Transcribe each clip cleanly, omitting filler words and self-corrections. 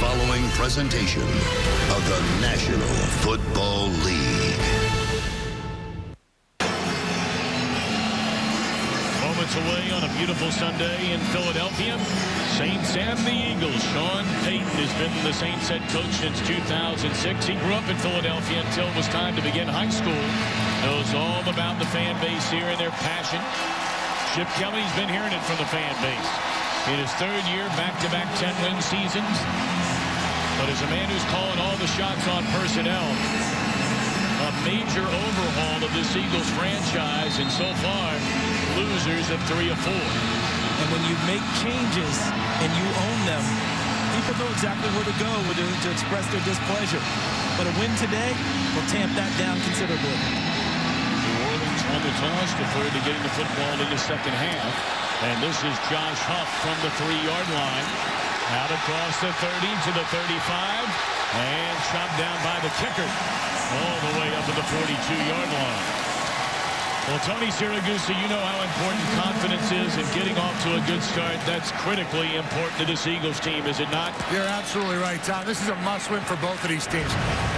following presentation of the National Football League. Moments away on a beautiful Sunday in Philadelphia. Saints and the Eagles. Sean Payton has been the Saints head coach since 2006. He grew up in Philadelphia until it was time to begin high school. Knows all about the fan base here and their passion. Chip Kelly's been hearing it from the fan base. In his third year, back-to-back 10-win seasons. But as a man who's calling all the shots on personnel, a major overhaul of this Eagles franchise, and so far, losers of 3 of 4. And when you make changes and you own them, people know exactly where to go to express their displeasure. But a win today will tamp that down considerably. New Orleans won the toss, deferred to getting the football in the second half. And this is Josh Huff from the 3-yard line. Out across the 30 to the 35. And chopped down by the kicker. All the way up at the 42-yard line. Well, Tony Siragusa, you know how important confidence is in getting off to a good start. That's critically important to this Eagles team, is it not? You're absolutely right, Tom. This is a must-win for both of these teams.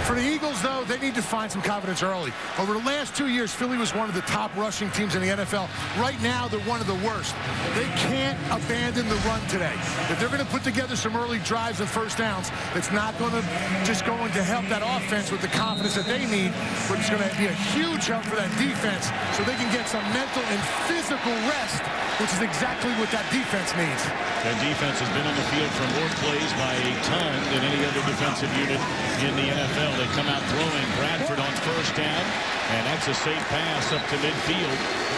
For the Eagles, though, they need to find some confidence early. Over the last 2 years, Philly was one of the top rushing teams in the NFL. Right now, they're one of the worst. They can't abandon the run today. If they're going to put together some early drives and first downs, it's not going to just going to help that offense with the confidence that they need, but it's going to be a huge help for that defense, so they can get some mental and physical rest, which is exactly what that defense needs. Their defense has been on the field for more plays by a ton than any other defensive unit in the NFL. They come out throwing Bradford on first down, and that's a safe pass up to midfield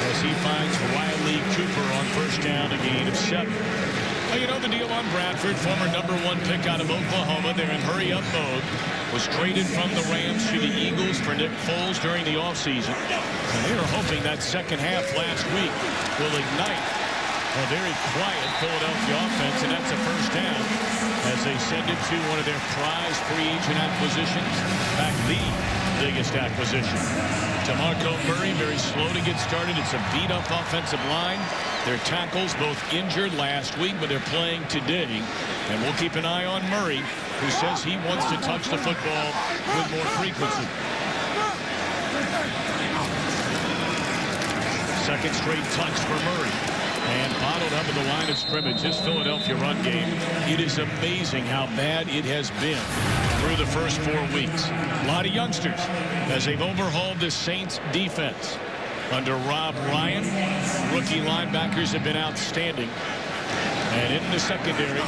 as he finds Riley Cooper on first down, a gain of 7. Well, you know the deal on Bradford, former #1 pick out of Oklahoma. They're in hurry-up mode. Was traded from the Rams to the Eagles for Nick Foles during the offseason. And they were hoping that second half last week will ignite a very quiet Philadelphia offense, and that's a first down as they send it to one of their prize free agent acquisitions. In fact, the biggest acquisition. DeMarco Murray, very slow to get started. It's a beat-up offensive line. Their tackles both injured last week, but they're playing today. And we'll keep an eye on Murray, who says he wants to touch the football with more frequency. Second straight touch for Murray. And bottled up at the line of scrimmage. This Philadelphia run game, it is amazing how bad it has been through the first 4 weeks. A lot of youngsters as they've overhauled the Saints defense. Under Rob Ryan, rookie linebackers have been outstanding. And in the secondary,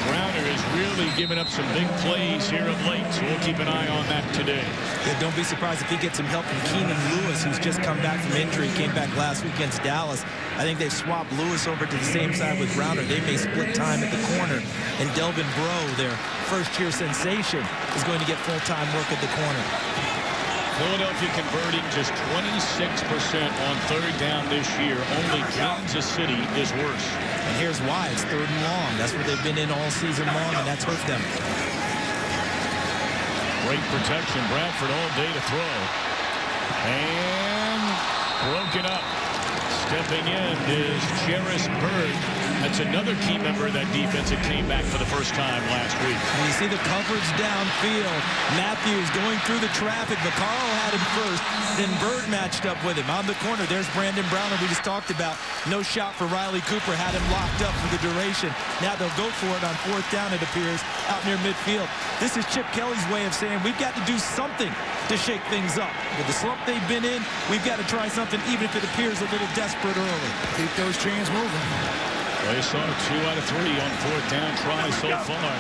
Browner has really given up some big plays here of late, so we'll keep an eye on that today. Yeah, don't be surprised if he gets some help from Keenan Lewis, who's just come back from injury, came back last week against Dallas. I think they've swapped Lewis over to the same side with Browner. They may split time at the corner, and Delvin Breaux, their first-year sensation, is going to get full-time work at the corner. Philadelphia converting just 26% on third down this year. Only Kansas City is worse. And here's why. It's 3rd and long. That's where they've been in all season long, and that's hurt them. Great protection. Bradford all day to throw. And broken up. Stepping in is Jairus Byrd. That's another key member of that defense that came back for the first time last week. And you see the coverage downfield. Matthews going through the traffic. McCarl had him first. Then Byrd matched up with him. On the corner, there's Brandon Browner we just talked about. No shot for Riley Cooper. Had him locked up for the duration. Now they'll go for it on 4th down, it appears, out near midfield. This is Chip Kelly's way of saying we've got to do something to shake things up. With the slump they've been in, we've got to try something, even if it appears a little desperate early. Keep those chains moving. Well, they saw 2 out of 3 on 4th down tries so far.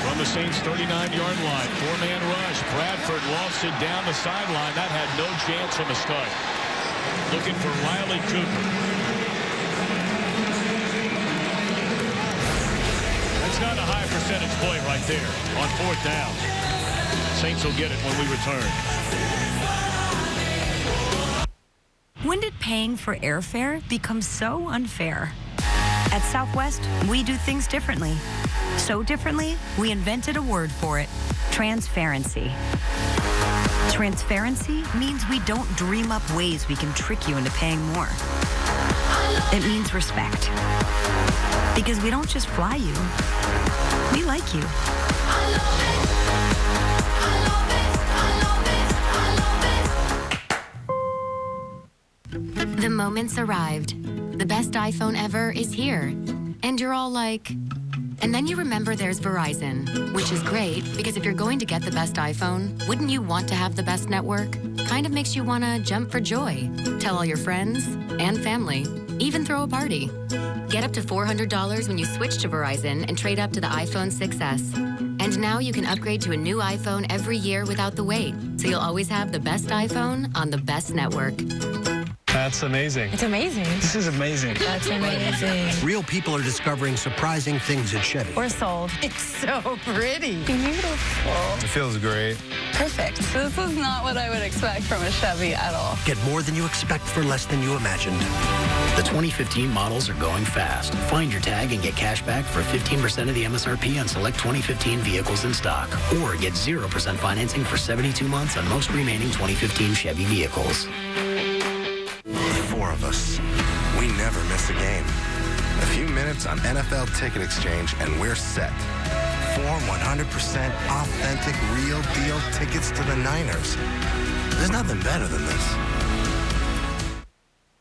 From the Saints' 39-yard line, 4-man rush. Bradford lost it down the sideline. That had no chance from the start. Looking for Riley Cooper. That's not a high percentage play right there on 4th down. Saints will get it when we return. When did paying for airfare become so unfair? At Southwest, we do things differently. So differently, we invented a word for it: transparency. Transparency means we don't dream up ways we can trick you into paying more. It means respect. Because we don't just fly you, we like you. The moment's arrived. The best iPhone ever is here. And you're all like... And then you remember there's Verizon, which is great because if you're going to get the best iPhone, wouldn't you want to have the best network? Kind of makes you want to jump for joy. Tell all your friends and family. Even throw a party. Get up to $400 when you switch to Verizon and trade up to the iPhone 6s. And now you can upgrade to a new iPhone every year without the wait. So you'll always have the best iPhone on the best network. That's amazing. It's amazing. This is amazing. That's amazing. Real people are discovering surprising things at Chevy. We're sold. It's so pretty. Beautiful. It feels great. Perfect. This is not what I would expect from a Chevy at all. Get more than you expect for less than you imagined. The 2015 models are going fast. Find your tag and get cash back for 15% of the MSRP on select 2015 vehicles in stock. Or get 0% financing for 72 months on most remaining 2015 Chevy vehicles. Four of us. We never miss a game. A few minutes on NFL Ticket Exchange and we're set. 4 100% authentic, real deal tickets to the Niners. There's nothing better than this.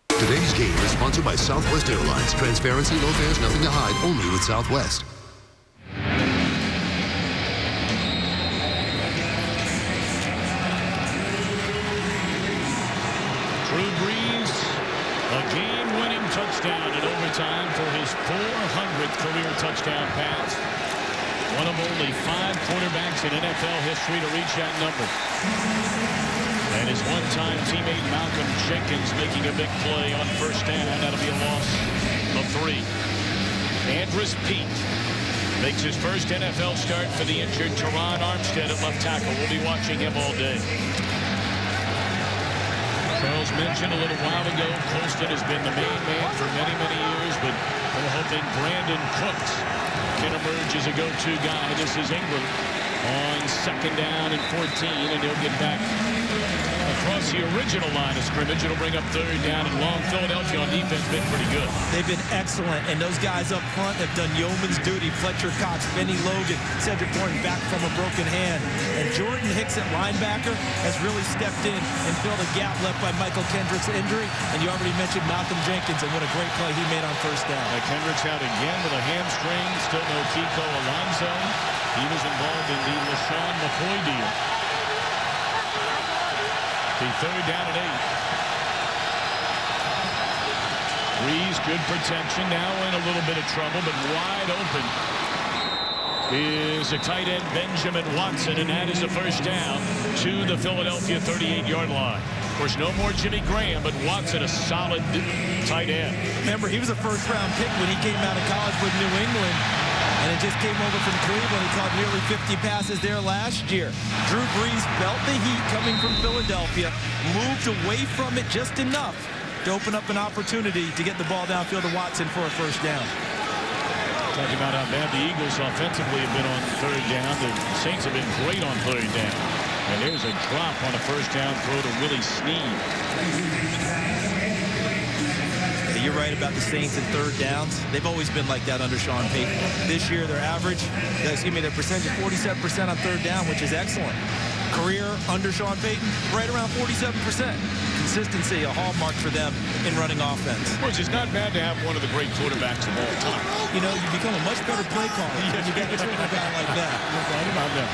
Today's game is sponsored by Southwest Airlines. Transparency, no fares, nothing to hide, only with Southwest. Drew Brees, a game-winning touchdown in overtime for his 400th career touchdown pass. One of only 5 quarterbacks in NFL history to reach that number. And his one-time teammate Malcolm Jenkins making a big play on first down. That'll be a loss of 3. Andrus Peat makes his first NFL start for the injured Teron Armstead at left tackle. We'll be watching him all day. Charles mentioned a little while ago, Colston has been the main man for many, many years, but we're hoping Brandon Cooks can emerge as a go-to guy. This is Ingram on second down and 14, and he'll get back across the original line of scrimmage. It'll bring up third down and long. Philadelphia on defense been pretty good. They've been excellent, and those guys up front have done yeoman's duty. Fletcher Cox, Benny Logan, Cedric Thornton back from a broken hand. And Jordan Hicks at linebacker has really stepped in and filled a gap left by Michael Kendrick's injury. And you already mentioned Malcolm Jenkins and what a great play he made on first down. Kendrick's out again with a hamstring. Still no Kiko Alonso. He was involved in the LaShawn McCoy deal. The third down and 8. Brees, good protection. Now in a little bit of trouble, but wide open is a tight end, Benjamin Watson, and that is a first down to the Philadelphia 38-yard line. Of course, no more Jimmy Graham, but Watson, a solid tight end. Remember, he was a first-round pick when he came out of college with New England. And it just came over from Cleveland. He caught nearly 50 passes there last year. Drew Brees felt the heat coming from Philadelphia, moved away from it just enough to open up an opportunity to get the ball downfield to Watson for a first down. Talking about how bad the Eagles offensively have been on third down. The Saints have been great on third down. And there's a drop on a first down throw to Willie Snead. You're right about the Saints and third downs. They've always been like that under Sean Payton. This year, their their percentage is 47% on third down, which is excellent. Career under Sean Payton, right around 47%. Consistency, a hallmark for them in running offense. Which is not bad to have one of the great quarterbacks of all time. You know, you become a much better play caller when you get a guy like that. No doubt about that.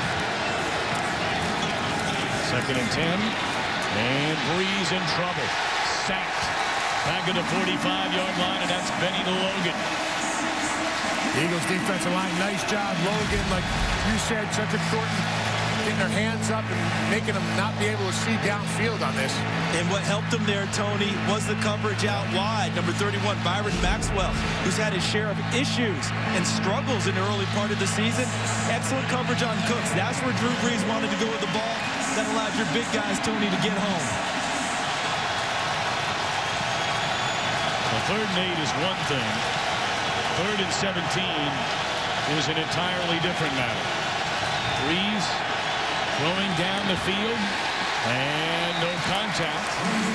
Second and 10. And Brees in trouble. Sacked. Back at the 45-yard line, and that's Benny Logan. The Eagles defensive line, nice job. Logan, like you said, Cedric Thornton getting their hands up and making them not be able to see downfield on this. And what helped them there, Tony, was the coverage out wide. Number 31, Byron Maxwell, who's had his share of issues and struggles in the early part of the season. Excellent coverage on Cooks. That's where Drew Brees wanted to go with the ball. That allowed your big guys, Tony, to get home. Third and 8 is one thing. Third and 17 is an entirely different matter. Brees throwing down the field. And no contact.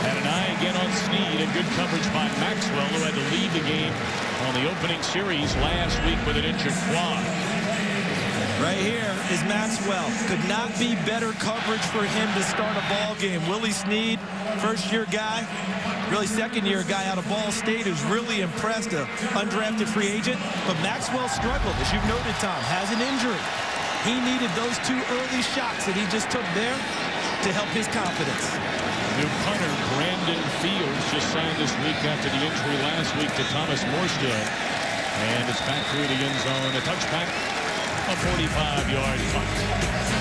And an eye again on Snead. And good coverage by Maxwell, who had to lead the game on the opening series last week with an injured quad. Right here is Maxwell. Could not be better coverage for him to start a ball game. Willie Snead, first-year guy, really second-year guy out of Ball State who's really impressed, an undrafted free agent. But Maxwell struggled, as you've noted, Tom, has an injury. He needed those 2 early shots that he just took there to help his confidence. New punter Brandon Fields just signed this week after the injury last week to Thomas Morstead. And it's back through the end zone. A touchback, a 45-yard punt.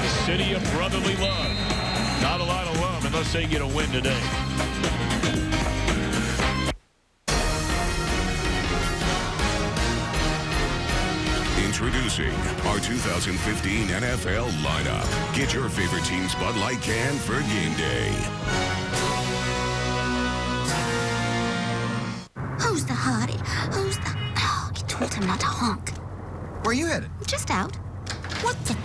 The city of brotherly love. Not a lot of love unless they get a win today. Introducing our 2015 NFL lineup. Get your favorite team's Bud Light can for game day. Who's the hottie? Who's the... Oh, you told him not to honk. Where are you headed? Just out. What the...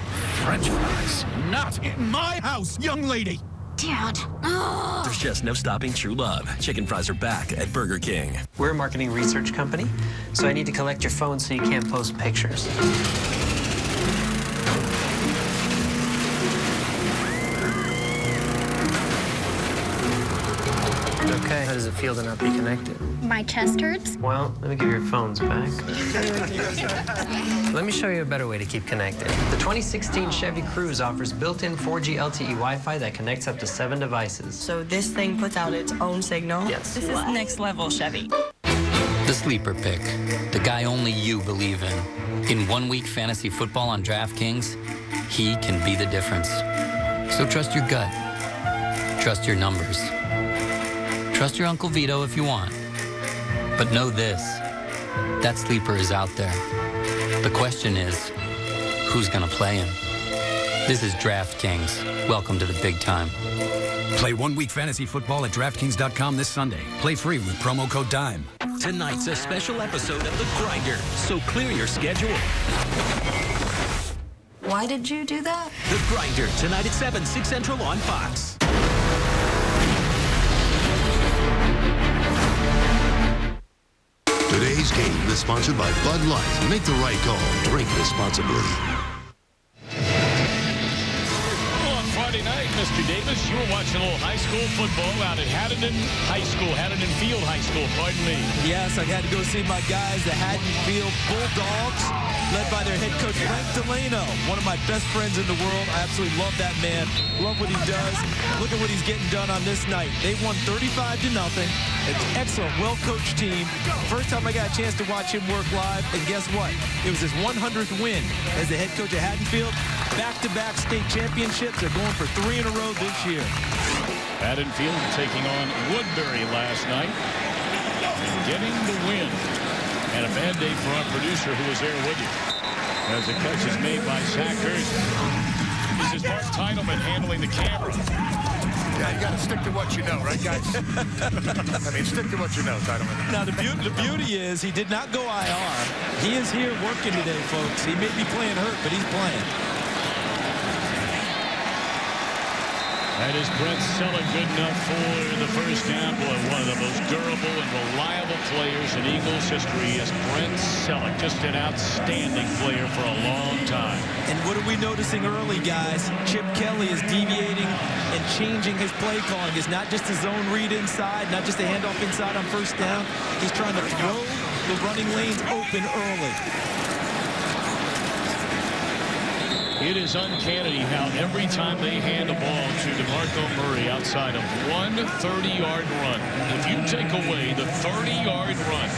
French fries. Not in my house, young lady. Dad. Oh. There's just no stopping true love. Chicken fries are back at Burger King. We're a marketing research company, so I need to collect your phone so you can't post pictures. Okay, how does it feel to not be connected? My chest hurts. Well, let me give your phones back. Let me show you a better way to keep connected. The 2016 Chevy Cruze offers built-in 4G LTE Wi-Fi that connects up to 7 devices. So this thing puts out its own signal? Yes. This is next level Chevy. The sleeper pick, the guy only you believe in. In 1 week fantasy football on DraftKings, he can be the difference. So trust your gut. Trust your numbers. Trust your Uncle Vito if you want. But know this, that sleeper is out there. The question is, who's gonna play him? This is DraftKings. Welcome to the big time. Play 1 week fantasy football at DraftKings.com this Sunday. Play free with promo code DIME. Tonight's a special episode of The Grinder, so clear your schedule. Why did you do that? The Grinder, tonight at 7, 6 Central on Fox. Today's game is sponsored by Bud Light. Make the right call. Drink responsibly. On Friday night, Mr. Davis, you were watching a little high school football out at Haddon Field High School, pardon me. Yes, I had to go see my guys, the Haddon Field Bulldogs, led by their head coach, Frank Delano, one of my best friends in the world. I absolutely love that man. Love what he does. Look at what he's getting done on this night. They won 35-0. An excellent, well-coached team. First time I got a chance to watch him work live, and guess what? It was his 100th win as the head coach at Haddon Field. Back-to-back state championships. They're going for 3 in a row this year. Haddon Field taking on Woodbury last night and getting the win. And a bad day for our producer who was there with you. As the catch is made by Zach Hurst. This is Mark Teitelman handling the camera. Yeah, you got to stick to what you know, right, guys? I mean, stick to what you know, Teitelman. Now, the beauty is he did not go IR. He is here working today, folks. He may be playing hurt, but he's playing. That is Brent Selleck good enough for the first down. Boy, one of the most durable and reliable players in Eagles history is Brent Selleck. Just an outstanding player for a long time. And what are we noticing early, guys? Chip Kelly is deviating and changing his play calling. It's not just a zone read inside, not just a handoff inside on first down. He's trying to throw the running lanes open early. It is uncanny how every time they hand the ball to DeMarco Murray outside of one 30-yard run, if you take away the 30-yard run,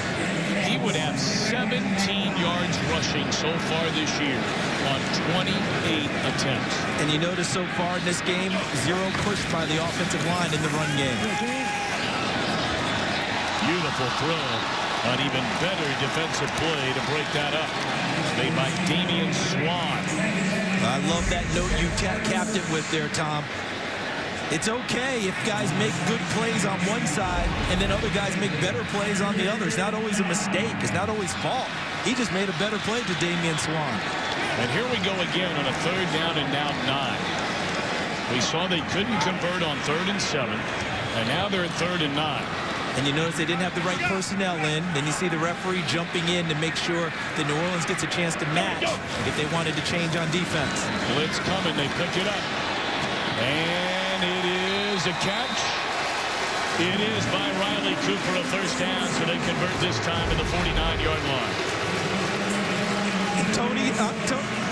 he would have 17 yards rushing so far this year on 28 attempts. And you notice so far in this game, 0 push by the offensive line in the run game. Beautiful throw. An even better defensive play to break that up. Made by Damian Swan. I love that note you capped it with there, Tom. It's okay if guys make good plays on one side and then other guys make better plays on the other. It's not always a mistake. It's not always fault. He just made a better play to Damian Swan. And here we go again on a 3rd down and now 9. We We saw they couldn't convert on 3rd and 7, and now they're at 3rd and 9. And you notice they didn't have the right personnel in. Then you see the referee jumping in to make sure that New Orleans gets a chance to match if they wanted to change on defense. Blitz coming. They pick it up. And it is a catch. It is by Riley Cooper, a first down, so they convert this time to the 49-yard line.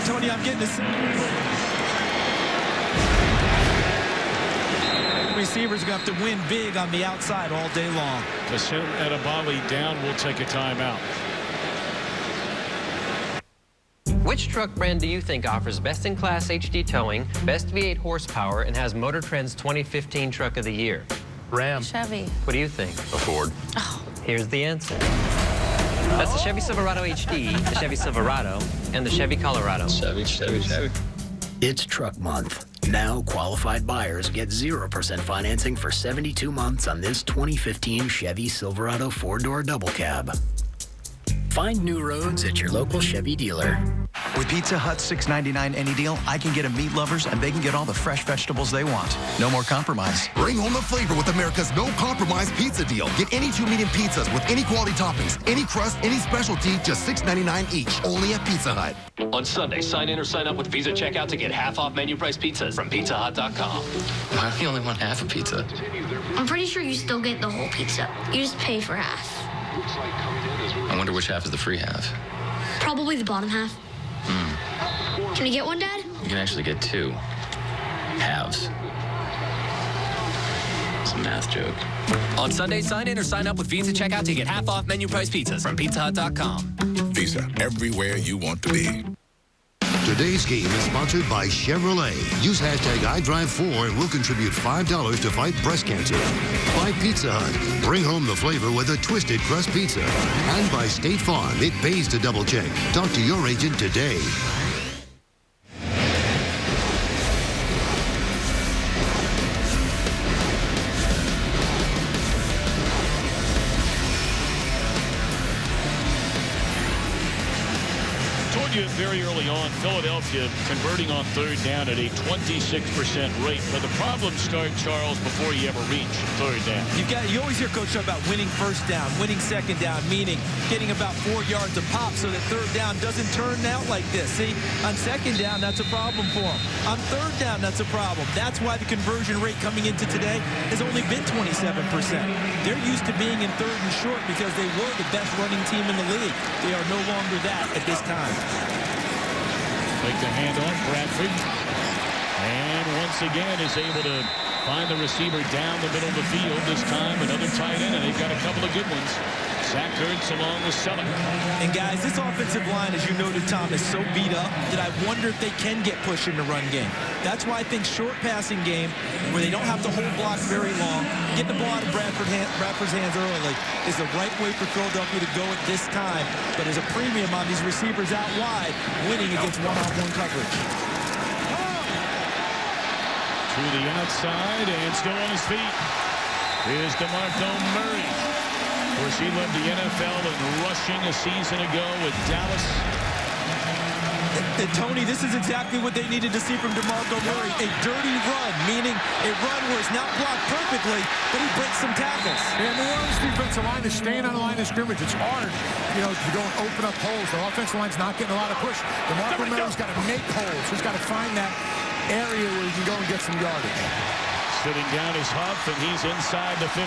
Tony, I'm getting this. Receivers are going to have to win big on the outside all day long. Kassim Edebali down. We'll take a timeout. Which truck brand do you think offers best-in-class HD towing, best V8 horsepower, and has Motor Trend's 2015 Truck of the Year? Ram. Chevy. What do you think? A Ford. Oh. Here's the answer. That's the Chevy Silverado HD, the Chevy Silverado, and the Chevy Colorado. Chevy. It's truck month. Now qualified buyers get 0% financing for 72 months on this 2015 Chevy Silverado 4-door double cab. Find new roads at your local Chevy dealer. With Pizza Hut's $6.99 any deal, I can get a meat lovers and they can get all the fresh vegetables they want. No more compromise. Bring home the flavor with America's no compromise pizza deal. Get any 2 medium pizzas with any quality toppings, any crust, any specialty, just $6.99 each. Only at Pizza Hut. On Sunday, sign in or sign up with Visa checkout to get half-off menu price pizzas from PizzaHut.com. Why do you only want half a pizza? I'm pretty sure you still get the whole pizza. You just pay for half. I wonder which half is the free half. Probably the bottom half. Can you get one, Dad? You can actually get 2 halves. It's a math joke. On Sunday, sign in or sign up with Visa checkout to get half-off menu price pizzas from PizzaHut.com. Visa, everywhere you want to be. Today's game is sponsored by Chevrolet. Use hashtag iDrive4 and we'll contribute $5 to fight breast cancer. By Pizza Hut. Bring home the flavor with a twisted crust pizza. And by State Farm. It pays to double check. Talk to your agent today. Very early on, Philadelphia converting on 3rd down at a 26% rate. But the problems start, Charles, before you ever reach 3rd down. You always hear Coach talk about winning 1st down, winning 2nd down, meaning getting about 4 yards a pop so that 3rd down doesn't turn out like this. See, on 2nd down, that's a problem for them. On 3rd down, that's a problem. That's why the conversion rate coming into today has only been 27%. They're used to being in 3rd and short because they were the best running team in the league. They are no longer that at this time. Take the handoff, Bradford. And once again is able to find the receiver down the middle of the field. This time another tight end, and they've got a couple of good ones. Zach Ertz along with Selleck. And guys, this offensive line, as you noted, Tom, is so beat up that I wonder if they can get push in the run game. That's why I think short passing game, where they don't have to hold blocks very long, get the ball out of Bradford's hands early, is the right way for Philadelphia to go at this time. But there's a premium on these receivers out wide, winning against one-on-one coverage. To the outside, and still on his feet is DeMarco Murray. Of course, he led the NFL in rushing a season ago with Dallas. And Tony, this is exactly what they needed to see from DeMarco Murray. A dirty run, meaning a run where it's not blocked perfectly, but he breaks some tackles. Yeah, New Orleans defensive line is staying on the line of scrimmage. It's hard, to don't open up holes. The offensive line's not getting a lot of push. DeMarco Murray's got to make holes. He's got to find that area where he can go and get some yardage. Sitting down is Huff, and he's inside the 15,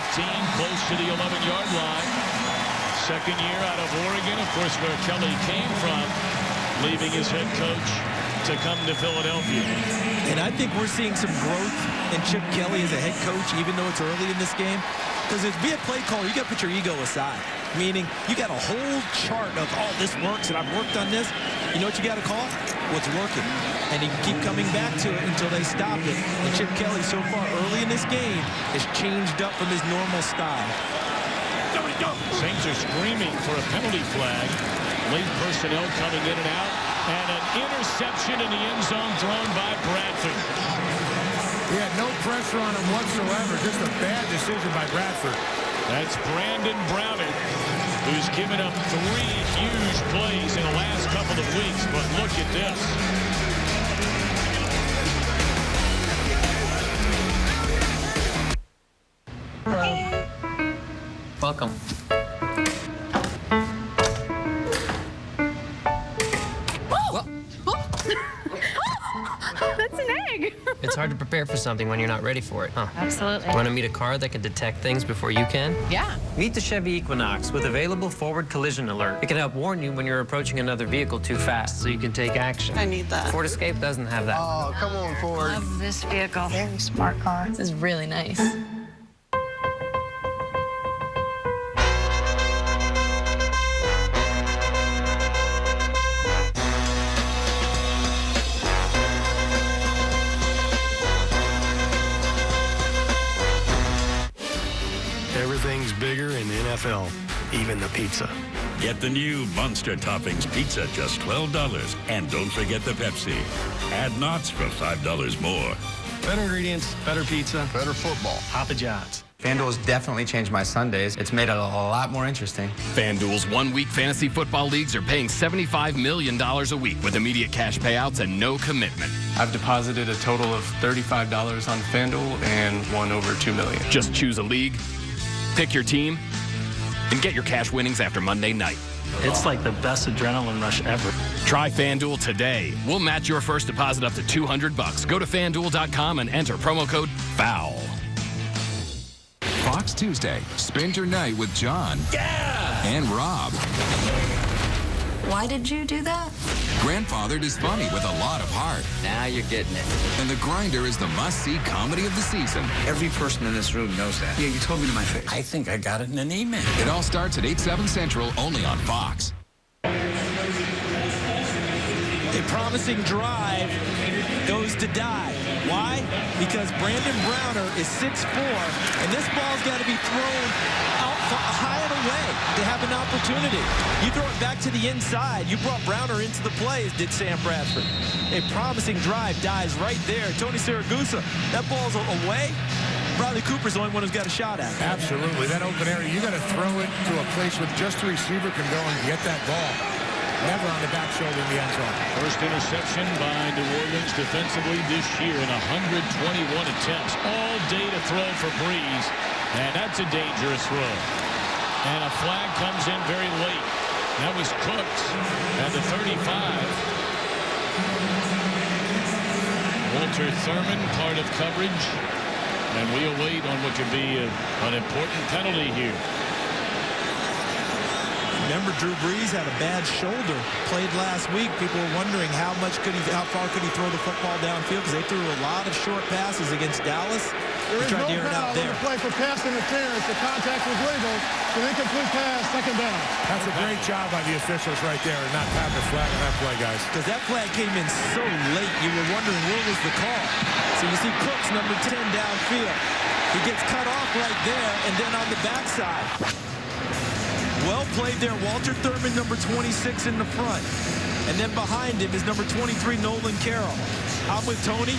close to the 11-yard line. Second year out of Oregon, of course, where Kelly came from, leaving his head coach to come to Philadelphia. And I think we're seeing some growth in Chip Kelly as a head coach, even though it's early in this game. Because to be a play caller, you got to put your ego aside. Meaning, you got a whole chart of, this works, and I've worked on this. You know what you got to call? What's working. And he can keep coming back to it until they stop it. And Chip Kelly, so far early in this game, has changed up from his normal style. Saints are screaming for a penalty flag. Late personnel coming in and out. And an interception in the end zone thrown by Bradford. He had no pressure on him whatsoever. Just a bad decision by Bradford. That's Brandon Browner, who's given up 3 huge plays in the last couple of weeks. But look at this. It's hard to prepare for something when you're not ready for it, huh? Absolutely. Want to meet a car that can detect things before you can? Yeah. Meet the Chevy Equinox with available forward collision alert. It can help warn you when you're approaching another vehicle too fast so you can take action. I need that. Ford Escape doesn't have that. Oh, come on, Ford. Love this vehicle. Very smart car. This is really nice. Everything's bigger in the NFL, even the pizza. Get the new Monster Toppings pizza, just $12. And don't forget the Pepsi. Add knots for $5 more. Better ingredients, better pizza, Better football. Papa John's. FanDuel's definitely changed my Sundays. It's made it a lot more interesting. FanDuel's one-week fantasy football leagues are paying $75 million a week with immediate cash payouts and no commitment. I've deposited a total of $35 on FanDuel and won over $2 million. Just choose a league, pick your team, and get your cash winnings after Monday night. It's like the best adrenaline rush ever. Try FanDuel today. We'll match your first deposit up to $200. Go to FanDuel.com and enter promo code FOUL. Fox Tuesday. Spend your night with John and Rob. Why did you do that? Grandfathered is funny with a lot of heart. Now you're getting it. And The Grinder is the must-see comedy of the season. Every person in this room knows that. Yeah, you told me to my face. I think I got it in an email. It all starts at 8/7 Central, only on Fox. A promising drive goes to die. Why? Because Brandon Browner is 6'4", and this ball's got to be thrown out high and away to have an opportunity. You throw it back to the inside. You brought Browner into the play, as did Sam Bradford. A promising drive dies right there. Tony Siragusa, that ball's away. Bradley Cooper's the only one who's got a shot at it. Absolutely. That open area, you got to throw it to a place where just the receiver can go and get that ball. Never on the back shoulder in the end zone. First interception by New Orleans defensively this year in 121 attempts. All day to throw for Breeze. And that's a dangerous throw. And a flag comes in very late. That was Cooks at the 35. Walter Thurman, part of coverage. And we await on what could be an important penalty here. Remember, Drew Brees had a bad shoulder. Played last week. People were wondering how far could he throw the football downfield because they threw a lot of short passes against Dallas. There is no foul on the play for pass interference. The contact was legal. So incomplete pass, second down. That's a great job by the officials right there and not having a flag on that play, guys. Because that flag came in so late, you were wondering where was the call. So you see Cooks, number 10, downfield. He gets cut off right there, and then on the backside. Well played there. Walter Thurman, number 26 in the front. And then behind him is number 23, Nolan Carroll. I'm with Tony.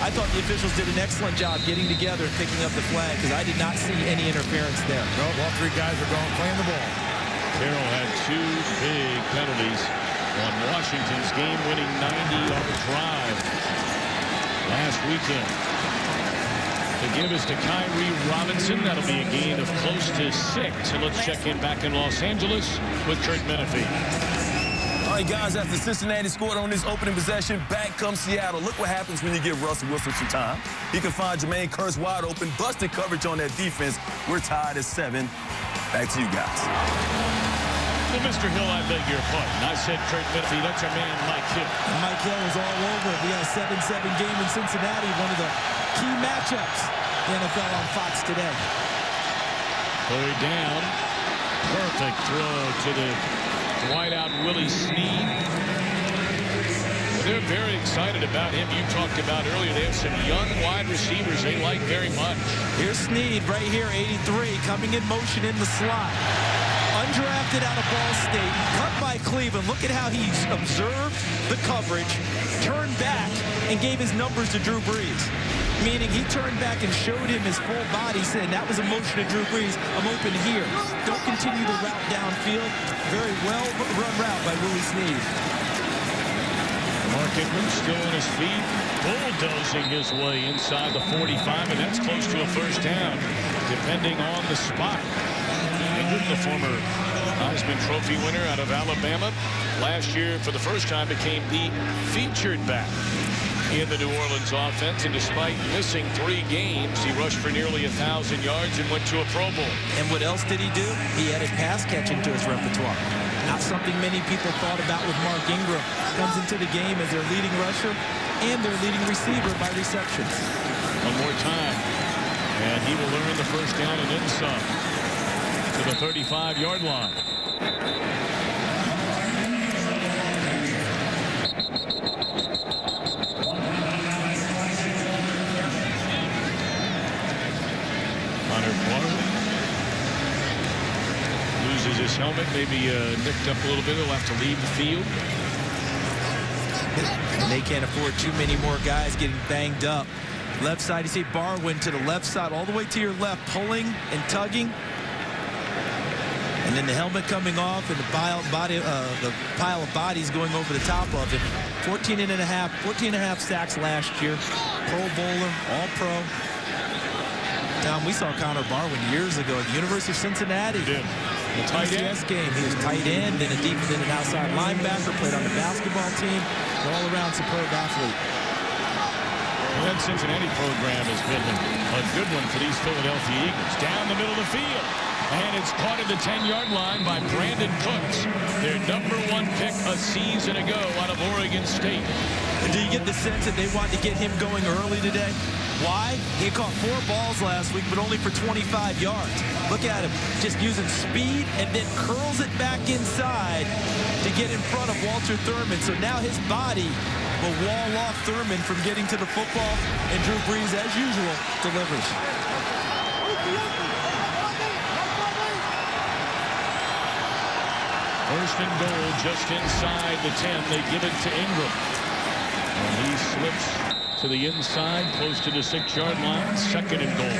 I thought the officials did an excellent job getting together and picking up the flag because I did not see any interference there. No, all three guys are playing the ball. Carroll had two big penalties on Washington's game-winning 90-yard drive last weekend. To give us to Kyrie Robinson. That'll be a gain of close to 6. And let's check in back in Los Angeles with Kurt Menefee. All right, guys, after Cincinnati scored on this opening possession, back comes Seattle. Look what happens when you give Russell Wilson some time. He can find Jermaine Kearse wide open, busted coverage on that defense. We're tied at 7. Back to you guys. Well, Mr. Hill, I beg your pardon. I said Kurt Menefee. That's our man, Mike Hill. And Mike Hill was all over it. We had a 7-7 game in Cincinnati, one of the key matchups in the NFL on Fox today. Third down. Perfect throw to the wideout Willie Snead. Well, they're very excited about him. You talked about earlier, they have some young wide receivers they like very much. Here's Snead right here, 83, coming in motion in the slot. Undrafted out of Ball State, cut by Cleveland. Look at how he's observed the coverage, turned back, and gave his numbers to Drew Brees. Meaning he turned back and showed him his full body, saying that was a motion to Drew Brees. I'm open here. Don't continue the route downfield. Very well run route by Willie Snead. Mark Ingram still on his feet, bulldozing his way inside the 45, and that's close to a first down, depending on the spot. Ingram, the former Heisman Trophy winner out of Alabama, last year for the first time became the featured back in the New Orleans offense. And despite missing 3 games, he rushed for nearly 1,000 yards and went to a Pro Bowl. And what else did he do? He added pass catching to his repertoire. Not something many people thought about with Mark Ingram. Comes into the game as their leading rusher and their leading receiver by receptions. One more time. And he will earn the first down and then some to the 35-yard line. Connor Barwin loses his helmet, maybe nicked up a little bit. He'll have to leave the field. And they can't afford too many more guys getting banged up. Left side, you see Barwin to the left side, all the way to your left, pulling and tugging. And then the helmet coming off and the pile of bodies going over the top of him. 14 and a half sacks last year. Pro Bowler, All-Pro. Tom, we saw Connor Barwin years ago at the University of Cincinnati. The tight end game. He was tight end, then an outside linebacker, played on the basketball team. All-around superb athlete. Well, that Cincinnati program has been a good one for these Philadelphia Eagles. Down the middle of the field. And it's caught at the 10-yard line by Brandon Cooks, their #1 pick a season ago out of Oregon State. Do you get the sense that they want to get him going early today? Why? He caught 4 balls last week, but only for 25 yards. Look at him, just using speed and then curls it back inside to get in front of Walter Thurman. So now his body will wall off Thurman from getting to the football, and Drew Brees, as usual, delivers. First and goal just inside the 10. They give it to Ingram. And he slips to the inside, close to the 6-yard line. Second and goal.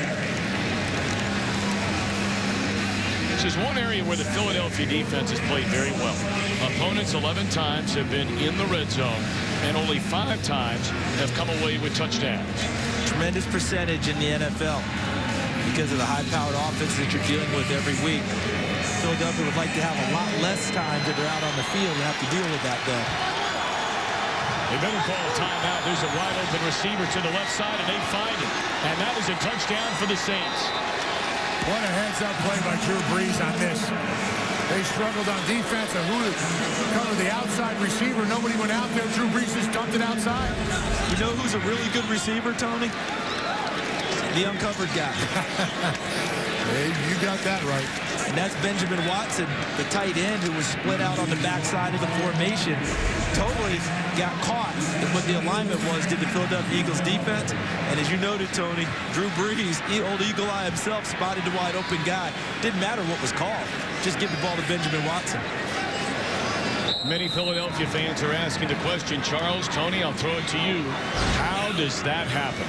This is one area where the Philadelphia defense has played very well. Opponents 11 times have been in the red zone, and only 5 times have come away with touchdowns. Tremendous percentage in the NFL because of the high-powered offense that you're dealing with every week. Philadelphia would like to have a lot less time that they're out on the field and have to deal with that, though. They better call a timeout. There's a wide-open receiver to the left side, and they find him. And that is a touchdown for the Saints. What a heads-up play by Drew Brees on this. They struggled on defense, and who covered the outside receiver? Nobody went out there. Drew Brees just dumped it outside. You know who's a really good receiver, Tony? The uncovered guy. Hey, you got that right. And that's Benjamin Watson, the tight end who was split out on the backside of the formation. Totally got caught in what the alignment was to the Philadelphia Eagles defense. And as you noted, Tony, Drew Brees, old Eagle Eye himself, spotted the wide open guy. Didn't matter what was called. Just give the ball to Benjamin Watson. Many Philadelphia fans are asking the question, Charles, Tony, I'll throw it to you. How does that happen?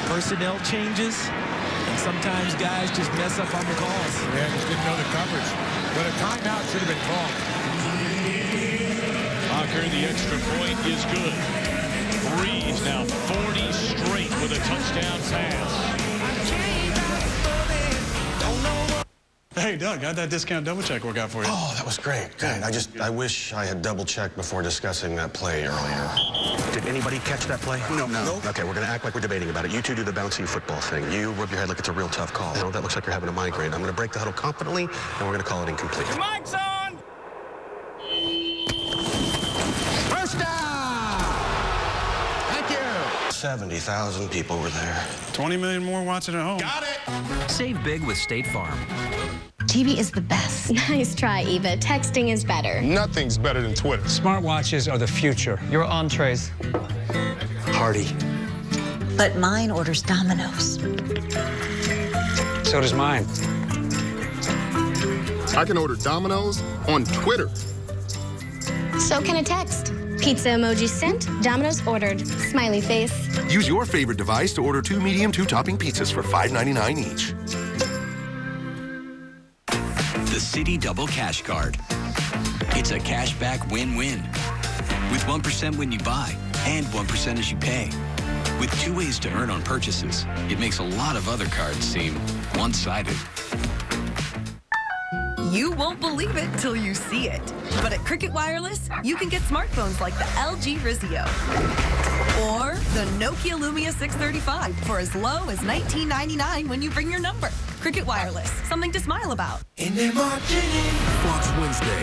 Personnel changes. And sometimes guys just mess up on the calls. Yeah, just didn't know the coverage. But a timeout should have been called. Hocker, the extra point is good. Brees now 40 straight with a touchdown pass. Hey, Doug, how'd that discount double check work out for you? Oh, that was great. Good. I wish I had double checked before discussing that play earlier. Did anybody catch that play? No. Okay, we're going to act like we're debating about it. You two do the bouncy football thing. You rub your head like it's a real tough call. You know, that looks like you're having a migraine. I'm going to break the huddle confidently, and we're going to call it incomplete. Your mic's on! First down! Thank you! 70,000 people were there. 20 million more watching at home. Got it! Save big with State Farm. TV is the best. Nice try, Eva. Texting is better. Nothing's better than Twitter. Smartwatches are the future. Your entrees. Party. But mine orders Domino's. So does mine. I can order Domino's on Twitter. So can a text. Pizza emoji sent, Domino's ordered. Smiley face. Use your favorite device to order 2 medium 2-topping pizzas for $5.99 each. The Citi Double Cash Card. It's a cashback win-win. With 1% when you buy and 1% as you pay. With 2 ways to earn on purchases, it makes a lot of other cards seem one-sided. You won't believe it till you see it. But at Cricket Wireless, you can get smartphones like the LG Rizio. Or the Nokia Lumia 635 for as low as $19.99 when you bring your number. Cricket Wireless, something to smile about. Fox Wednesday.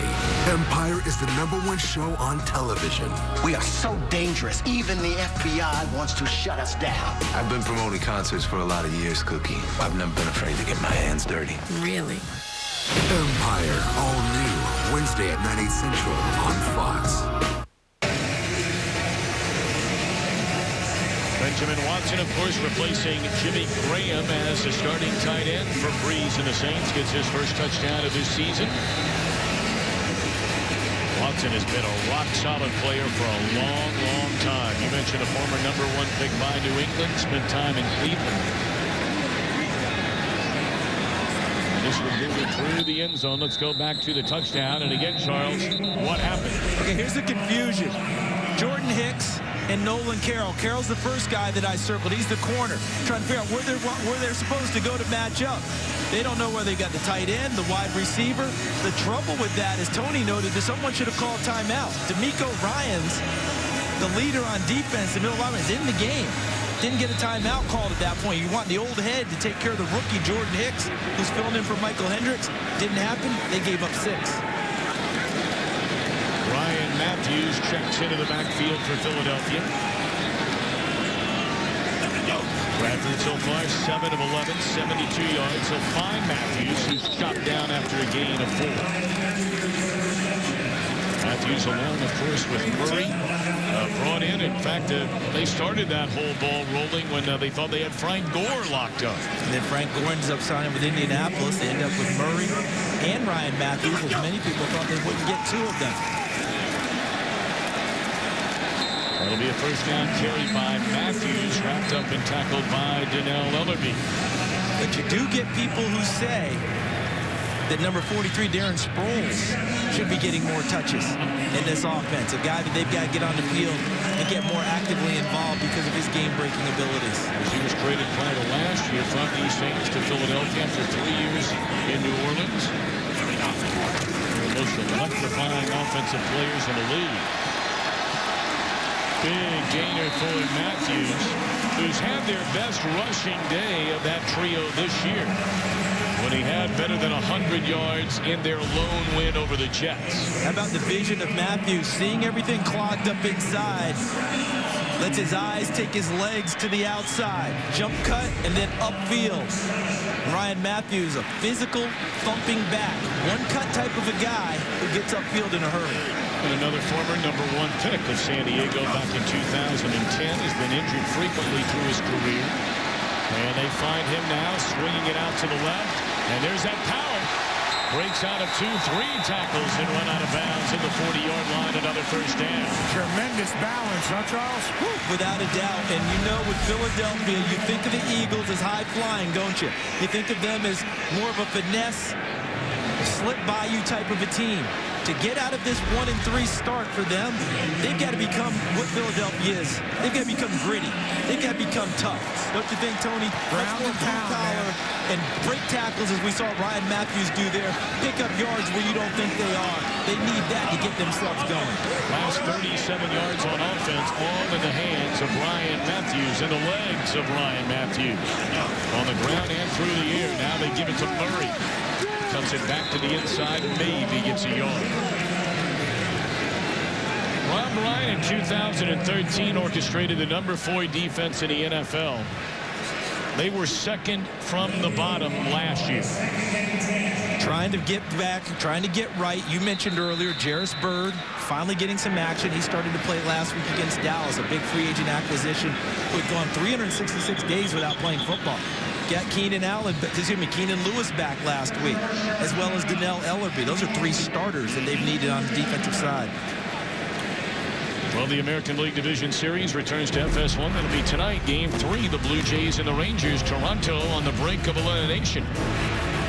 Empire is the #1 show on television. We are so dangerous, even the FBI wants to shut us down. I've been promoting concerts for a lot of years, Cookie. I've never been afraid to get my hands dirty. Really? Empire, all new, Wednesday at 9, 8 Central on Fox. Benjamin Watson, of course, replacing Jimmy Graham as the starting tight end for Breeze and the Saints. Gets his first touchdown of this season. Watson has been a rock-solid player for a long, long time. You mentioned a former #1 pick by New England, spent time in Cleveland. And this will move it through the end zone. Let's go back to the touchdown. And again, Charles, what happened? Okay, here's the confusion. Jordan Hicks and Nolan Carroll. Carroll's the first guy that I circled. He's the corner. Trying to figure out where they're supposed to go to match up. They don't know where they got the tight end, the wide receiver. The trouble with that, as Tony noted, that someone should have called timeout. D'Amico Ryans, the leader on defense, the middle lineman, is in the game. Didn't get a timeout called at that point. You want the old head to take care of the rookie, Jordan Hicks, who's filling in for Michael Hendricks. Didn't happen. They gave up 6. Ryan Matthews checks into the backfield for Philadelphia. Bradford so far 7 of 11, 72 yards. He'll find Matthews, who's chopped down after a gain of 4. Matthews along, of course, with Murray brought in. In fact, they started that whole ball rolling when they thought they had Frank Gore locked up. And then Frank Gore ends up signing with Indianapolis. They end up with Murray and Ryan Matthews, as many people thought they wouldn't get 2 of them. That'll be a first down carry by Matthews, wrapped up and tackled by Donnell Ellerbe. But you do get people who say that number 43, Darren Sproles, should be getting more touches in this offense. A guy that they've got to get on the field and get more actively involved because of his game-breaking abilities. He was traded prior to last year from the Saints to Philadelphia after 3 years in New Orleans. One of the most electrifying offensive players in the league. Big gainer for Matthews, who's had their best rushing day of that trio this year, when he had better than 100 yards in their lone win over the Jets. How about the vision of Matthews, seeing everything clogged up inside, lets his eyes take his legs to the outside, jump cut, and then upfield. Ryan Matthews, a physical, thumping back, one-cut type of a guy who gets upfield in a hurry. And another former #1 pick of San Diego back in 2010 has been injured frequently through his career. And they find him now swinging it out to the left. And there's that power. Breaks out of 2-3 tackles and run out of bounds at the 40-yard line. Another first down. Tremendous balance, huh, Charles? Without a doubt. And you know, with Philadelphia, you think of the Eagles as high-flying, don't you? You think of them as more of a finesse, slip-by-you type of a team. To get out of this 1-3 start for them, they've got to become what Philadelphia is. They've got to become gritty. They've got to become tough. Don't you think, Tony? Ground and pound, collar and break tackles, as we saw Ryan Matthews do there. Pick up yards where you don't think they are. They need that to get themselves going. Last 37 yards on offense, all in the hands of Ryan Matthews and the legs of Ryan Matthews. On the ground and through the air. Now they give it to Murray. Comes it back to the inside, maybe gets a yard. Rob Ryan in 2013 orchestrated the #4 defense in the NFL. They were second from the bottom last year. Trying to get back, trying to get right. You mentioned earlier, Jarris Byrd finally getting some action. He started to play last week against Dallas, a big free agent acquisition who had gone 366 days without playing football. Got Keenan Lewis back last week, as well as Donnell Ellerbe. Those are 3 starters that they've needed on the defensive side. Well, the American League Division Series returns to FS1. That'll be tonight, Game 3. The Blue Jays and the Rangers. Toronto on the brink of elimination.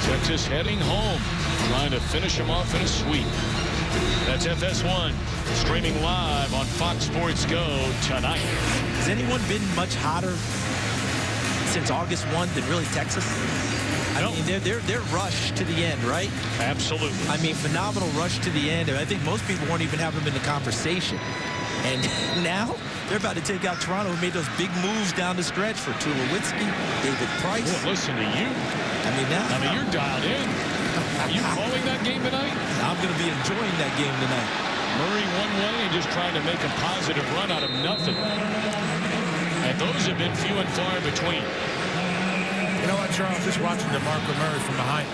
Texas heading home, trying to finish them off in a sweep. That's FS1, streaming live on Fox Sports Go tonight. Has anyone been much hotter since August 1 than really Texas? I mean, they're rushed to the end, right? Absolutely. I mean, phenomenal rush to the end. I think most people won't even have them in the conversation. And now they're about to take out Toronto, who made those big moves down the stretch for Tulowitzki, David Price. Boy, listen to you. You're dialed in. Are you calling that game tonight? I'm going to be enjoying that game tonight. Murray one way and just trying to make a positive run out of nothing. And those have been few and far between. You know what, Charles? Just watching DeMarco Murray from behind,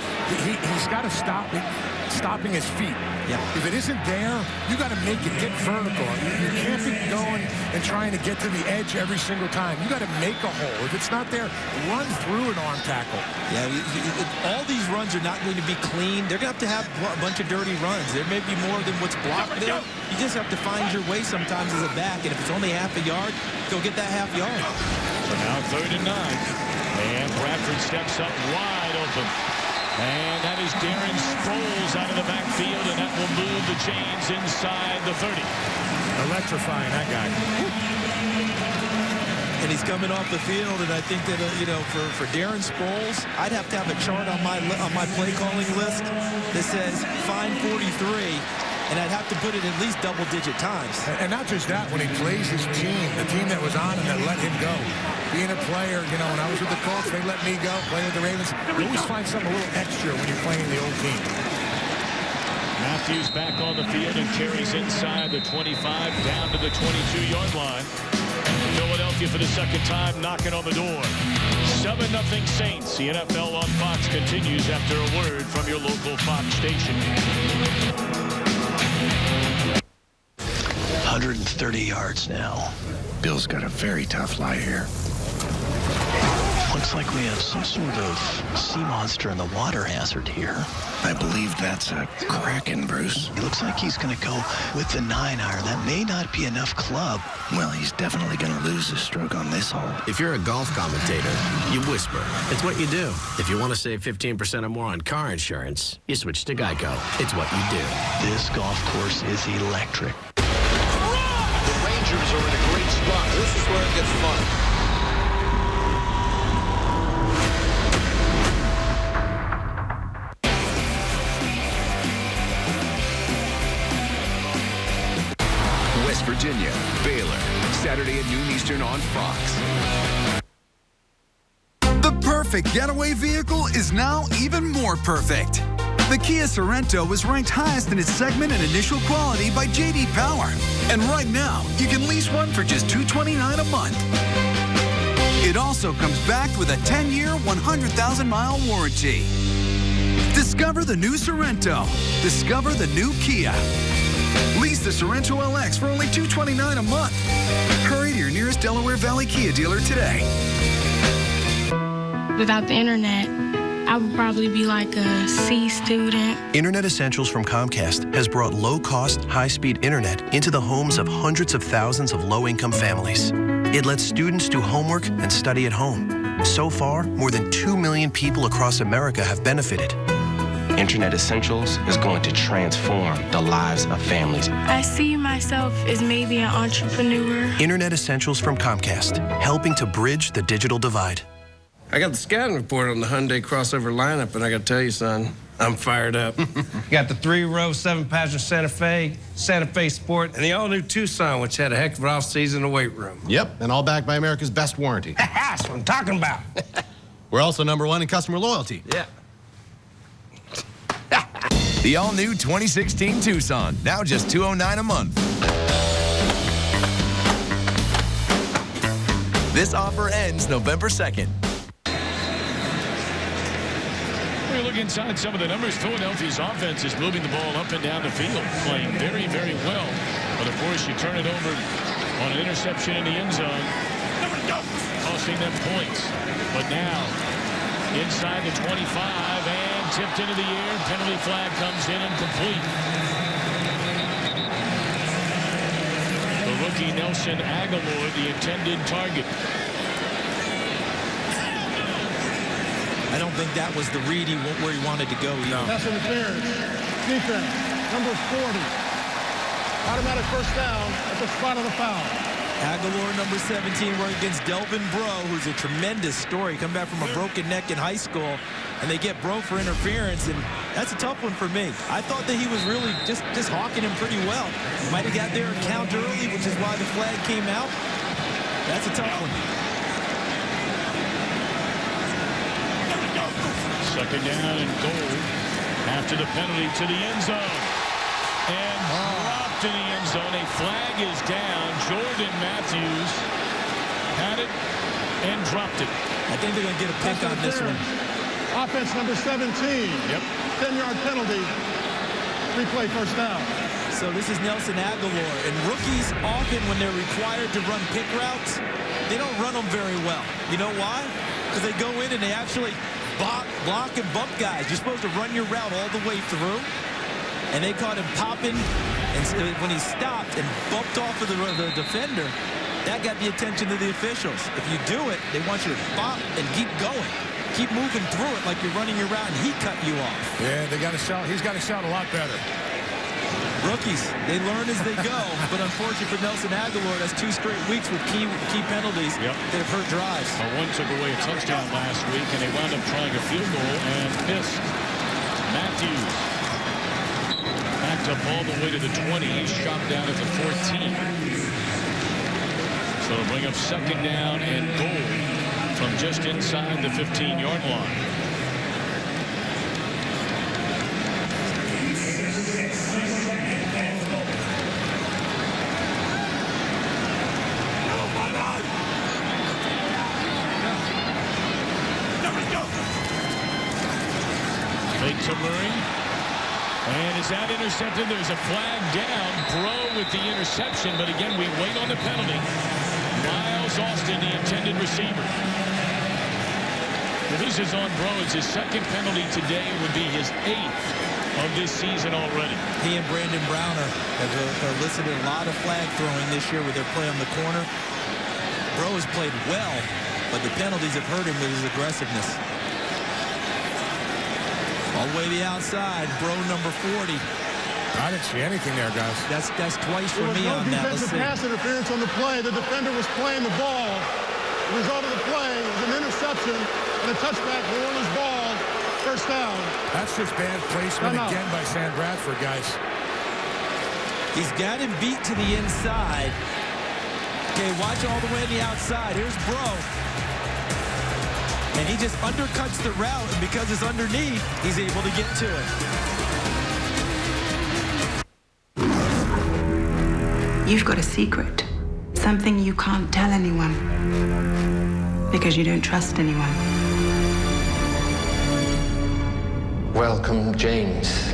he's got to stop it, stopping his feet. Yeah. If it isn't there, you got to make it get vertical. You can't be going and trying to get to the edge every single time. You got to make a hole. If it's not there, run through an arm tackle. Yeah, all these runs are not going to be clean. They're going to have a bunch of dirty runs. There may be more than what's blocked there. You just have to find your way sometimes as a back, and if it's only half a yard, go get that half yard. So now 3rd and 9. And Bradford steps up wide open. And that is Darren Sproles out of the backfield, and that will move the chains inside the 30. Electrifying, that guy. And he's coming off the field, and I think that, for Darren Sproles, I'd have to have a chart on my play calling list that says find 43. And I'd have to put it at least double-digit times. And not just that, when he plays his team, the team that was on him that let him go. Being a player, when I was with the Colts, they let me go. Playing with the Ravens, you always find something a little extra when you're playing the old team. Matthews back on the field and carries inside the 25 down to the 22-yard line. Philadelphia for the second time knocking on the door. 7-0 Saints. The NFL on Fox continues after a word from your local Fox station. 130 yards now. Bill's got a very tough lie here. Looks like we have some sort of sea monster in the water hazard here. I believe that's a Kraken, Bruce. It looks like he's going to go with the 9-iron. That may not be enough club. Well, he's definitely going to lose his stroke on this hole. If you're a golf commentator, you whisper. It's what you do. If you want to save 15% or more on car insurance, you switch to Geico. It's what you do. This golf course is electric. The Rangers are in a great spot. This is where it gets fun. West Virginia, Baylor, Saturday at noon Eastern on Fox. The perfect getaway vehicle is now even more perfect. The Kia Sorento was ranked highest in its segment and initial quality by J.D. Power. And right now, you can lease one for just $229 a month. It also comes backed with a 10-year, 100,000-mile warranty. Discover the new Sorento. Discover the new Kia. Lease the Sorento LX for only $229 a month. Hurry to your nearest Delaware Valley Kia dealer today. Without the internet, I would probably be like a C student. Internet Essentials from Comcast has brought low-cost, high-speed internet into the homes of hundreds of thousands of low-income families. It lets students do homework and study at home. So far, more than 2 million people across America have benefited. Internet Essentials is going to transform the lives of families. I see myself as maybe an entrepreneur. Internet Essentials from Comcast, helping to bridge the digital divide. I got the scouting report on the Hyundai crossover lineup, and I got to tell you, son, I'm fired up. Got the 3-row, 7-passenger Santa Fe Sport, and the all-new Tucson, which had a heck of an off-season in the weight room. Yep, and all backed by America's best warranty. That's what I'm talking about. We're also #1 in customer loyalty. Yeah. The all-new 2016 Tucson, now just $209 a month. This offer ends November 2nd. We look inside some of the numbers. Philadelphia's offense is moving the ball up and down the field, playing very, very well. But, of course, you turn it over on an interception in the end zone, costing them points. But now, inside the 25 and tipped into the air. Penalty flag comes in incomplete. The rookie Nelson Aguilar, the intended target. I don't think that was the read where he wanted to go. Pass interference. Defense, number 40. Automatic first down at the spot of the foul. Aguilar, number 17, running against Delvin Breaux, who's a tremendous story. Come back from a broken neck in high school, and they get Breaux for interference, and that's a tough one for me. I thought that he was really just hawking him pretty well. Might have got their account early, which is why the flag came out. That's a tough one. Second down and goal after the penalty to the end zone. And dropped in the end zone. A flag is down. Jordan Matthews had it and dropped it. I think they're going to get a pick on this one. Offense number 17. Yep. 10-yard penalty. Replay first down. So this is Nelson Aguilar. And rookies often, when they're required to run pick routes, they don't run them very well. You know why? Because they go in and they actually block and bump guys. You're supposed to run your route all the way through. And they caught him popping, and when he stopped and bumped off of the defender, that got the attention of the officials. If you do it, they want you to bop and keep going. Keep moving through it like you're running your route, and he cut you off. Yeah, they got to shout. He's got to shout a lot better. Rookies, they learn as they go, but unfortunately for Nelson Aguilar, that's 2 straight weeks with key penalties that have hurt drives. One took away a touchdown last week, and they wound up trying a field goal and missed. Matthews backed up all the way to the 20. He's shot down at the 14. So it'll bring up second down and goal from just inside the 15-yard line. Fake to Murray. And is that intercepted? There's a flag down. Breaux with the interception, but again, we wait on the penalty. Miles Austin, the intended receiver. If this is on Breaux, it's his second penalty today. It would be his 8th of this season already. He and Brandon Browner have elicited a lot of flag throwing this year with their play on the corner. Breaux has played well, but the penalties have hurt him with his aggressiveness. All the way to the outside, Breaux number 40. I didn't see anything there, guys. That's twice for me on that. There was no defensive pass interference on the play. The defender was playing the ball. The result of the play was an interception and a touchback. New Orleans ball, first down. That's just bad placement again by Sam Bradford, guys. He's got him beat to the inside. Okay, watch all the way to the outside. Here's Breaux. And he just undercuts the route, and because it's underneath, he's able to get to it. You've got a secret. Something you can't tell anyone. Because you don't trust anyone. Welcome, James.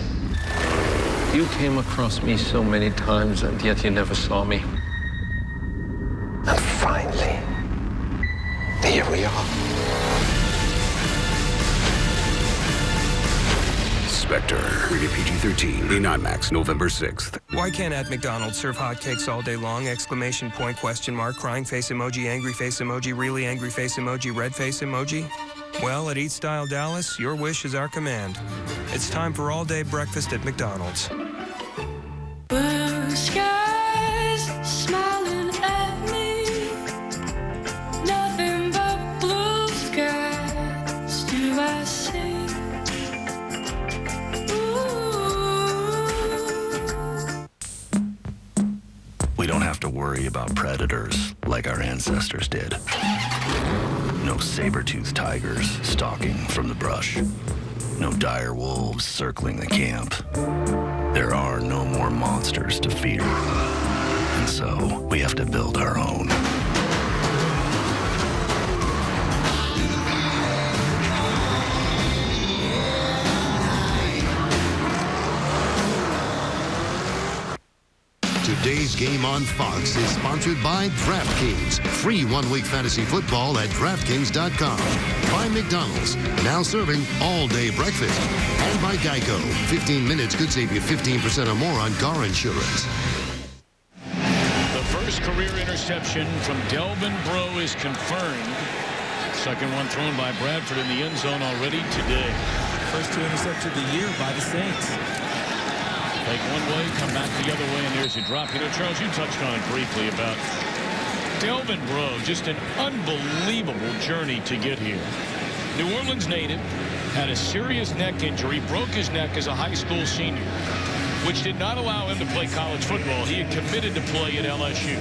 You came across me so many times, and yet you never saw me. And finally, here we are. Spectre, rated PG-13, in IMAX, November 6th. Why can't at McDonald's serve hotcakes all day long? Exclamation point, question mark, crying face emoji, angry face emoji, really angry face emoji, red face emoji? Well, at Eat Style Dallas, your wish is our command. It's time for all-day breakfast at McDonald's. Blue skies smiling at me. Nothing but blue skies do I see. We don't have to worry about predators like our ancestors did. No saber-toothed tigers stalking from the brush. No dire wolves circling the camp. There are no more monsters to fear. And so we have to build our own. Today's game on Fox is sponsored by DraftKings. Free one-week fantasy football at DraftKings.com. By McDonald's, now serving all-day breakfast. And by Geico. 15 minutes could save you 15% or more on car insurance. The first career interception from Delvin Breaux is confirmed. Second one thrown by Bradford in the end zone already today. First 2 interceptions of the year by the Saints. Take one way, come back the other way, and there's a drop. You know, Charles, you touched on it briefly about Delvin Breaux, just an unbelievable journey to get here. New Orleans native, had a serious neck injury, broke his neck as a high school senior, which did not allow him to play college football. He had committed to play at LSU.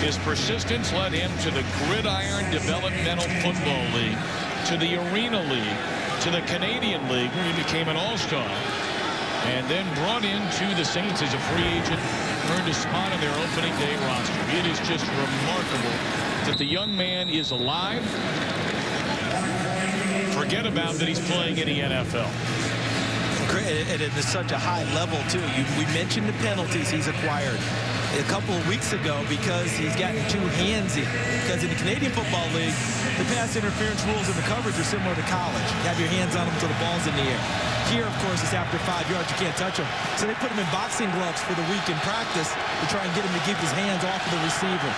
His persistence led him to the Gridiron Developmental Football League, to the Arena League, to the Canadian League, where he became an all-star, and then brought into the Saints as a free agent, earned a spot on their opening day roster. It is just remarkable that the young man is alive. Forget about that he's playing in the NFL. And it is such a high level, too. We mentioned the penalties he's acquired a couple of weeks ago because he's gotten too handsy. Because in the Canadian Football League, the pass interference rules and the coverage are similar to college. You have your hands on them until the ball's in the air. Here, of course, it's after 5 yards. You can't touch him. So they put him in boxing gloves for the week in practice to try and get him to keep his hands off of the receiver.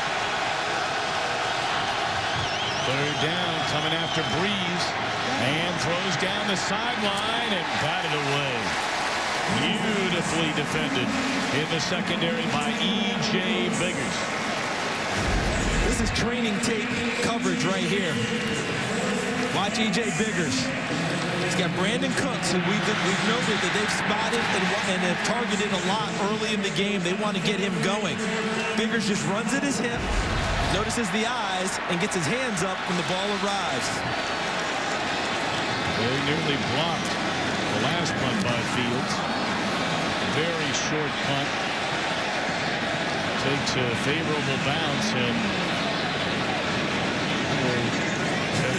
Third down, coming after Breeze, and throws down the sideline and batted away. Beautifully defended in the secondary by E.J. Biggers. This is training tape coverage right here. Watch E.J. Biggers. He's got Brandon Cooks, who we've noted that they've spotted and have targeted a lot early in the game. They want to get him going. Biggers just runs at his hip, notices the eyes, and gets his hands up when the ball arrives. They nearly blocked the last punt by Fields. Very short punt. Takes a favorable bounce and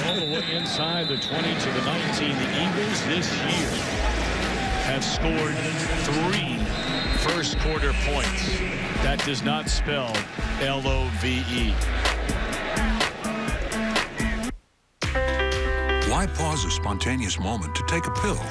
all the way inside the 20 to the 19. The Eagles this year have scored 3 first-quarter points. That does not spell L-O-V-E. Why pause a spontaneous moment to take a pill?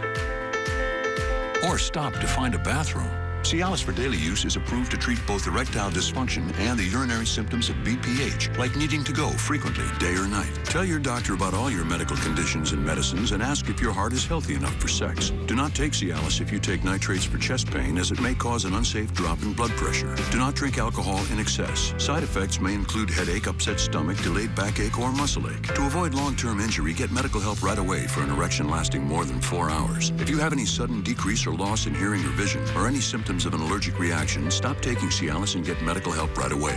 Or stop to find a bathroom? Cialis for daily use is approved to treat both erectile dysfunction and the urinary symptoms of BPH, like needing to go frequently, day or night. Tell your doctor about all your medical conditions and medicines and ask if your heart is healthy enough for sex. Do not take Cialis if you take nitrates for chest pain, as it may cause an unsafe drop in blood pressure. Do not drink alcohol in excess. Side effects may include headache, upset stomach, delayed backache, or muscle ache. To avoid long-term injury, get medical help right away for an erection lasting more than 4 hours. If you have any sudden decrease or loss in hearing or vision, or any symptoms of an allergic reaction, stop taking Cialis and get medical help right away.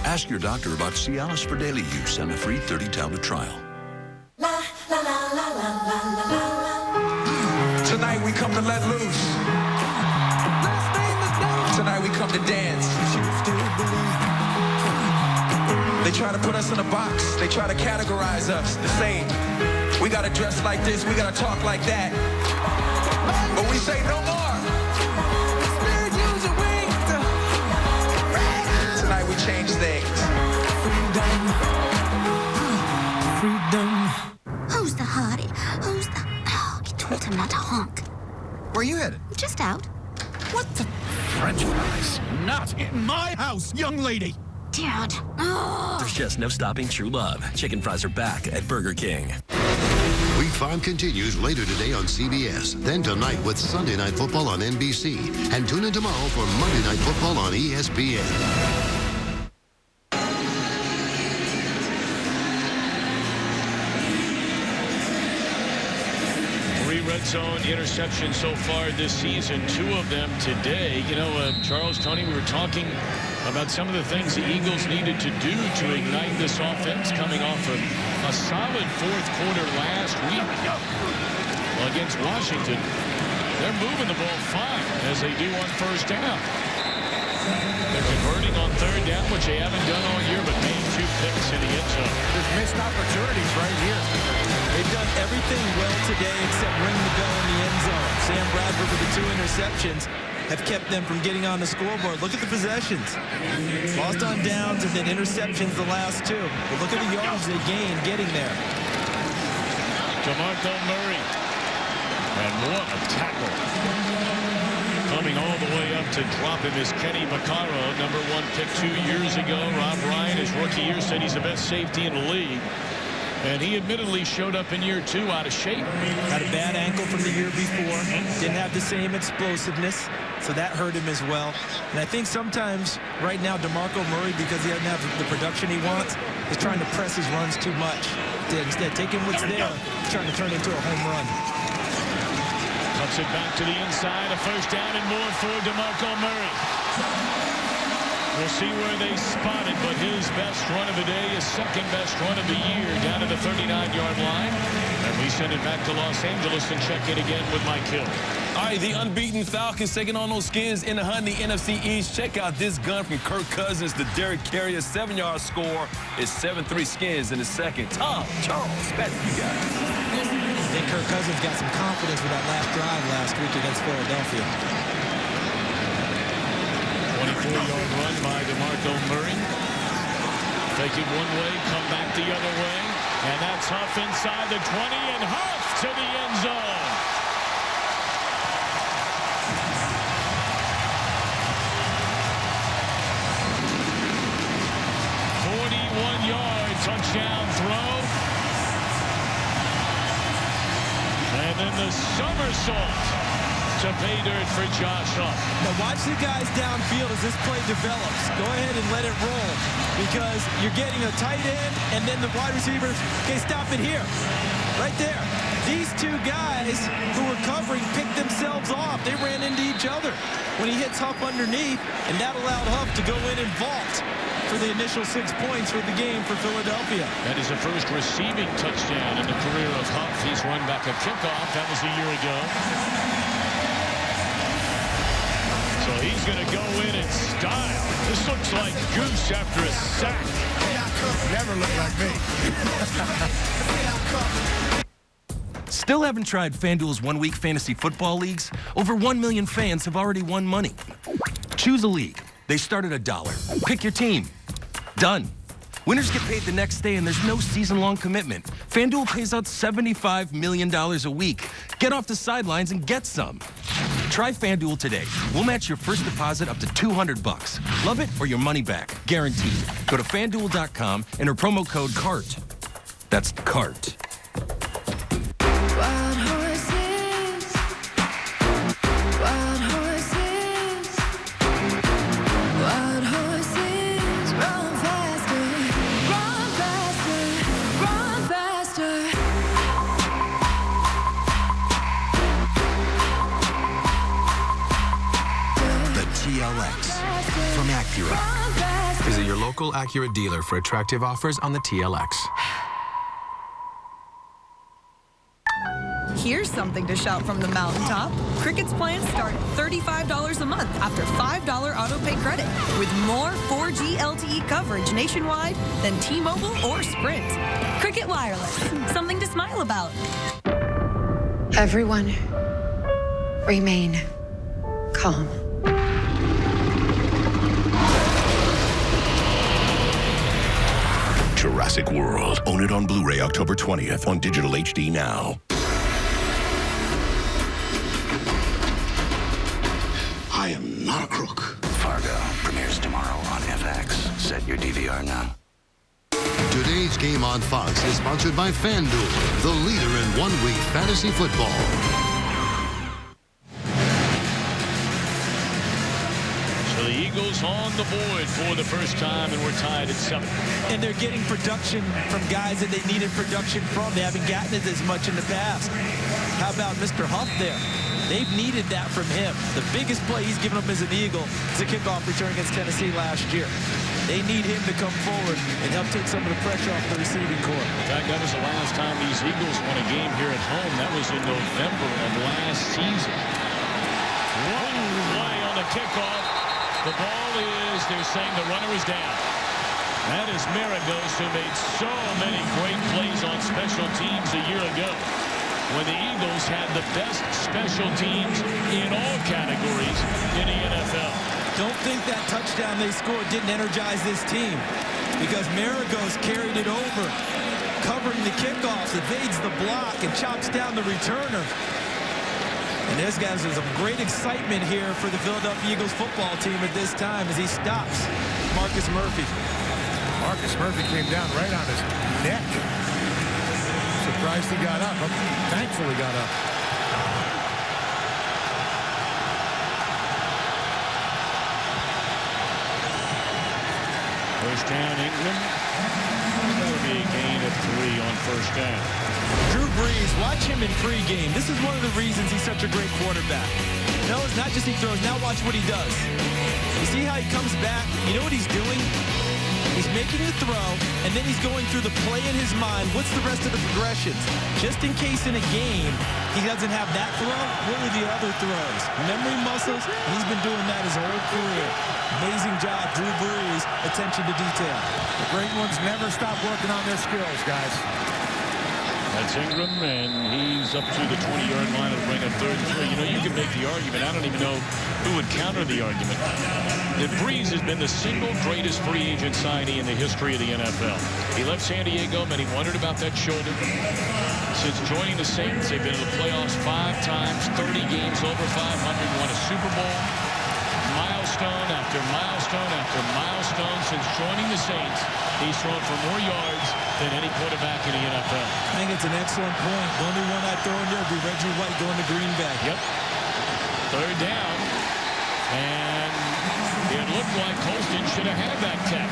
Ask your doctor about Cialis for daily use and a free 30-tablet trial. Tonight we come to let loose. Tonight we come to dance. They try to put us in a box. They try to categorize us the same. We gotta dress like this. We gotta talk like that. But we say no more. Tonight we change things. Freedom. Who's the hottie? Who's the... Oh, he told him not to honk. Where you headed? Just out. What the... French fries. Not in my house, young lady. Dad. Oh. There's just no stopping true love. Chicken fries are back at Burger King. Week 5 continues later today on CBS. Then tonight with Sunday Night Football on NBC. And tune in tomorrow for Monday Night Football on ESPN. 3 red zone interceptions so far this season, 2 of them today. You know, Charles, Tony, we were talking about some of the things the Eagles needed to do to ignite this offense coming off of a solid 4th quarter last week. Well, against Washington, they're moving the ball fine as they do on 1st down. They're converting on 3rd down, which they haven't done all year, but made 2 picks in the end zone. There's missed opportunities right here. They've done everything well today except ring the bell in the end zone. Sam Bradford with the 2 interceptions have kept them from getting on the scoreboard. Look at the possessions. Lost on downs and then interceptions the last 2. But look at the yards they gained getting there. DeMarco Murray. And what a tackle. Coming all the way up to drop him is Kenny Vaccaro, #1 pick 2 years ago. Rob Ryan, his rookie year, said he's the best safety in the league. And he admittedly showed up in year 2 out of shape. Had a bad ankle from the year before. Didn't have the same explosiveness, so that hurt him as well. And I think sometimes, right now, DeMarco Murray, because he doesn't have the production he wants, is trying to press his runs too much. Instead, taking what's there, trying to turn it into a home run. Cuts it back to the inside. A first down and more for DeMarco Murray. We'll see where they spot it, but his best run of the day, his second best run of the year, down to the 39-yard line. And we send it back to Los Angeles and check it again with Mike Hill. All right, the unbeaten Falcons taking on those Skins in the hunt in the NFC East. Check out this gun from Kirk Cousins, the Derrick Carrier 7-yard score. It's 7-3 Skins in the second. Tom, Charles, back to you guys. I think Kirk Cousins got some confidence with that last drive last week against Philadelphia. 24-yard run by DeMarco Murray. Take it one way, come back the other way. And that's Huff inside the 20, and Huff to the end zone. .41-yard touchdown throw. And then the somersault to pay dirt for Josh Huff. Now watch the guys downfield as this play develops. Go ahead and let it roll, because you're getting a tight end and then the wide receivers. Okay, stop it here. Right there. These two guys who were covering picked themselves off. They ran into each other when he hits Huff underneath, and that allowed Huff to go in and vault for the initial 6 points for the game for Philadelphia. That is the first receiving touchdown in the career of Huff. He's run back a kickoff. That was a year ago. So he's going to go in style. This looks like Goose after a sack. Never looked like me. Still haven't tried FanDuel's one-week fantasy football leagues? Over 1 million fans have already won money. Choose a league. They start at $1. Pick your team. Done. Winners get paid the next day, and there's no season-long commitment. FanDuel pays out $75 million a week. Get off the sidelines and get some. Try FanDuel today. We'll match your first deposit up to $200. Love it or your money back. Guaranteed. Go to FanDuel.com and enter promo code CART. That's CART. Wild horses, wild horses, wild horses, run faster, run faster, run faster. The TLX from Acura. Visit your local Acura dealer for attractive offers on the TLX. Here's something to shout from the mountaintop. Cricket's plans start at $35 a month after $5 auto-pay credit, with more 4G LTE coverage nationwide than T-Mobile or Sprint. Cricket Wireless, something to smile about. Everyone, remain calm. Jurassic World. Own it on Blu-ray October 20th on digital HD now. I am not a crook. Fargo premieres tomorrow on FX. Set your DVR now. Today's game on Fox is sponsored by FanDuel, the leader in one-week fantasy football. So the Eagles on the board for the first time, and we're tied at 7. And they're getting production from guys that they needed production from. They haven't gotten it as much in the past. How about Mr. Huff there? They've needed that from him. The biggest play he's given them as an Eagle is a kickoff return against Tennessee last year. They need him to come forward and help take some of the pressure off the receiving corps. In fact, that was the last time these Eagles won a game here at home. That was in November of last season. One play on the kickoff. The ball is, they're saying the runner is down. That is Maragos, who made so many great plays on special teams a year ago, when the Eagles had the best special teams in all categories in the NFL. Don't think that touchdown they scored didn't energize this team, because Maragos carried it over, covering the kickoffs, evades the block, and chops down the returner. And there's guys, there's some great excitement here for the Philadelphia Eagles football team at this time as he stops Marcus Murphy. Marcus Murphy came down right on his neck. surprised he got up. Thankfully got up. First down, Ingram. That would be a gain of 3 on first down. Drew Brees, watch him in pregame. This is one of the reasons he's such a great quarterback. No, it's not just he throws. Now watch what he does. You see how he comes back? You know what he's doing? He's making the throw, and then he's going through the play in his mind. What's the rest of the progressions? Just in case in a game he doesn't have that throw, what are the other throws? Memory muscles, and he's been doing that his whole career. Amazing job, Drew Brees. Attention to detail. The great ones never stop working on their skills, guys. That's Ingram, and he's up to the 20-yard line to bring a 3rd and 3. You know, you can make the argument. I don't even know who would counter the argument. That Brees has been the single greatest free agent signee in the history of the NFL. He left San Diego, and he wondered about that shoulder. Since joining the Saints, they've been to the playoffs 5 times, 30 games, over 500, won a Super Bowl. Milestone after milestone after milestone since joining the Saints. He's thrown for more yards than any quarterback in the NFL. I think it's an excellent point. The only one I'd throw in there would be Reggie White going to Green Bay. Yep. 3rd down. And it looked like Colston should have had that catch.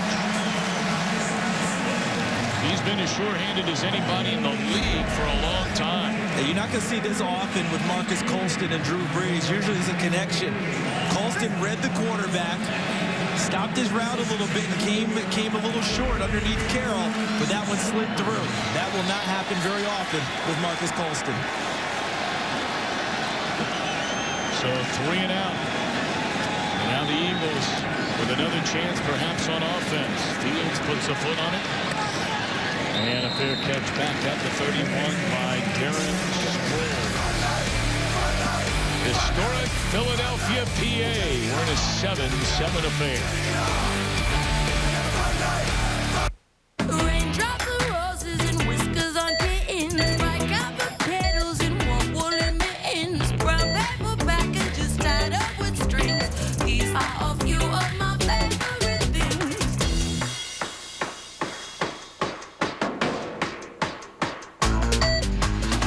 He's been as sure-handed as anybody in the league for a long time. Hey, you're not going to see this often with Marcus Colston and Drew Brees. Usually there's a connection. Colston read the quarterback, stopped his route a little bit, and came a little short underneath Carroll, but that one slid through. That will not happen very often with Marcus Colston. So 3 and out. And now the Eagles with another chance perhaps on offense. Fields puts a foot on it. And a fair catch back at the 31 by Darren Sproles. Historic Philadelphia, PA. We're in a 7-7 affair. Raindrops of roses and whiskers on kittens, white copper petals and warm woolen mittens, brown paper packages tied up with strings. These are a few of my favorite things.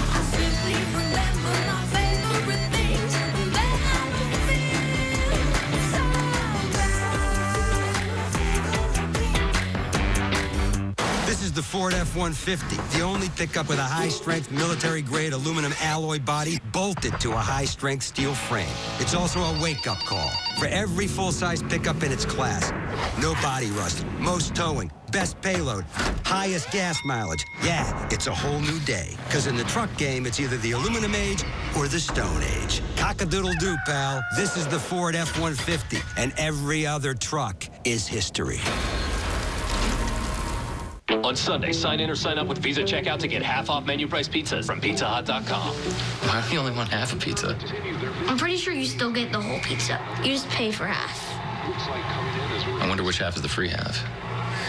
I simply remember my favorite things, and then I don't feel so bad. This is the Ford F-150, the only pickup with a high-strength military-grade aluminum alloy body bolted to a high-strength steel frame. It's also a wake-up call for every full-size pickup in its class. No body rust, most towing, best payload, highest gas mileage. Yeah, it's a whole new day. Because in the truck game, it's either the aluminum age or the stone age. Cock-a-doodle-doo, pal. This is the Ford F-150, and every other truck is history. On Sunday, sign in or sign up with Visa Checkout to get half off menu price pizzas from PizzaHut.com. Why do you only want half a pizza? I'm pretty sure you still get the whole pizza. You just pay for half. I wonder which half is the free half.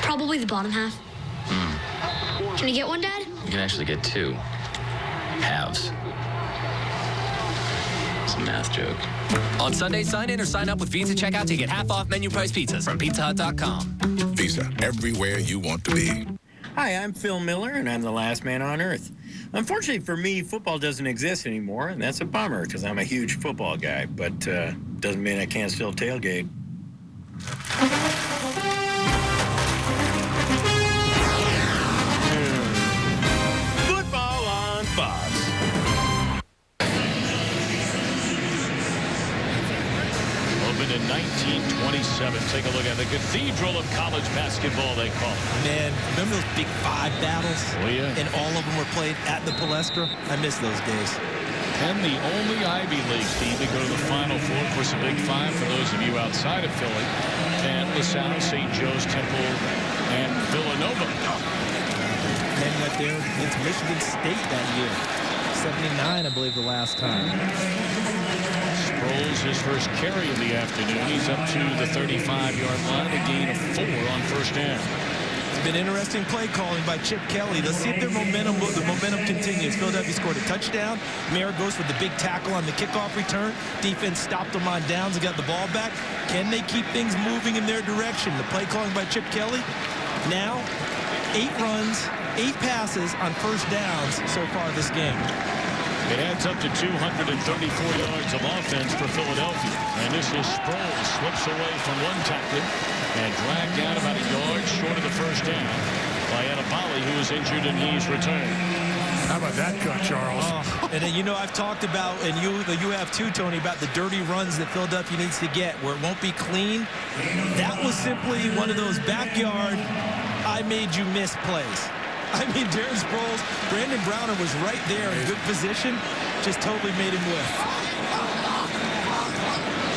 Probably the bottom half. Can you get one, Dad? You can actually get 2 halves. It's a math joke. On Sunday, sign in or sign up with Visa Checkout to get half off menu price pizzas from PizzaHut.com. Visa, everywhere you want to be. Hi, I'm Phil Miller, and I'm the last man on Earth. Unfortunately for me, football doesn't exist anymore, and that's a bummer because I'm a huge football guy, but doesn't mean I can't still tailgate. Football on Fox. Opened in 1927. Take a look at the Cathedral of College Basketball, they call it. Man, remember those Big 5 battles? Oh, yeah. And all of them were played at the Palestra? I miss those days. And the only Ivy League team to go to the Final Four. Of course, the Big 5 for those of you outside of Philly. And LaSalle, St. Joe's, Temple, and Villanova. And went there against Michigan State that year. 79, I believe, the last time. Sproles, his first carry of the afternoon. He's up to the 35-yard line, a gain of 4 on first down. It's been interesting play calling by Chip Kelly. Let's see if the momentum continues. Philadelphia scored a touchdown. Mayer goes with the big tackle on the kickoff return. Defense stopped them on downs and got the ball back. Can they keep things moving in their direction? The play calling by Chip Kelly. Now, 8 runs, 8 passes on first downs so far this game. It adds up to 234 yards of offense for Philadelphia. And this is Sproles, slips away from one tackler and dragged down about a yard short of the first down by Adebawale, who is injured and he's returned. How about that cut, Charles? And then, I've talked about, and you have too, Tony, about the dirty runs that Philadelphia needs to get where it won't be clean. That was simply one of those backyard, I made you miss plays. I mean, Darren Sproles, Brandon Browner was right there in good position, just totally made him whiff.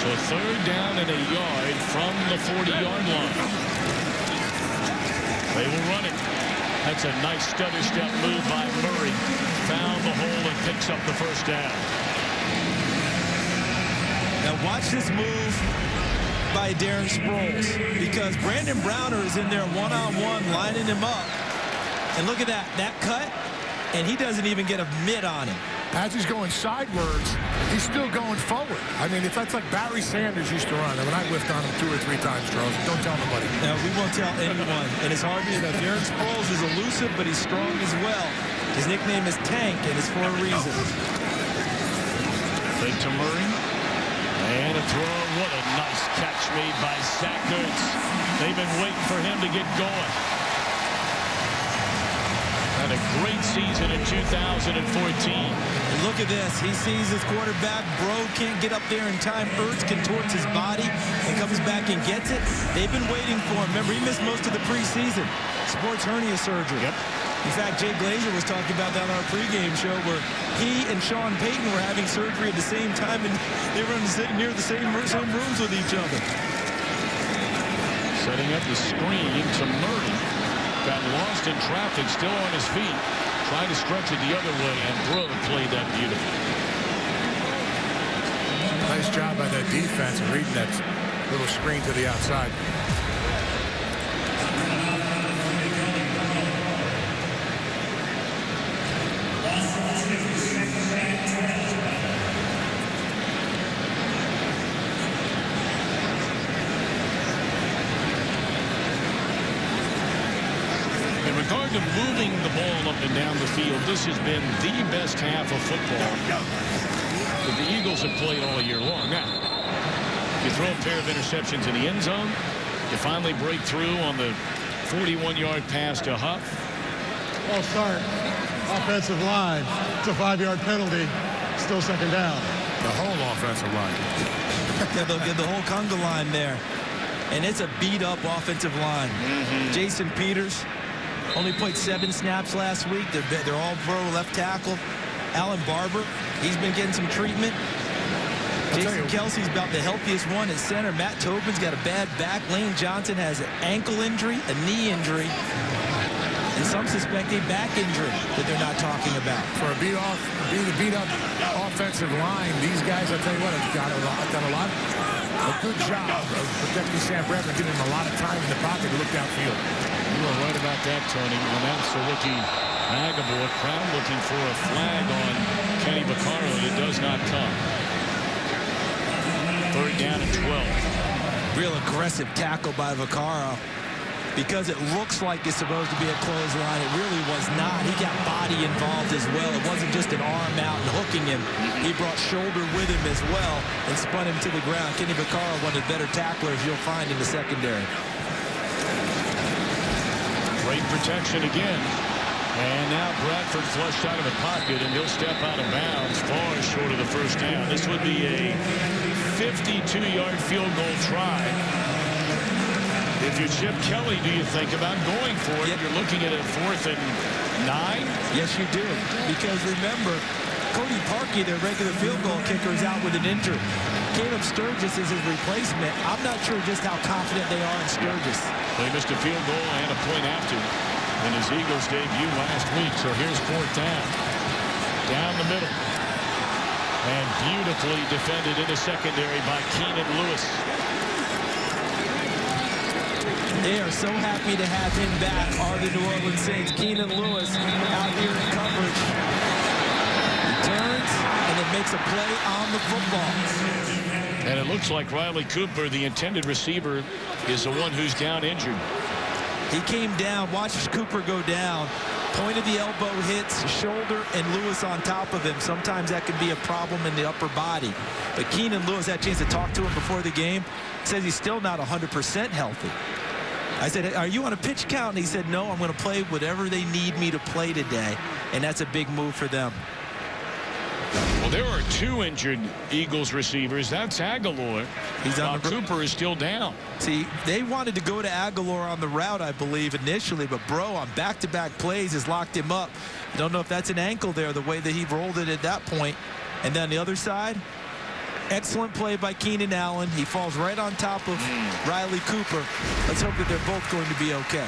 So 3rd down and a yard from the 40-yard line. They will run it. That's a nice stutter step move by Murray. Found the hole and picks up the first down. Now watch this move by Darren Sproles, because Brandon Browner is in there one-on-one lining him up. And look at that cut, and he doesn't even get a mitt on him. As he's going sidewards, he's still going forward. I mean, that's like Barry Sanders used to run. I mean, I whiffed on him 2 or 3 times, Charles. Don't tell nobody. No, we won't tell anyone. And it's hard to know. Darren Sproles is elusive, but he's strong as well. His nickname is Tank, and it's for a reason. Fake to Murray. And a throw. What a nice catch made by Zach Ertz. They've been waiting for him to get going. Had a great season in 2014. And look at this. He sees his quarterback. Bro can't get up there in time. Ertz contorts his body and comes back and gets it. They've been waiting for him. Remember, he missed most of the preseason. Sports hernia surgery. Yep. In fact, Jay Glazer was talking about that on our pregame show where he and Sean Payton were having surgery at the same time, and they were near the same rooms with each other. Setting up the screen to Murray. Got lost in traffic, still on his feet. Trying to stretch it the other way, and Breaux played that beautifully. Nice job by that defense of reading that little screen to the outside. Moving the ball up and down the field, this has been the best half of football that the Eagles have played all year long. Now, you throw a pair of interceptions in the end zone, you finally break through on the 41-yard pass to Huff. False start, offensive line. It's a 5-yard penalty, still 2nd down. The whole offensive line. the whole conga line there. And it's a beat-up offensive line. Jason Peters only played 7 snaps last week. They're all pro left tackle. Alan Barber, he's been getting some treatment. Jason Kelsey's about the healthiest one at center. Matt Tobin's got a bad back. Lane Johnson has an ankle injury, a knee injury, and some suspect a back injury that they're not talking about. For a beat-up offensive line, these guys, I'll tell you what, have done a good job of protecting Sam Bradford, giving him a lot of time in the pocket to look downfield. You are right about that, Tony. And that's the rookie Agabor. Crowd looking for a flag on Kenny Vaccaro, and it does not come. 3rd down and 12. Real aggressive tackle by Vaccaro. Because it looks like it's supposed to be a clothesline, it really was not. He got body involved as well. It wasn't just an arm out and hooking him. He brought shoulder with him as well and spun him to the ground. Kenny Vaccaro, one of the better tacklers you'll find in the secondary. Great protection again. And now Bradford flushed out of the pocket, and he'll step out of bounds far short of the first down. This would be a 52-yard field goal try. If you're Chip Kelly, do you think about going for it? Yep. You're looking at a 4th and 9? Yes, you do. Because remember, Cody Parkey, their regular field goal kicker, is out with an injury. Caleb Sturgis is his replacement. I'm not sure just how confident they are in Sturgis. They missed a field goal and a point after in his Eagles debut last week. So here's 4th down. Down the middle. And beautifully defended in the secondary by Keenan Lewis. They are so happy to have him back, are the New Orleans Saints. Keenan Lewis out here in coverage. He turns and it makes a play on the football. And it looks like Riley Cooper, the intended receiver, is the one who's down injured. He came down, watches Cooper go down, Point of the elbow hits shoulder and Lewis on top of him. Sometimes that can be a problem in the upper body. But Keenan Lewis had a chance to talk to him before the game. Says he's still not 100% healthy. I said, are you on a pitch count? And he said, no, I'm going to play whatever they need me to play today. And that's a big move for them. Well, there are 2 injured Eagles receivers. That's Aguilar. He's on Cooper is still down. See, they wanted to go to Aguilar on the route, I believe, initially, but Bro on back-to-back plays has locked him up. Don't know if that's an ankle there, the way that he rolled it at that point. And then the other side, excellent play by Keenan Allen. He falls right on top of Riley Cooper. Let's hope that they're both going to be okay.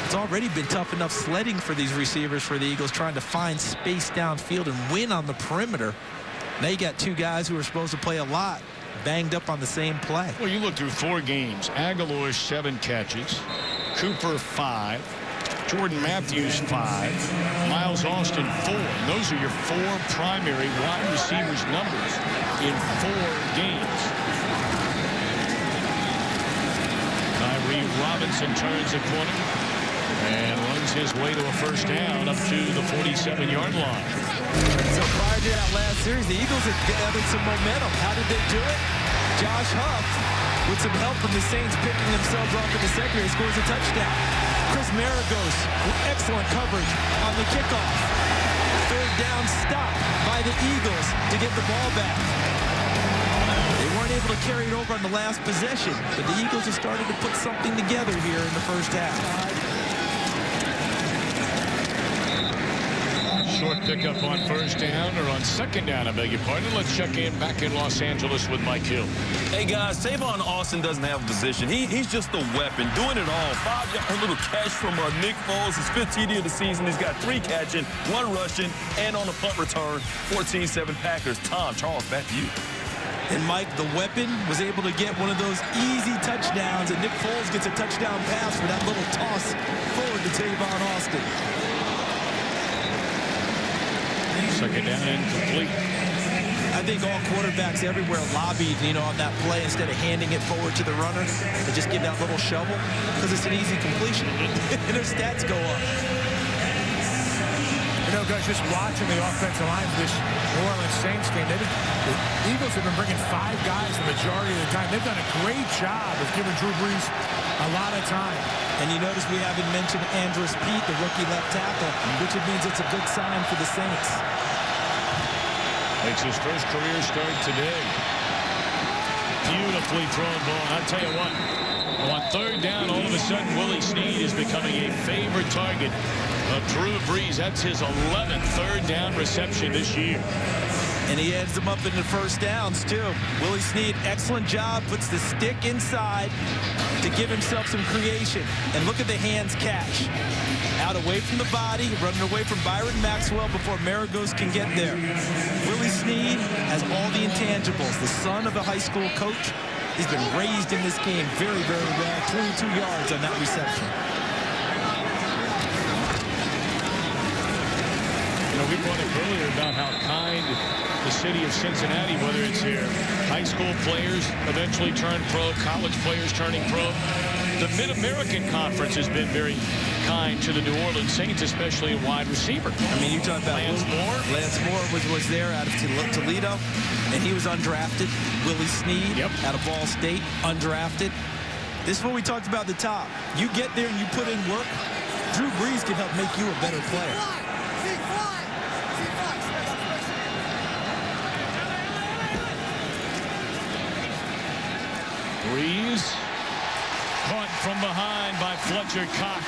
It's already been tough enough sledding for these receivers for the Eagles, trying to find space downfield and win on the perimeter. Now you got 2 guys who are supposed to play a lot banged up on the same play. Well, you look through 4 games. Aguilar 7 catches, Cooper 5, Jordan Matthews 5, Miles Austin 4. Those are your 4 primary wide receivers numbers in 4 games. Tyree Robinson turns the corner and runs his way to a first down up to the 47-yard line. So prior to that last series, the Eagles had gathered some momentum. How did they do it? Josh Huff, with some help from the Saints picking themselves off in the secondary, scores a touchdown. Chris Maragos with excellent coverage on the kickoff. Third down stop by the Eagles to get the ball back. They weren't able to carry it over on the last possession, but the Eagles have started to put something together here in the first half. Short pickup on first down, or on second down, I beg your pardon. Let's check in back in Los Angeles with Mike Hill. Hey, guys, Tavon Austin doesn't have a position. He's just a weapon, doing it all. 5-yard little catch from Nick Foles, his 5th TD of the season. He's got 3 catching, 1 rushing, and on a punt return, 14-7 Packers. Tom, Charles, back to you. And Mike, the weapon, was able to get one of those easy touchdowns, and Nick Foles gets a touchdown pass for that little toss forward to Tavon Austin. Second down incomplete. I think all quarterbacks everywhere lobbied, on that play instead of handing it forward to the runner. They just give that little shovel because it's an easy completion. And their stats go up. Guys, just watching the offensive line for this New Orleans Saints game, the Eagles have been bringing 5 guys the majority of the time. They've done a great job of giving Drew Brees a lot of time. And you notice we haven't mentioned Andrus Peat, the rookie left tackle, which means it's a good sign for the Saints. Makes his first career start today. Beautifully thrown ball. I'll tell you what, on third down, all of a sudden, Willie Snead is becoming a favorite target of Drew Brees. That's his 11th third down reception this year. And he adds them up in the first downs, too. Willie Snead, excellent job, puts the stick inside to give himself some creation. And look at the hands catch. Out away from the body, running away from Byron Maxwell before Maragos can get there. Willie Snead has all the intangibles. The son of a high school coach. He's been raised in this game very, very well. 22 yards on that reception. We brought up earlier about how kind the city of Cincinnati, whether it's their high school players eventually turn pro, college players turning pro. The Mid-American Conference has been very kind to the New Orleans Saints, especially in wide receiver. I mean, you talk about Lance Moore. Lance Moore was there out of Toledo, and he was undrafted. Willie Snead out of Ball State, undrafted. This is what we talked about at the top. You get there and you put in work, Drew Brees can help make you a better player. Brees caught from behind by Fletcher Cox.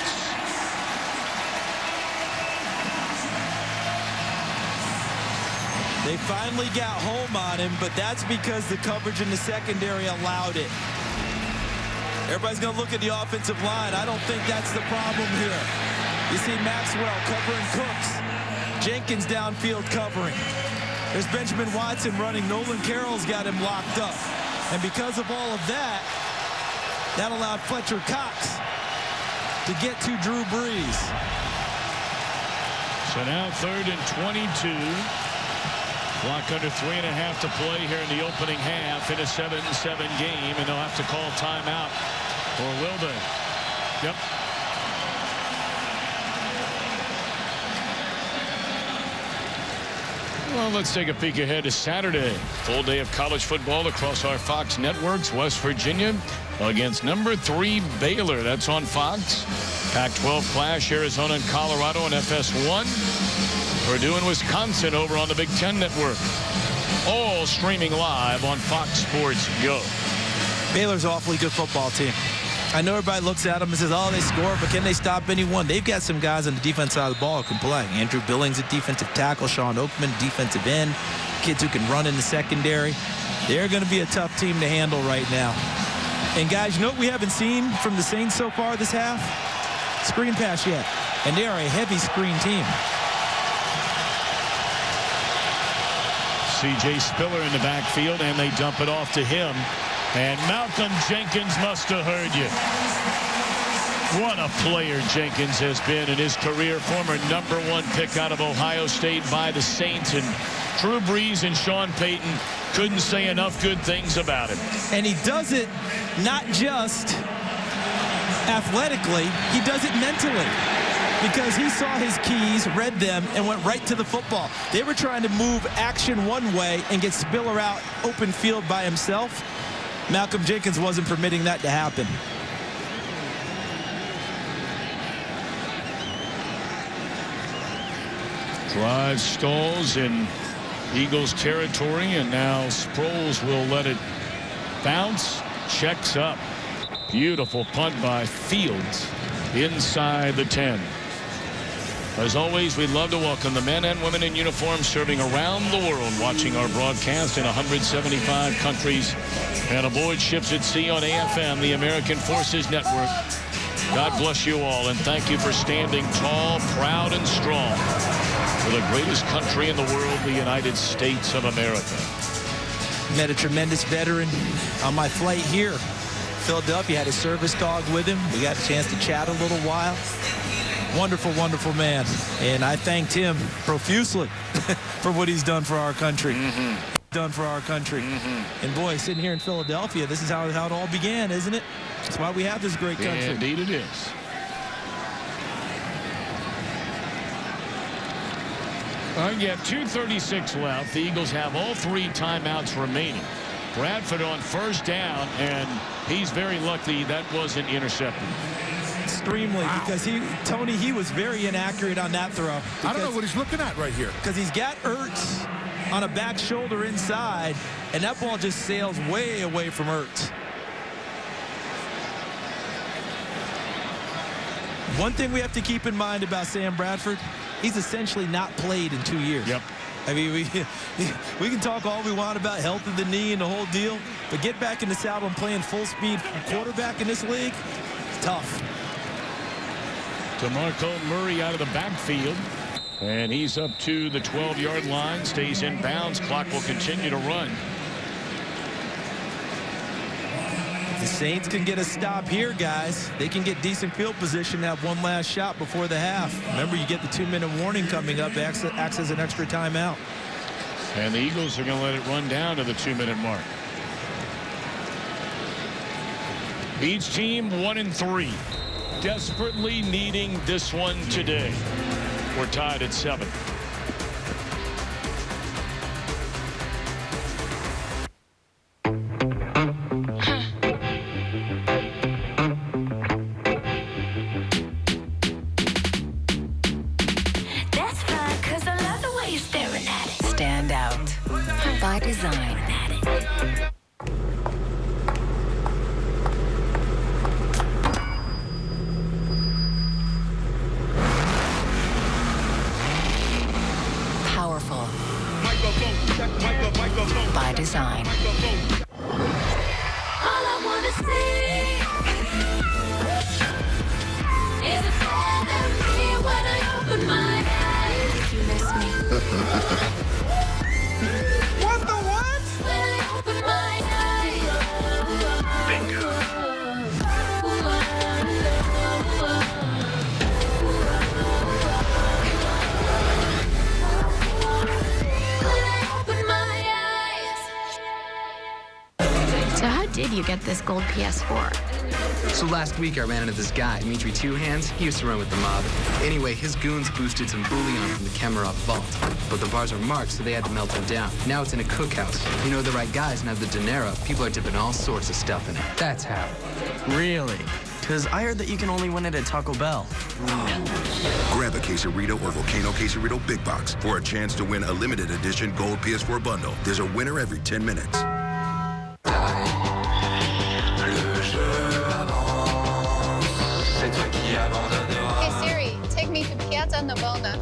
They finally got home on him, but that's because the coverage in the secondary allowed it. Everybody's going to look at the offensive line. I don't think that's the problem here. You see Maxwell covering Cooks. Jenkins downfield covering. There's Benjamin Watson running. Nolan Carroll's got him locked up. And because of all of that, that allowed Fletcher Cox to get to Drew Brees. So now 3rd and 22. Clock under 3.5 to play here in the opening half in a 7-7 game, and they'll have to call timeout, or will they? Yep. Well, let's take a peek ahead to Saturday. Full day of college football across our Fox networks. West Virginia against number 3 Baylor. That's on Fox. Pac-12 clash, Arizona and Colorado on FS1. Purdue and Wisconsin over on the Big Ten Network. All streaming live on Fox Sports Go. Baylor's an awfully good football team. I know everybody looks at them and says, oh, they score, but can they stop anyone? They've got some guys on the defense side of the ball who can play. Andrew Billings at defensive tackle, Sean Oakman, defensive end, kids who can run in the secondary. They're going to be a tough team to handle right now. And guys, you know what we haven't seen from the Saints so far this half? Screen pass yet. And they are a heavy screen team. C.J. Spiller in the backfield, and they dump it off to him. And Malcolm Jenkins must have heard you. What a player Jenkins has been in his career. Former #1 pick out of Ohio State by the Saints. And Drew Brees and Sean Payton couldn't say enough good things about him. And he does it not just athletically, he does it mentally. Because he saw his keys, read them, and went right to the football. They were trying to move action one way and get Spiller out open field by himself. Malcolm Jenkins wasn't permitting that to happen. Drive stalls in Eagles territory, and now Sproles will let it bounce. Checks up. Beautiful punt by Fields inside the 10. As always, we'd love to welcome the men and women in uniform serving around the world, watching our broadcast in 175 countries and aboard ships at sea on AFM, the American Forces Network. God bless you all, and thank you for standing tall, proud, and strong for the greatest country in the world, the United States of America. Met a tremendous veteran on my flight here. Philadelphia, had a service dog with him. We got a chance to chat a little while. Wonderful, wonderful man. And I thanked him profusely for what he's done for our country. Done for our country. And boy, sitting here in Philadelphia, this is how it all began, isn't it? That's why we have this great country. Yeah, indeed it is. All right, you have 2:36 left. The Eagles have all 3 timeouts remaining. Bradford on first down, and he's very lucky that wasn't intercepted. Extremely, because Tony, he was very inaccurate on that throw. I don't know what he's looking at right here. Because he's got Ertz on a back shoulder inside, and that ball just sails way away from Ertz. One thing we have to keep in mind about Sam Bradford, he's essentially not played in 2 years. Yep. I mean, we can talk all we want about health of the knee and the whole deal, but get back in the saddle and playing full speed quarterback in this league, it's tough. DeMarco Murray out of the backfield, and he's up to the 12-yard line, stays in bounds. Clock will continue to run. If the Saints can get a stop here, guys, they can get decent field position and have one last shot before the half. Remember, you get the 2-minute warning coming up, acts as an extra timeout. And the Eagles are going to let it run down to the 2-minute mark. Each team 1-3. Desperately needing this one today. We're tied at 7. That's fine, 'cause I love the way you're staring at it. Stand out. By design. Powerful. By design. All I wanna see is a feather me when I open my eyes. You miss me. What the what? When I open my eyes. Bingo. When I open my eyes. do you get this gold PS4? So last week I ran into this guy, Dimitri Two Hands. He used to run with the mob. Anyway, his goons boosted some bullion from the Kemerov vault. But the bars are marked, so they had to melt them down. Now it's in a cookhouse. You know the right guys and have the dinero. People are dipping all sorts of stuff in it. That's how. Really? Because I heard that you can only win it at Taco Bell. Grab a Quesarito or Volcano Quesarito Big Box for a chance to win a limited edition gold PS4 bundle. There's a winner every 10 minutes. Hey Siri, take me to Piazza Navona.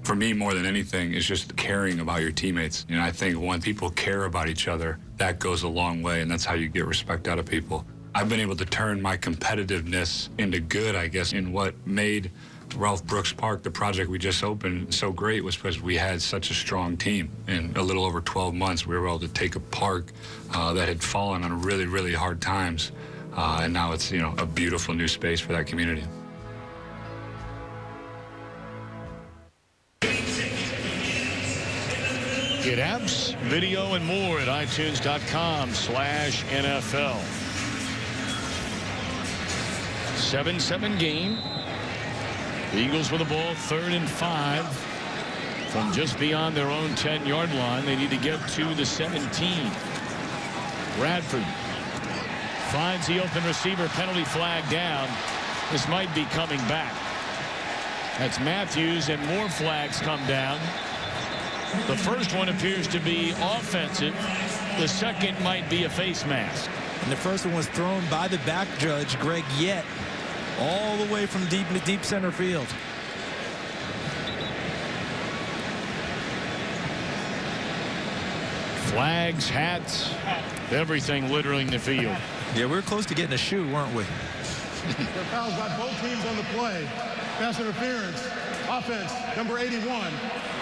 For me, more than anything, is just caring about your teammates. You know, I think when people care about each other, that goes a long way, and that's how you get respect out of people. I've been able to turn my competitiveness into good, I guess, in what made Ralph Brooks Park, the project we just opened, so great was because we had such a strong team. In a little over 12 months, we were able to take a park that had fallen on really, really hard times, and now it's, you know, a beautiful new space for that community. Get apps, video, and more at iTunes.com/NFL. 7-7 game. The Eagles with the ball, 3rd and 5 from just beyond their own 10-yard line. They need to get to the 17. Bradford finds the open receiver, penalty flag down. This might be coming back. That's Matthews, and more flags come down. The first one appears to be offensive. The second might be a face mask. And the first one was thrown by the back judge, Greg Yett, all the way from deep center field. Flags, hats, everything littering the field. Yeah, we were close to getting a shoe, weren't we? There are fouls by both teams on the play. Pass interference. Offense, number 81.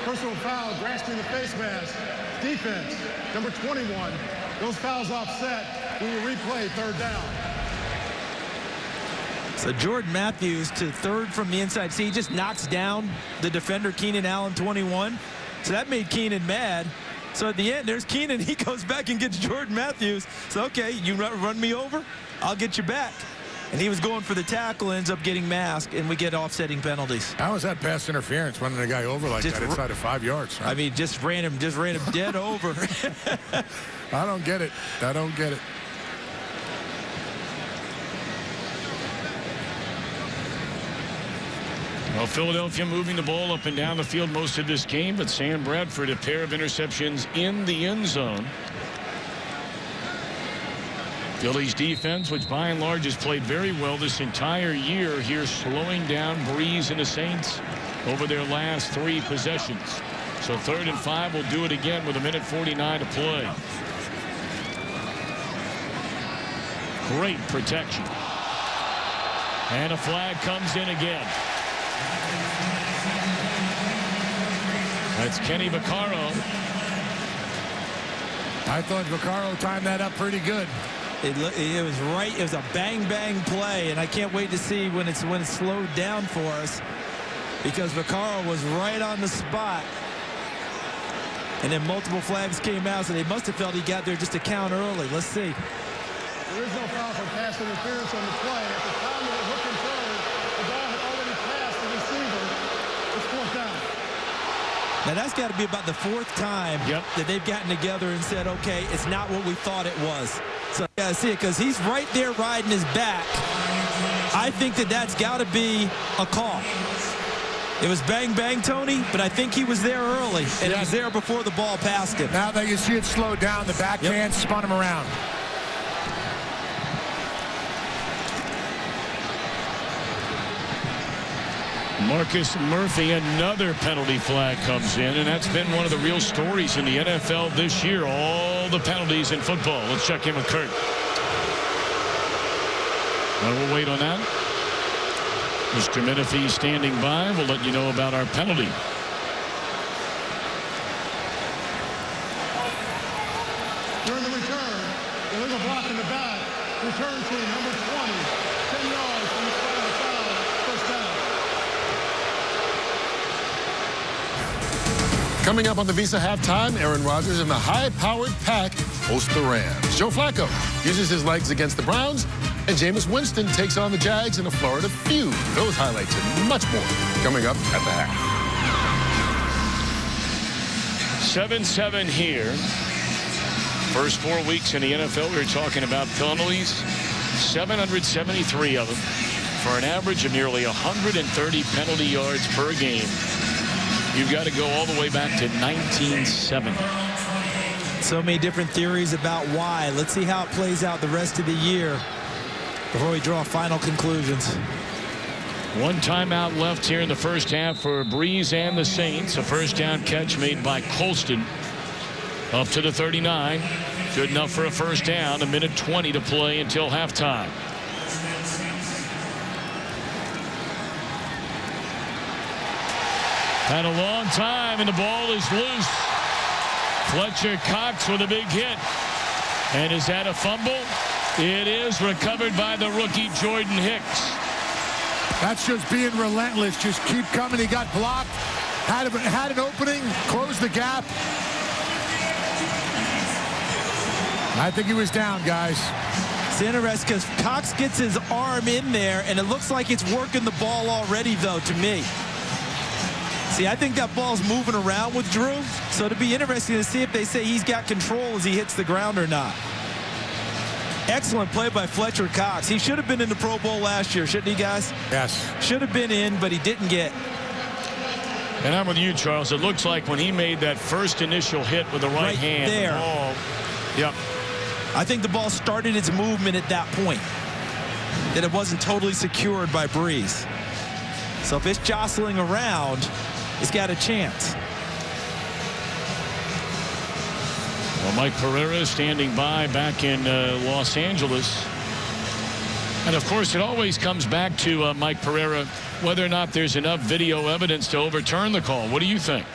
Personal foul, grasping the face mask. Defense, number 21. Those fouls offset. We will replay 3rd down. So Jordan Matthews to 3rd from the inside. See, he just knocks down the defender, Keenan Allen, 21. So that made Keenan mad. So at the end, there's Keenan. He goes back and gets Jordan Matthews. So, okay, you run me over, I'll get you back. And he was going for the tackle, ends up getting masked, and we get offsetting penalties. How is that pass interference running a guy over like that inside of 5 yards? Right? I mean, just ran him dead over. I don't get it. I don't get it. Well, Philadelphia moving the ball up and down the field most of this game, but Sam Bradford, a pair of interceptions in the end zone. Philly's defense, which by and large has played very well this entire year, here slowing down Breeze and the Saints over their last 3 possessions. So 3rd and 5 will do it again with 1:49 to play. Great protection. And a flag comes in again. That's Kenny Vaccaro. I thought Vaccaro timed that up pretty good. It was right. It was a bang play, and I can't wait to see when it's slowed down for us, because Vaccaro was right on the spot, and then multiple flags came out, so they must have felt he got there just to count early. Let's see. There is no foul for pass interference on the play. At the time of the hook and turn, the ball had already passed the receiver. It's 4th down. Now that's got to be about the 4th time that they've gotten together and said, okay, it's not what we thought it was. So you got to see it, because he's right there riding his back. I think that's got to be a call. It was bang, Tony, but I think he was there early, and he was there before the ball passed him. Now that you see it slowed down, the backhand spun him around. Marcus Murphy, another penalty flag comes in, and that's been one of the real stories in the NFL this year. All the penalties in football. Let's check in with Kurt. We'll wait on that. Mr. Menifee standing by. We'll let you know about our penalty. During the return, illegal block in the back. Return team number 20. 10 yards from the spot of the foul. 1st down. Coming up on the Visa halftime, Aaron Rodgers and the high-powered pack host the Rams. Joe Flacco uses his legs against the Browns, and Jameis Winston takes on the Jags in a Florida feud. Those highlights and much more coming up at the half. 7-7 here. First 4 weeks in the NFL, we were talking about penalties. 773 of them for an average of nearly 130 penalty yards per game. You've got to go all the way back to 1970. So many different theories about why. Let's see how it plays out the rest of the year before we draw final conclusions. One timeout left here in the first half for Breeze and the Saints. A first down catch made by Colston up to the 39. Good enough for a first down. 1:20 to play until halftime. Had a long time, and the ball is loose. Fletcher Cox with a big hit. And is that a fumble? It is recovered by the rookie Jordan Hicks. That's just being relentless. Just keep coming. He got blocked. Had an opening. Closed the gap. I think he was down, guys. It's interesting because Cox gets his arm in there, and it looks like it's working the ball already, though, to me. See, I think that ball's moving around with Drew, so it'll be interesting to see if they say he's got control as he hits the ground or not. Excellent play by Fletcher Cox. He should have been in the Pro Bowl last year, shouldn't he, guys? Yes. Should have been in, but he didn't get. And I'm with you, Charles. It looks like when he made that first initial hit with the right hand. There. The ball, yep. I think the ball started its movement at that point. That it wasn't totally secured by Breeze. So if it's jostling around, it's got a chance. Well, Mike Pereira standing by back in Los Angeles. And, of course, it always comes back to Mike Pereira, whether or not there's enough video evidence to overturn the call. What do you think?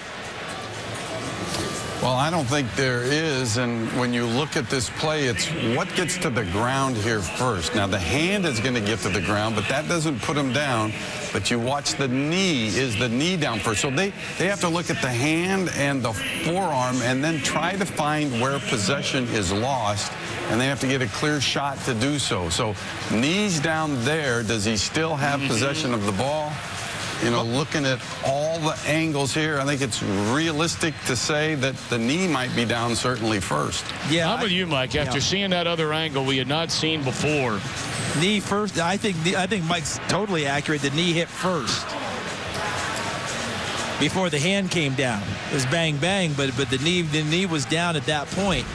Well, I don't think there is, and when you look at this play, it's what gets to the ground here first. Now, the hand is going to get to the ground, but that doesn't put him down. But you watch the knee. Is the knee down first? So they have to look at the hand and the forearm and then try to find where possession is lost, and they have to get a clear shot to do so. So knees down there. Does he still have possession of the ball? You know, looking at all the angles here, I think it's realistic to say that the knee might be down certainly first. Yeah. How about you, Mike? After seeing that other angle we had not seen before. Knee first. I think Mike's totally accurate. The knee hit first before the hand came down. It was bang bang, but the knee was down at that point.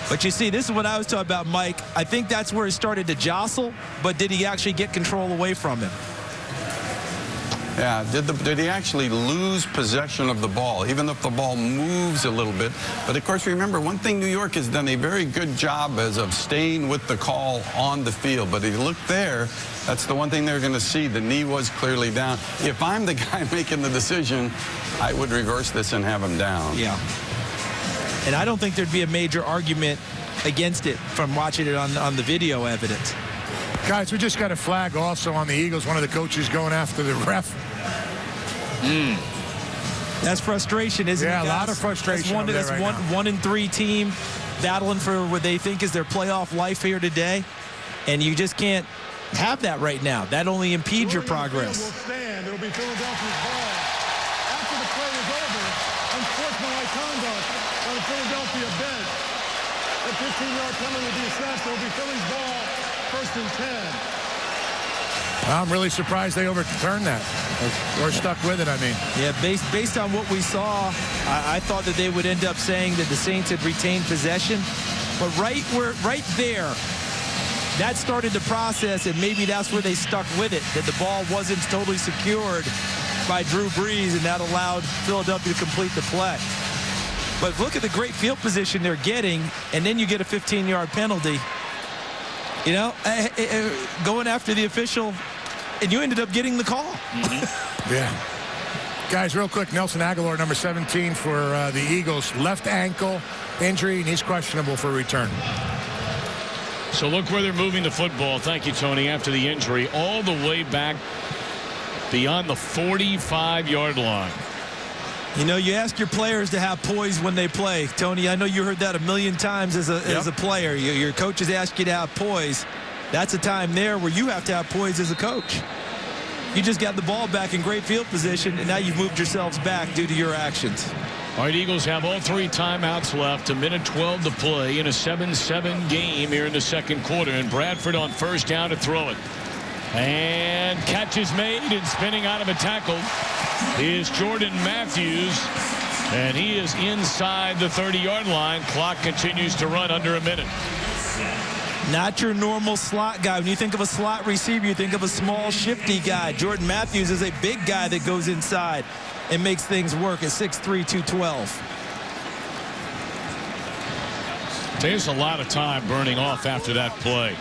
But you see, this is what I was talking about, Mike. I think that's where he started to jostle, but did he actually get control away from him? Yeah, did he actually lose possession of the ball, even if the ball moves a little bit? But, of course, remember, one thing New York has done a very good job of staying with the call on the field. But if you look there, that's the one thing they're going to see. The knee was clearly down. If I'm the guy making the decision, I would reverse this and have him down. Yeah. And I don't think there'd be a major argument against it from watching it on the video evidence. Guys, we just got a flag also on the Eagles. One of the coaches going after the ref. That's frustration, isn't it? Yeah, a lot of frustration. That's one 1-3 team battling for what they think is their playoff life here today. And you just can't have that right now. That only impedes your progress. Will stand. It'll be Philadelphia's ball. After the play is over, unsportsmanlike conduct on the Philadelphia bench. A 15-yard penalty will be assessed. It'll be Philly's ball, 1st and 10. I'm really surprised they overturned that or stuck with it, I mean. Yeah, based on what we saw, I thought that they would end up saying that the Saints had retained possession. But right there, that started the process, and maybe that's where they stuck with it, that the ball wasn't totally secured by Drew Brees, and that allowed Philadelphia to complete the play. But look at the great field position they're getting, and then you get a 15-yard penalty. You know, going after the official, and you ended up getting the call. Yeah. Guys, real quick, Nelson Aguilar, number 17 for the Eagles. Left ankle injury, and he's questionable for return. So look where they're moving the football. Thank you, Tony. After the injury, all the way back beyond the 45-yard line. You know, you ask your players to have poise when they play. Tony, I know you heard that a million times as a player. Your coaches ask you to have poise. That's a time there where you have to have poise as a coach. You just got the ball back in great field position, and now you've moved yourselves back due to your actions. All right, Eagles have all 3 timeouts left. 1:12 to play in a 7-7 game here in the second quarter. And Bradford on first down to throw it. And catch is made, and spinning out of a tackle is Jordan Matthews. And he is inside the 30-yard line. Clock continues to run under a minute. Not your normal slot guy. When you think of a slot receiver, you think of a small, shifty guy. Jordan Matthews is a big guy that goes inside and makes things work at 6'3", 212. There's a lot of time burning off after that play.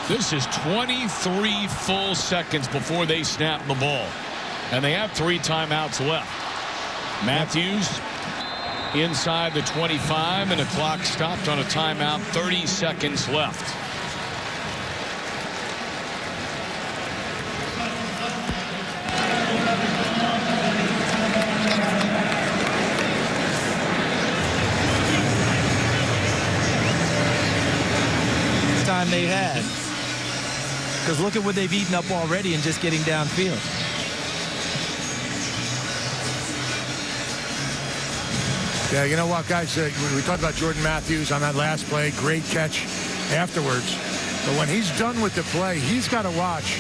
This is 23 full seconds before they snap the ball. And they have 3 timeouts left. Matthews inside the 25, and the clock stopped on a timeout. 30 seconds left. Time they had. Because look at what they've eaten up already and just getting downfield. Yeah, you know what, guys? We talked about Jordan Matthews on that last play. Great catch afterwards. But when he's done with the play, he's got to watch.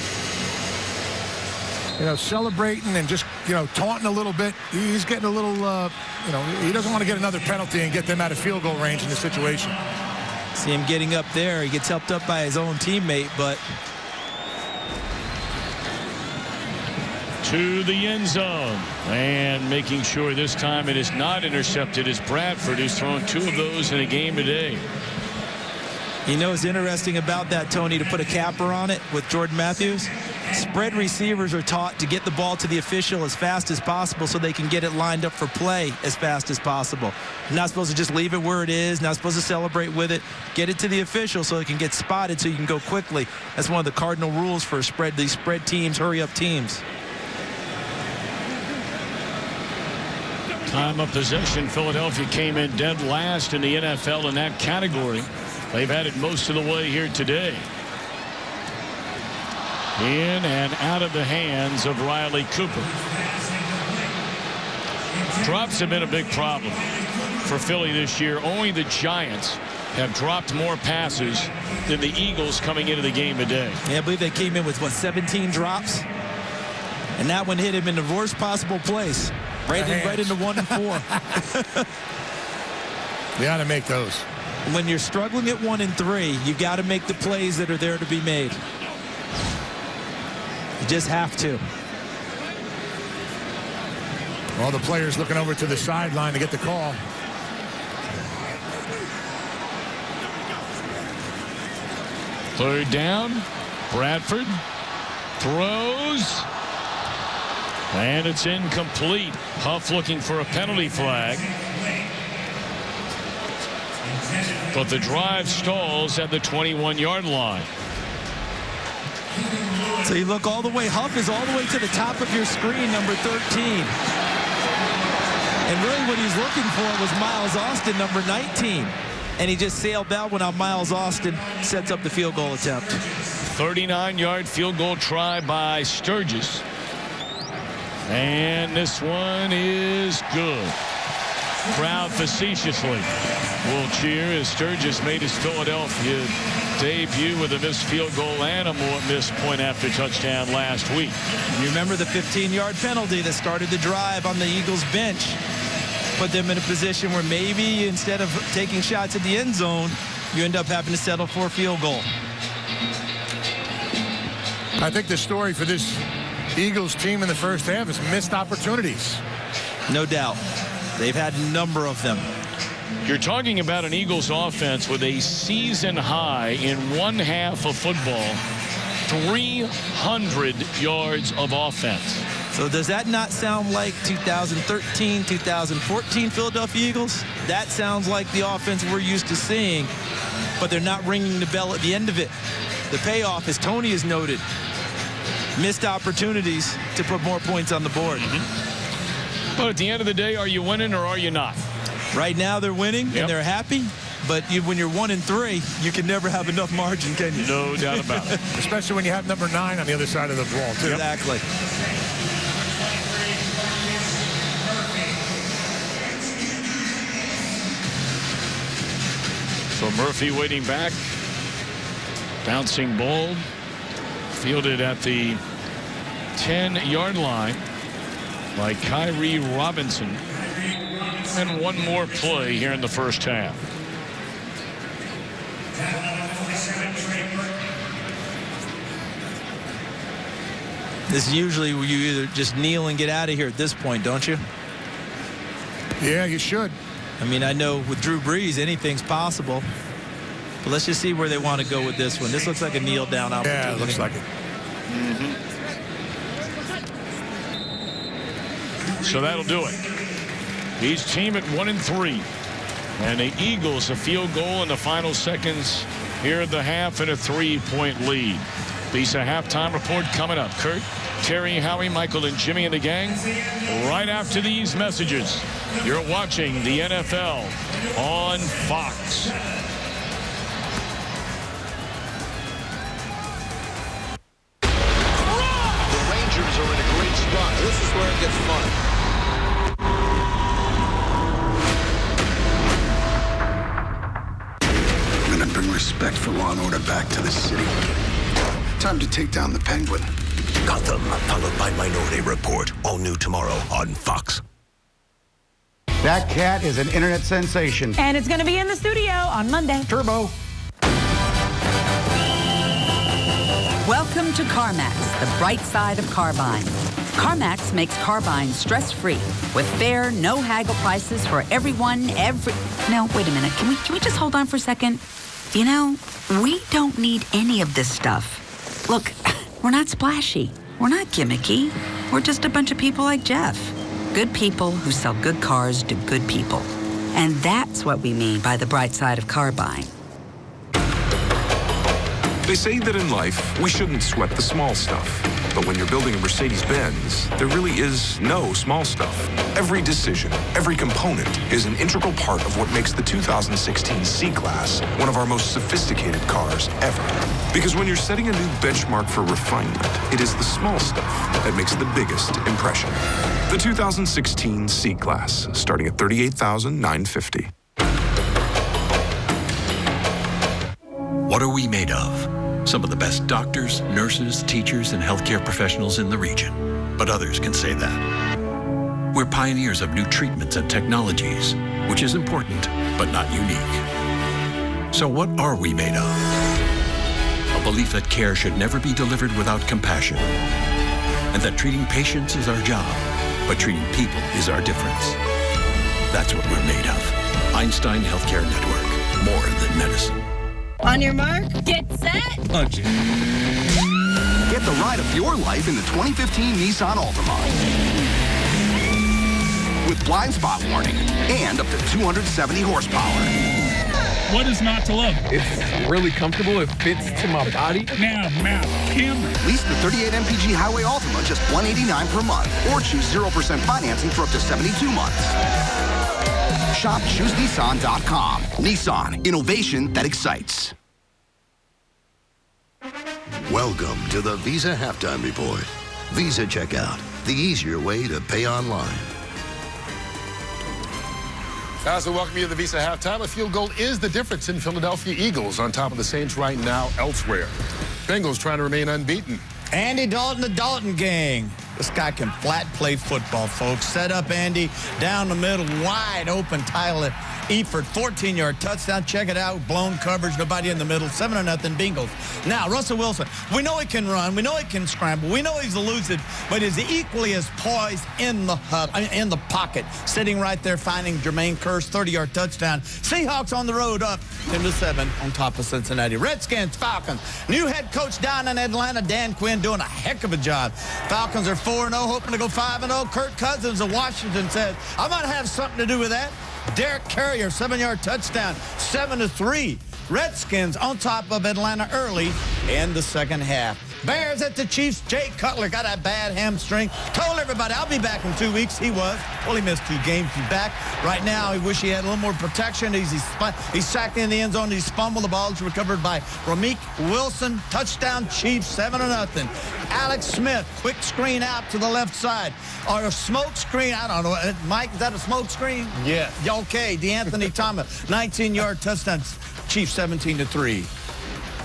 You know, celebrating and just, you know, taunting a little bit. He's getting a little, you know, he doesn't want to get another penalty and get them out of field goal range in this situation. See him getting up there. He gets helped up by his own teammate, but to the end zone, and making sure this time it is not intercepted as Bradford, who's thrown 2 of those in a game today. You know what's interesting about that, Tony, to put a capper on it with Jordan Matthews? Spread receivers are taught to get the ball to the official as fast as possible so they can get it lined up for play as fast as possible. You're not supposed to just leave it where it is, not supposed to celebrate with it. Get it to the official so it can get spotted so you can go quickly. That's one of the cardinal rules for these spread teams, hurry-up teams. Time of possession, Philadelphia came in dead last in the NFL in that category. They've had it most of the way here today. In and out of the hands of Riley Cooper. Drops have been a big problem for Philly this year. Only the Giants have dropped more passes than the Eagles coming into the game today. Yeah, I believe they came in with, 17 drops? And that one hit him in the worst possible place. Right into 1 and 4. They ought to make those. When you're struggling at 1 and 3, you got to make the plays that are there to be made. You just have to. All the players looking over to the sideline to get the call. Third down. Bradford throws. And it's incomplete. Huff looking for a penalty flag. But the drive stalls at the 21-yard line. So you look all the way. Huff is all the way to the top of your screen, number 13. And really what he's looking for was Miles Austin, number 19. And he just sailed that one on. Miles Austin sets up the field goal attempt. 39-yard field goal try by Sturgis. And this one is good. Crowd facetiously will cheer as Sturgis made his Philadelphia debut with a missed field goal and a missed point after touchdown last week. You remember the 15-yard penalty that started the drive on the Eagles bench. Put them in a position where maybe instead of taking shots at the end zone, you end up having to settle for a field goal. I think the story for this Eagles team in the first half is missed opportunities. No doubt. They've had a number of them. You're talking about an Eagles offense with a season high in one half of football, 300 yards of offense. So does that not sound like 2013, 2014 Philadelphia Eagles? That sounds like the offense we're used to seeing, but they're not ringing the bell at the end of it. The payoff, as Tony has noted, missed opportunities to put more points on the board. But at the end of the day, are you winning or are you not? Right now they're winning and they're happy. But when you're 1-3, you can never have enough margin, can you? No doubt about it. Especially when you have number 9 on the other side of the ball, too. Exactly. So Murphy waiting back. Bouncing ball. Fielded at the 10-yard line by Kyrie Robinson. And one more play here in the first half. This is usually where you either just kneel and get out of here at this point, don't you? Yeah, you should. I mean, I know with Drew Brees, anything's possible. But let's just see where they want to go with this one. This looks like a kneel down opportunity. Yeah, it looks like it. So that'll do it. Each team at 1-3. And the Eagles a field goal in the final seconds here at the half and a 3-point lead. Visa halftime report coming up. Kurt, Terry, Howie, Michael, and Jimmy and the gang. Right after these messages, you're watching the NFL on Fox. The Rangers are in a great spot. This is where it gets fun. I'm gonna bring respect for law and order back to the city. Time to take down the Penguin. Gotham, followed by Minority Report. All new tomorrow on Fox. That cat is an internet sensation. And it's going to be in the studio on Monday. Turbo. Welcome to CarMax, the bright side of car buying. CarMax makes car buying stress-free with fair, no-haggle prices for everyone, No, wait a minute. Can we just hold on for a second? You know, we don't need any of this stuff. Look, we're not splashy. We're not gimmicky. We're just a bunch of people like Jeff. Good people who sell good cars to good people. And that's what we mean by the bright side of car buying. They say that in life, we shouldn't sweat the small stuff. But when you're building a Mercedes-Benz, there really is no small stuff. Every decision, every component is an integral part of what makes the 2016 C-Class one of our most sophisticated cars ever. Because when you're setting a new benchmark for refinement, it is the small stuff that makes the biggest impression. The 2016 C-Class, starting at $38,950. What are we made of? Some of the best doctors, nurses, teachers, and healthcare professionals in the region. But others can say that. We're pioneers of new treatments and technologies, which is important, but not unique. So what are we made of? A belief that care should never be delivered without compassion. And that treating patients is our job, but treating people is our difference. That's what we're made of. Einstein Healthcare Network. More than medicine. On your mark, get set. Punch. Get the ride of your life in the 2015 Nissan Altima. With blind spot warning and up to 270 horsepower. What is not to love? It's really comfortable. It fits to my body. Now, camera. Lease the 38 MPG Highway Altima just $189 per month. Or choose 0% financing for up to 72 months. Shop ChooseNissan.com. Nissan, innovation that excites. Welcome to the Visa Halftime Report. Visa Checkout, the easier way to pay online. As we welcome you to the Visa Halftime, a field goal is the difference in Philadelphia Eagles on top of the Saints right now elsewhere. Bengals trying to remain unbeaten. Andy Dalton, the Dalton gang. This guy can flat play football, folks. Set up Andy down the middle, wide open. Tyler Eifert, 14-yard touchdown. Check it out. Blown coverage, nobody in the middle. 7-0 Bengals. Now, Russell Wilson, we know he can run. We know he can scramble. We know he's elusive, but is equally as poised in the pocket. Sitting right there, finding Jermaine Kearse, 30-yard touchdown. Seahawks on the road up 10-7 on top of Cincinnati. Redskins, Falcons. New head coach down in Atlanta, Dan Quinn, doing a heck of a job. Falcons are 4-0, hoping to go 5-0. Kirk Cousins of Washington says, I might have something to do with that. Derek Carrier, 7-yard touchdown, 7-3. Redskins on top of Atlanta early in the second half. Bears at the Chiefs. Jay Cutler got a bad hamstring. Told everybody, I'll be back in 2 weeks. He was. Well, he missed 2 games. He's back. Right now, he wish he had a little more protection. He's sacked in the end zone. He's fumbled. The ball is recovered by Ramik Wilson. Touchdown Chiefs, 7-0. Alex Smith, quick screen out to the left side. Or a smoke screen. I don't know. Mike, is that a smoke screen? Yeah. Okay. DeAnthony Thomas, 19-yard touchdown. Chiefs 17-3.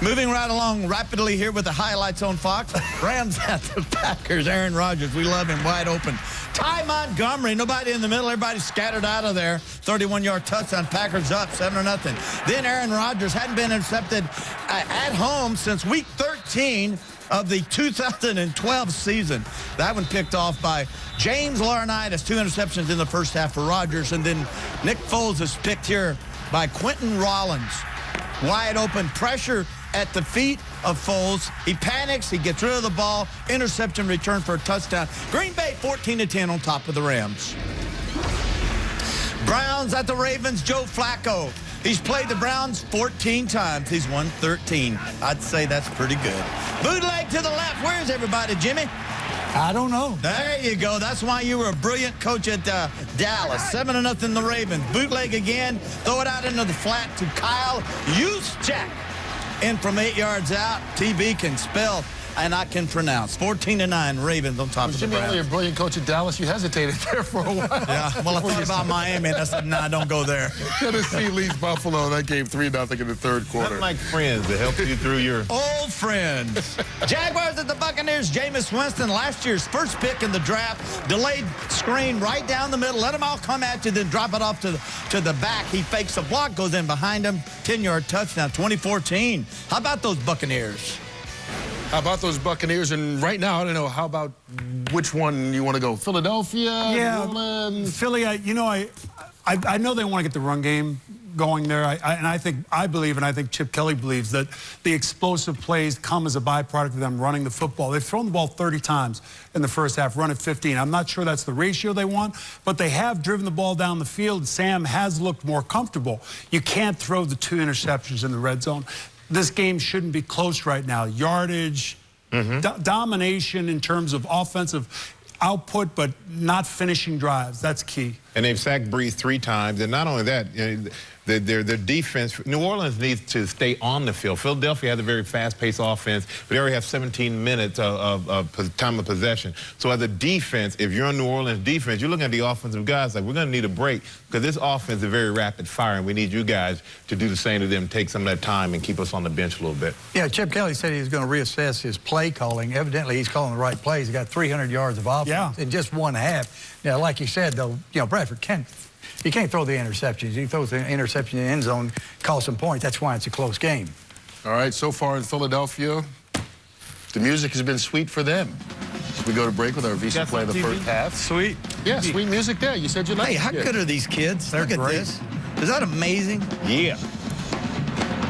Moving right along rapidly here with the highlights on Fox. Rams at the Packers. Aaron Rodgers, we love him, wide open. Ty Montgomery, nobody in the middle. Everybody scattered out of there. 31-yard touchdown. Packers up 7-0. Then Aaron Rodgers hadn't been intercepted at home since week 13 of the 2012 season. That one picked off by James Laurinaitis. 2 interceptions in the first half for Rodgers. And then Nick Foles is picked here by Quentin Rollins. Wide open pressure at the feet of Foles. He panics. He gets rid of the ball. Interception return for a touchdown. Green Bay 14-10 on top of the Rams. Browns at the Ravens. Joe Flacco. He's played the Browns 14 times. He's won 13. I'd say that's pretty good. Bootleg to the left. Where's everybody, Jimmy? I don't know. There you go. That's why you were a brilliant coach at Dallas. 7-0 the Ravens. Bootleg again. Throw it out into the flat to Kyle Juszczyk. In from 8 yards out. TB can spell and I can pronounce. 14-9 Ravens on top of the Browns. Jimmy, only a brilliant coach at Dallas. You hesitated there for a while. Yeah, well, I thought about Miami, and I said, nah, don't go there. Tennessee leads Buffalo. That game 3-0 in the third quarter. Not like friends that help you through your... Old friends. Jaguars at the Buccaneers. Jameis Winston, last year's first pick in the draft. Delayed screen right down the middle. Let them all come at you, then drop it off to the back. He fakes a block, goes in behind him. 10-yard touchdown, 2014. How about those Buccaneers? How about those Buccaneers? And right now, I don't know, how about which one you want to go? Philadelphia? Yeah, New Orleans? Philly, I know they want to get the run game going there. I think Chip Kelly believes that the explosive plays come as a byproduct of them running the football. They've thrown the ball 30 times in the first half, run at 15. I'm not sure that's the ratio they want, but they have driven the ball down the field. Sam has looked more comfortable. You can't throw the 2 interceptions in the red zone. This game shouldn't be close right now. Yardage, domination in terms of offensive output, but not finishing drives. That's key. And they've sacked Breeze 3 times. And not only that, their defense, New Orleans needs to stay on the field. Philadelphia has a very fast-paced offense, but they already have 17 minutes of time of possession. So as a defense, if you're on New Orleans defense, you're looking at the offensive guys like, we're going to need a break because this offense is very rapid fire, and we need you guys to do the same to them, take some of that time and keep us on the bench a little bit. Yeah, Chip Kelly said he was going to reassess his play calling. Evidently, he's calling the right plays. He got 300 yards of offense in just one half. Yeah, like you said, though, Bradford can't throw the interceptions. He throws the interception in the end zone, costs some points. That's why it's a close game. All right, so far in Philadelphia, the music has been sweet for them. So we go to break with our Visa play the first half. Sweet. Yeah, sweet music there. You said you liked it. Hey, how good are these kids? They're Look at great. this. Is that amazing? Yeah.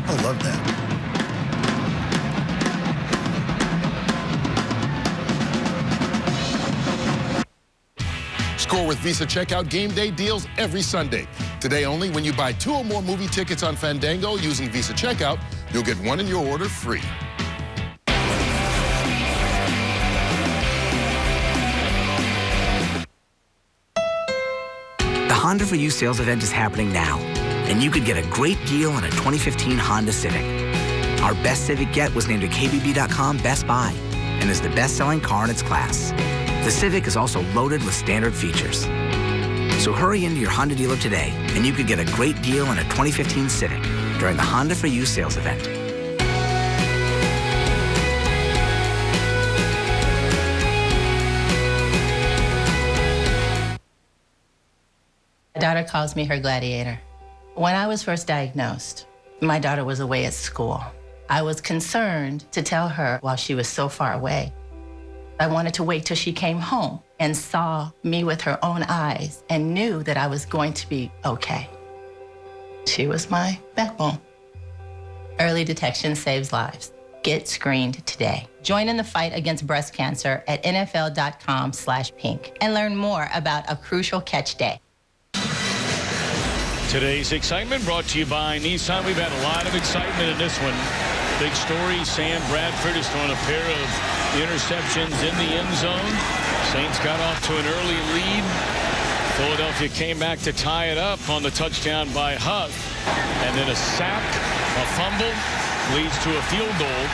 I love that. Score with Visa checkout game day deals every Sunday. Today only, when you buy 2 or more movie tickets on Fandango using Visa checkout, you'll get 1 in your order free. The Honda For You sales event is happening now, and you could get a great deal on a 2015 Honda Civic. Our best Civic yet was named a KBB.com Best Buy and is the best-selling car in its class. The Civic is also loaded with standard features. So hurry into your Honda dealer today, and you could get a great deal on a 2015 Civic during the Honda For You sales event. My daughter calls me her gladiator. When I was first diagnosed, my daughter was away at school. I was concerned to tell her while she was so far away. I wanted to wait till she came home and saw me with her own eyes and knew that I was going to be okay. She was my backbone. Early detection saves lives. Get screened today. Join in the fight against breast cancer at NFL.com/pink and learn more about a crucial catch day. Today's excitement brought to you by Nissan. We've had a lot of excitement in this one. Big story, Sam Bradford has thrown a pair of interceptions in the end zone. Saints got off to an early lead. Philadelphia came back to tie it up on the touchdown by Huff. And then a sack, a fumble, leads to a field goal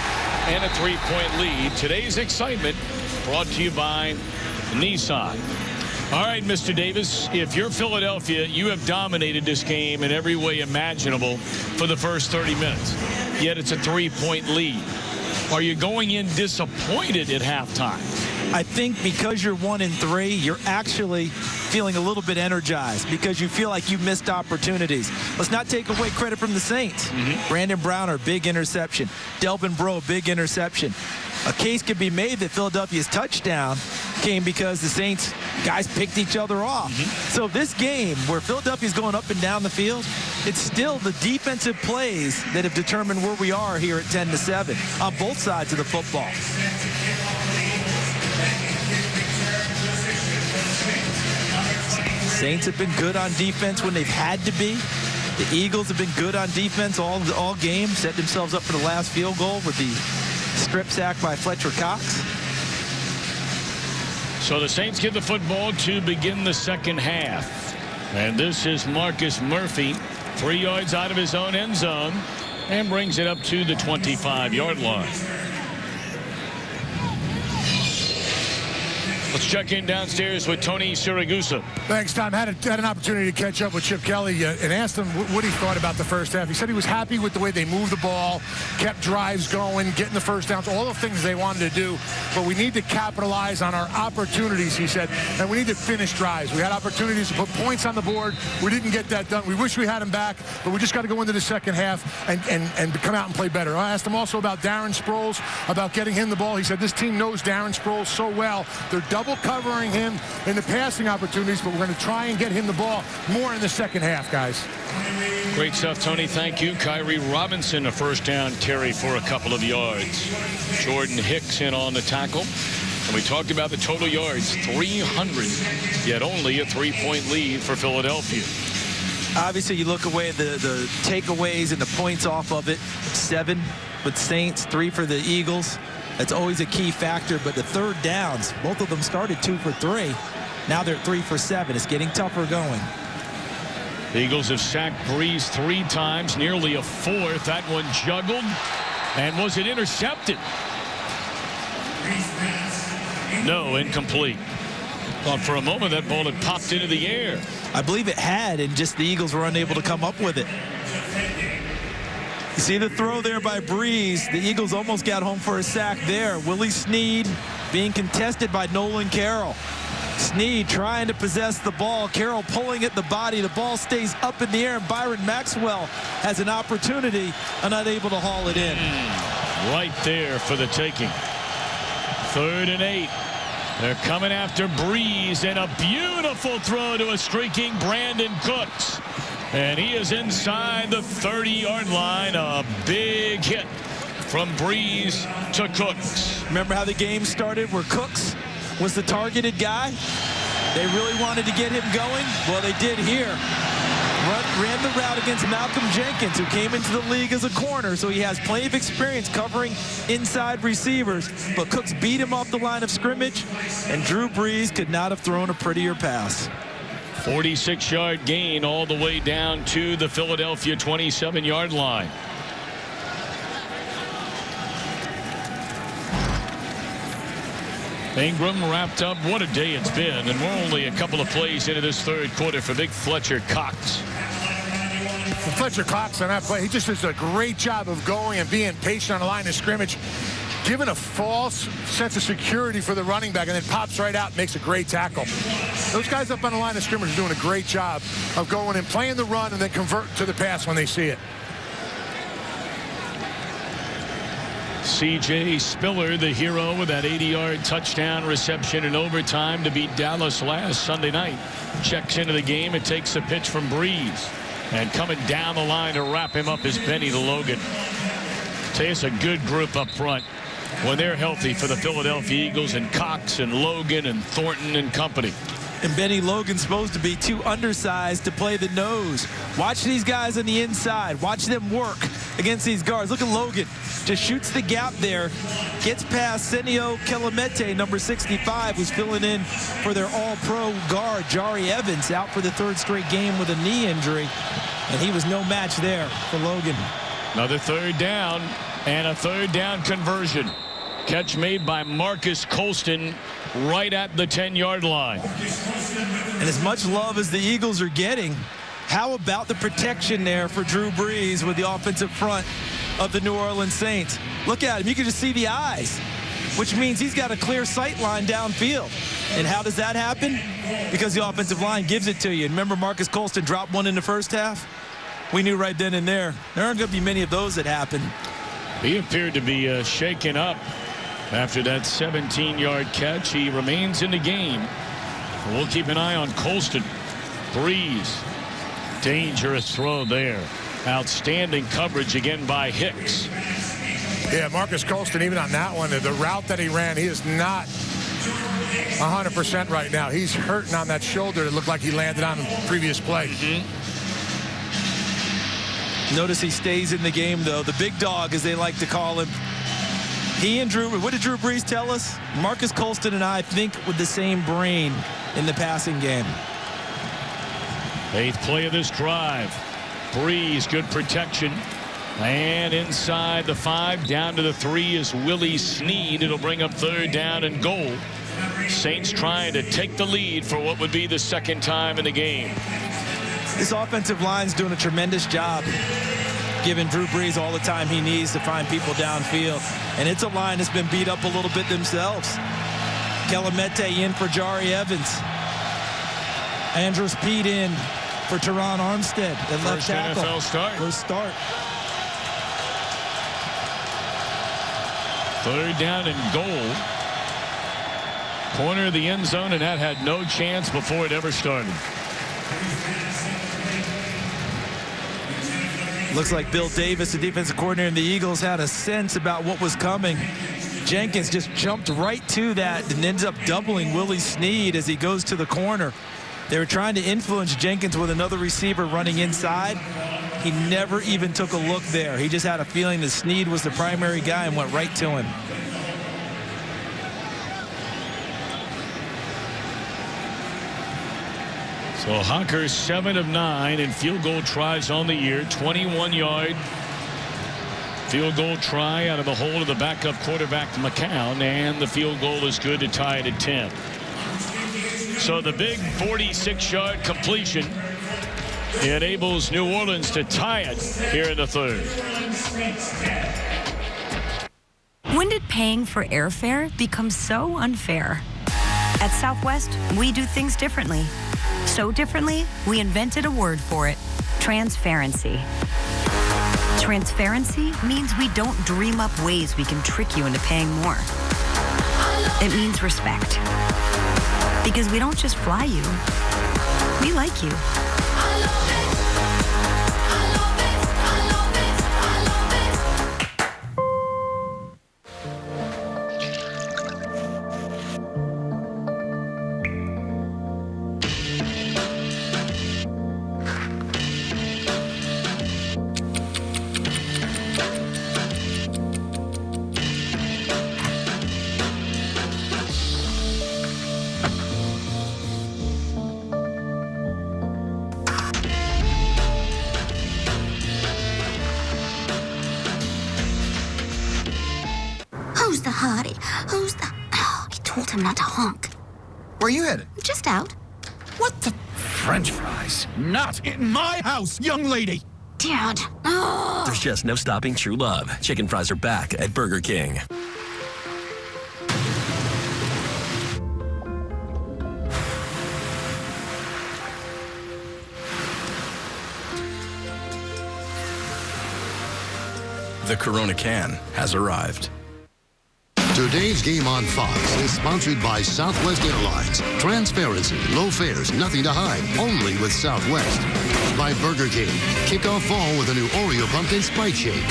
and a 3-point lead. Today's excitement brought to you by Nissan. All right, Mr. Davis, if you're Philadelphia, you have dominated this game in every way imaginable for the first 30 minutes. Yet it's a 3-point lead. Are you going in disappointed at halftime? I think because you're 1-3, you're actually feeling a little bit energized because you feel like you missed opportunities. Let's not take away credit from the Saints. Brandon Browner, big interception. Delvin Breaux, big interception. A case could be made that Philadelphia's touchdown came because the Saints guys picked each other off. So this game where Philadelphia's going up and down the field, it's still the defensive plays that have determined where we are here at 10-7 on both sides of the football. Saints have been good on defense when they've had to be. The Eagles have been good on defense all game, set themselves up for the last field goal with the strip sack by Fletcher Cox. So the Saints get the football to begin the second half. And this is Marcus Murphy, 3 yards out of his own end zone, and brings it up to the 25-yard line. Let's check in downstairs with Tony Siragusa. Thanks, Tom. Had an opportunity to catch up with Chip Kelly and asked him what he thought about the first half. He said he was happy with the way they moved the ball, kept drives going, getting the first downs, all the things they wanted to do. But we need to capitalize on our opportunities, he said, and we need to finish drives. We had opportunities to put points on the board. We didn't get that done. We wish we had him back, but we just got to go into the second half and come out and play better. I asked him also about Darren Sproles, about getting him the ball. He said this team knows Darren Sproles so well. They're double covering him in the passing opportunities, but we're going to try and get him the ball more in the second half, guys. Great stuff, Tony. Thank you. Kyrie Robinson, a first down carry for a couple of yards. Jordan Hicks in on the tackle. And we talked about the total yards, 300, yet only a 3-point lead for Philadelphia. Obviously, you look away at the takeaways and the points off of it. 7 with Saints, 3 for the Eagles. That's always a key factor, but the third downs, both of them started 2 for 3. Now they're 3 for 7. It's getting tougher going. The Eagles have sacked Breeze 3 times, nearly a 4th. That one juggled, and was it intercepted? No, incomplete. Thought for a moment that ball had popped into the air. I believe it had, and just the Eagles were unable to come up with it. You see the throw there by Breeze. The Eagles almost got home for a sack there. Willie Snead being contested by Nolan Carroll. Snead trying to possess the ball. Carroll pulling at the body. The ball stays up in the air, and Byron Maxwell has an opportunity and unable to haul it in. Right there for the taking. 3rd and 8. They're coming after Breeze, and a beautiful throw to a streaking Brandon Cooks. And he is inside the 30-yard line. A big hit from Breeze to Cooks. Remember how the game started where Cooks was the targeted guy? They really wanted to get him going. Well, they did here. Ran the route against Malcolm Jenkins, who came into the league as a corner, so he has plenty of experience covering inside receivers. But Cooks beat him off the line of scrimmage, and Drew Brees could not have thrown a prettier pass. 46-yard gain all the way down to the Philadelphia 27-yard line. Ingram wrapped up. What a day it's been, and we're only a couple of plays into this third quarter for big Fletcher Cox. Fletcher Cox on that play, he just does a great job of going and being patient on the line of scrimmage, giving a false sense of security for the running back, and then pops right out and makes a great tackle. Those guys up on the line of scrimmage are doing a great job of going and playing the run and then convert to the pass when they see it. C.J. Spiller, the hero, with that 80-yard touchdown reception in overtime to beat Dallas last Sunday night. Checks into the game. It takes a pitch from Breeze. And coming down the line to wrap him up is Benny Logan. Tell you, it's a good group up front when they're healthy for the Philadelphia Eagles, and Cox and Logan and Thornton and company. And Benny Logan's supposed to be too undersized to play the nose. Watch these guys on the inside. Watch them work against these guards. Look at Logan. just shoots the gap there, gets past Senio Kelemete, number 65, who's filling in for their all-pro guard, Jari Evans, out for the third straight game with a knee injury. And he was no match there for Logan. Another third down and a third down conversion. Catch made by Marcus Colston right at the 10-yard line. And as much love as the Eagles are getting, how about the protection there for Drew Brees with the offensive front of the New Orleans Saints? Look at him. You can just see the eyes, which means he's got a clear sight line downfield. And how does that happen? Because the offensive line gives it to you. And remember, Marcus Colston dropped one in the first half? We knew right then and there aren't going to be many of those that happen. He appeared to be shaken up after that 17-yard catch. He remains in the game. We'll keep an eye on Colston. Brees. Dangerous throw there. Outstanding coverage again by Hicks. Yeah, Marcus Colston, even on that one, the route that he ran, he is not 100% right now. He's hurting on that shoulder. It looked like he landed on the previous play. Notice he stays in the game, though. The big dog, as they like to call him. He and Drew, what did Drew Brees tell us? Marcus Colston and I think with the same brain in the passing game. 8th play of this drive. Brees, good protection. And inside the 5, down to the 3 is Willie Snead. It'll bring up third down and goal. Saints trying to take the lead for what would be the second time in the game. This offensive line's doing a tremendous job, giving Drew Brees all the time he needs to find people downfield. And it's a line that's been beat up a little bit themselves. Kelemete in for Jari Evans. Andrews Pete in for Teron Armstead at left tackle. NFL start. First start. Third down and goal. Corner of the end zone, and that had no chance before it ever started. Looks like Bill Davis, the defensive coordinator in the Eagles, had a sense about what was coming. Jenkins just jumped right to that and ends up doubling Willie Snead as he goes to the corner. They were trying to influence Jenkins with another receiver running inside. He never even took a look there. He just had a feeling that Snead was the primary guy and went right to him. So Hawker 7 of 9 in field goal tries on the year. 21-yard field goal try out of the hole of the backup quarterback McCown, and the field goal is good to tie it at 10. So the big 46-yard completion enables New Orleans to tie it here in the third. When did paying for airfare become so unfair? At Southwest, we do things differently. So differently, we invented a word for it: transparency. Transparency means we don't dream up ways we can trick you into paying more. It means respect. Because we don't just fly you, we like you. Who's the hottie? Who's the... Oh, I told him not to honk. Where are you headed? Just out. What the... French fries. Not in my house, young lady! Dad. Oh. There's just no stopping true love. Chicken fries are back at Burger King. The Corona can has arrived. Today's game on Fox is sponsored by Southwest Airlines. Transparency, low fares, nothing to hide, only with Southwest. By Burger King, kick off fall with a new Oreo Pumpkin Spike Shake.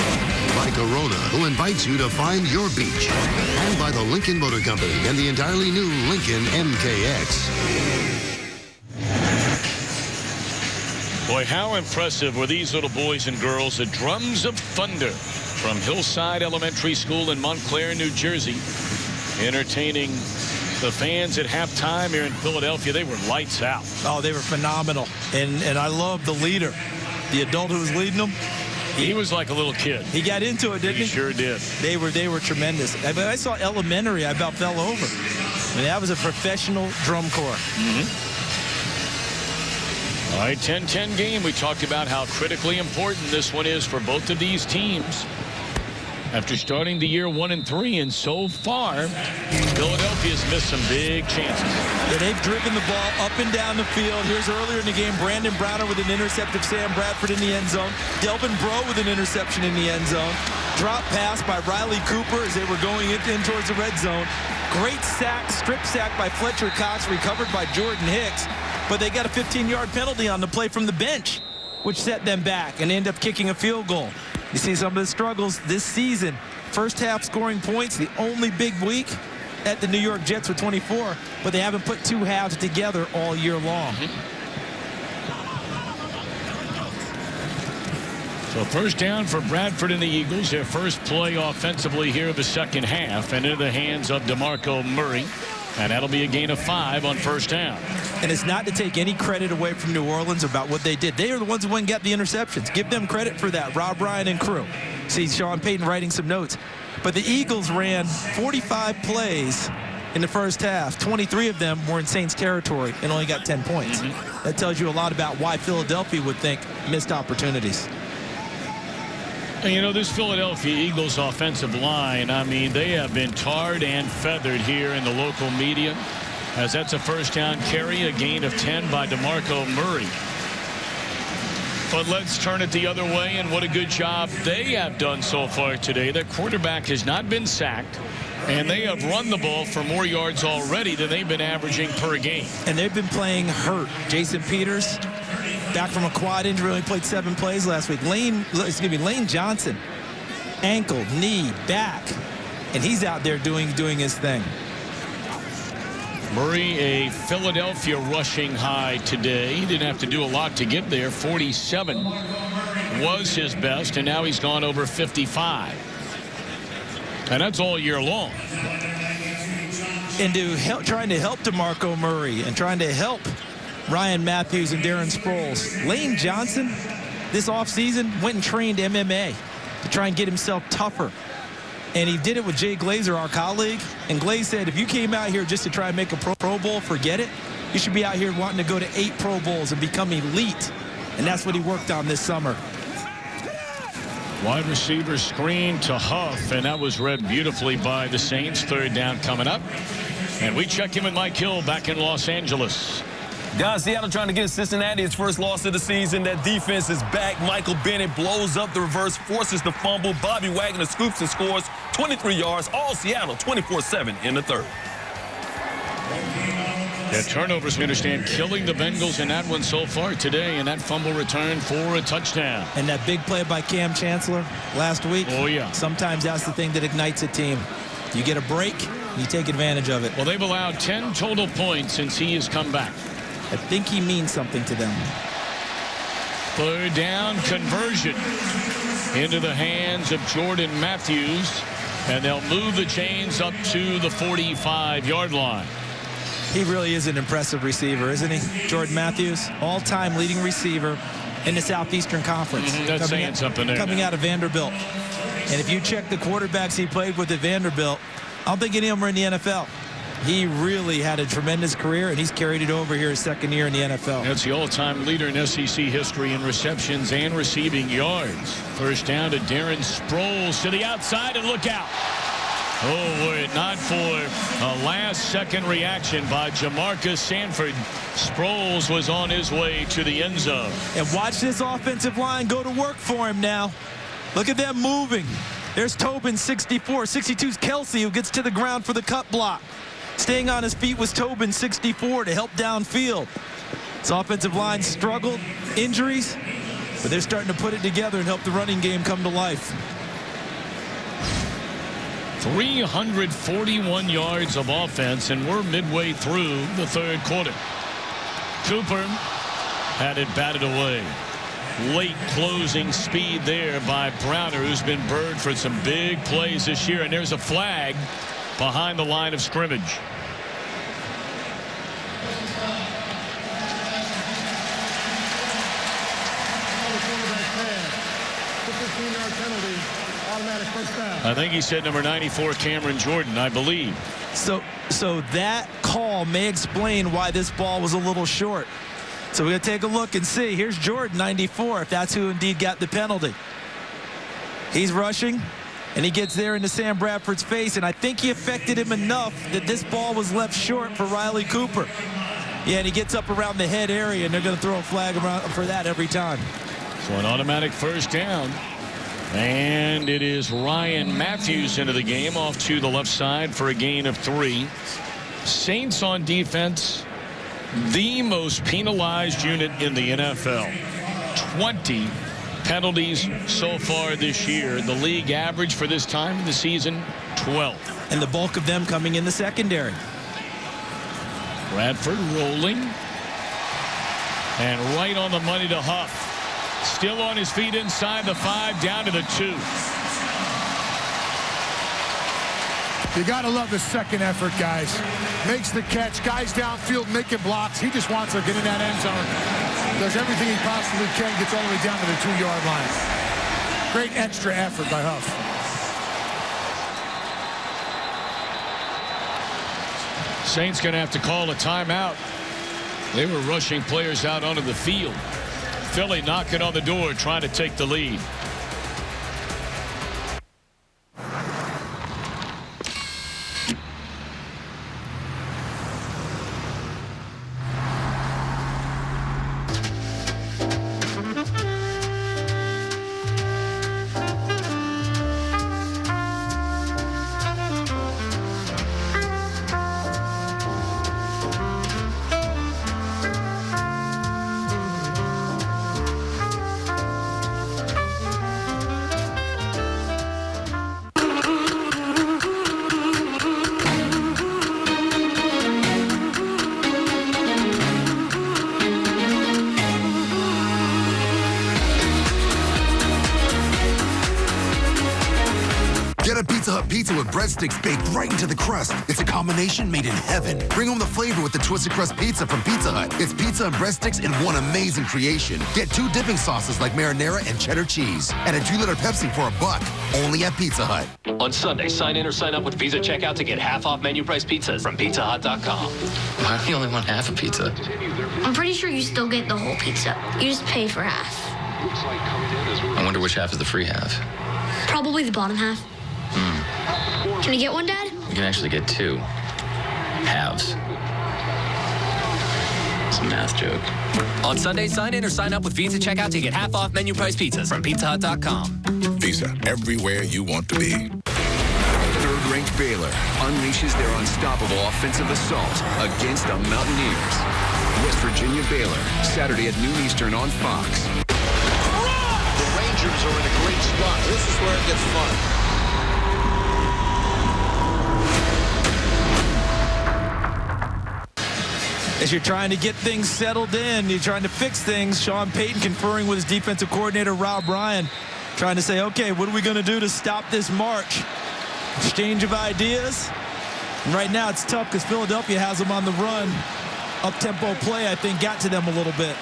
By Corona, who invites you to find your beach. And by the Lincoln Motor Company and the entirely new Lincoln MKX. Boy, how impressive were these little boys and girls, the Drums of Thunder. from Hillside Elementary School in Montclair, New Jersey. Entertaining the fans at halftime here in Philadelphia. They were lights out. Oh, they were phenomenal. And I love the leader, the adult who was leading them. He was like a little kid. He got into it, didn't he? He sure did. They were tremendous. I mean, I saw elementary, I about fell over. I mean, that was a professional drum corps. All right, 10-10 game. We talked about how critically important this one is for both of these teams. After starting the year 1-3, and so far, Philadelphia's missed some big chances. Yeah, they've driven the ball up and down the field. Here's earlier in the game, Brandon Browner with an intercept of Sam Bradford in the end zone. Delvin Breaux with an interception in the end zone. Drop pass by Riley Cooper as they were going in towards the red zone. Great sack, strip sack by Fletcher Cox, recovered by Jordan Hicks. But they got a 15-yard penalty on the play from the bench, which set them back and end up kicking a field goal. You see some of the struggles this season. First half scoring points, the only big week at the New York Jets with 24, but they haven't put two halves together all year long. So first down for Bradford and the Eagles. Their first play offensively here of the second half, and into the hands of DeMarco Murray. And that'll be a gain of 5 on first down. And it's not to take any credit away from New Orleans about what they did. They are the ones who went and got the interceptions. Give them credit for that, Rob Ryan and crew. See Sean Payton writing some notes. But the Eagles ran 45 plays in the first half. 23 of them were in Saints territory and only got 10 points. That tells you a lot about why Philadelphia would think missed opportunities. And you know, this Philadelphia Eagles offensive line, I mean, they have been tarred and feathered here in the local media, as that's a first down carry, a gain of 10 by DeMarco Murray. But let's turn it the other way, and what a good job they have done so far today. Their quarterback has not been sacked, and they have run the ball for more yards already than they've been averaging per game. And they've been playing hurt. Jason Peters, back from a quad injury, only played 7 plays last week. Lane Johnson, ankle, knee, back, and he's out there doing his thing. Murray, a Philadelphia rushing high today. He didn't have to do a lot to get there. 47 was his best, and now he's gone over 55. And that's all year long. And trying to help DeMarco Murray and trying to help Ryan Matthews and Darren Sproles. Lane Johnson, this offseason, went and trained MMA to try and get himself tougher. And he did it with Jay Glazer, our colleague. And Glaze said, if you came out here just to try and make a Pro Bowl, forget it. You should be out here wanting to go to 8 Pro Bowls and become elite. And that's what he worked on this summer. Wide receiver screen to Huff, and that was read beautifully by the Saints. Third down coming up. And we check in with Mike Hill back in Los Angeles. Guys, Seattle trying to get Cincinnati its first loss of the season. That defense is back. Michael Bennett blows up the reverse, forces the fumble. Bobby Wagner scoops and scores 23 yards. All Seattle 24-7 in the third. The turnovers, we understand, killing the Bengals in that one so far today, and that fumble return for a touchdown. And that big play by Cam Chancellor last week. Oh, yeah. Sometimes that's the thing that ignites a team. You get a break, you take advantage of it. Well, they've allowed 10 total points since he has come back. I think he means something to them. Third down conversion into the hands of Jordan Matthews, and they'll move the chains up to the 45-yard line. He really is an impressive receiver, isn't he? Jordan Matthews, all-time leading receiver in the Southeastern Conference. That's saying something there. Coming out of Vanderbilt. And if you check the quarterbacks he played with at Vanderbilt, I don't think any of them are in the NFL. He really had a tremendous career, and he's carried it over here his second year in the NFL. That's the all-time leader in SEC history in receptions and receiving yards. First down to Darren Sproles to the outside, and look out. Oh, were it not for a last-second reaction by Jamarcus Sanford, Sproles was on his way to the end zone. And watch this offensive line go to work for him now. Look at them moving. There's Tobin, 64. 62's Kelsey, who gets to the ground for the cut block. Staying on his feet was Tobin, 64, to help downfield. This offensive line struggled, injuries, but they're starting to put it together and help the running game come to life. 341 yards of offense, and we're midway through the third quarter. Cooper had it batted away. late closing speed there by Browner, who's been burned for some big plays this year. And there's a flag behind the line of scrimmage. I think he said number 94, Cameron Jordan, I believe. So that call may explain why this ball was a little short. So we're going to take a look and see. Here's Jordan, 94, if that's who indeed got the penalty. He's rushing, and he gets there into Sam Bradford's face, and I think he affected him enough that this ball was left short for Riley Cooper. Yeah, and he gets up around the head area, and they're going to throw a flag around for that every time. So an automatic first down. And it is Ryan Matthews into the game off to the left side for a gain of 3. Saints on defense, the most penalized unit in the NFL. 20 penalties so far this year. The league average for this time of the season, 12. And the bulk of them coming in the secondary. Bradford rolling. And right on the money to Huff. Still on his feet inside the 5, down to the 2. You got to love the second effort, guys. Makes the catch. Guys downfield making blocks. He just wants to get in that end zone. Does everything he possibly can. Gets all the way down to the 2-yard line. Great extra effort by Huff. Saints going to have to call a timeout. They were rushing players out onto the field. Philly knocking on the door, trying to take the lead. Pizza with breadsticks baked right into the crust. It's a combination made in heaven. Bring home the flavor with the Twisted Crust Pizza from Pizza Hut. It's pizza and breadsticks in one amazing creation. Get 2 dipping sauces like marinara and cheddar cheese. And a 2-liter Pepsi for $1. Only at Pizza Hut. On Sunday, sign in or sign up with Visa Checkout to get half off menu price pizzas from PizzaHut.com. Why do you only want half a pizza? I'm pretty sure you still get the whole pizza. You just pay for half. I wonder which half is the free half. Probably the bottom half. Can I get one, Dad? You can actually get 2 halves. It's a math joke. On Sunday, sign in or sign up with Visa Checkout to get half off menu price pizzas from PizzaHut.com. Visa, everywhere you want to be. Third-ranked Baylor unleashes their unstoppable offensive assault against the Mountaineers. West Virginia Baylor, Saturday at noon Eastern on Fox. The Rangers are in a great spot. This is where it gets fun. As you're trying to get things settled in, you're trying to fix things, Sean Payton conferring with his defensive coordinator, Rob Ryan, trying to say, okay, what are we going to do to stop this march? Exchange of ideas. And right now it's tough because Philadelphia has them on the run. Up-tempo play, I think, got to them a little bit.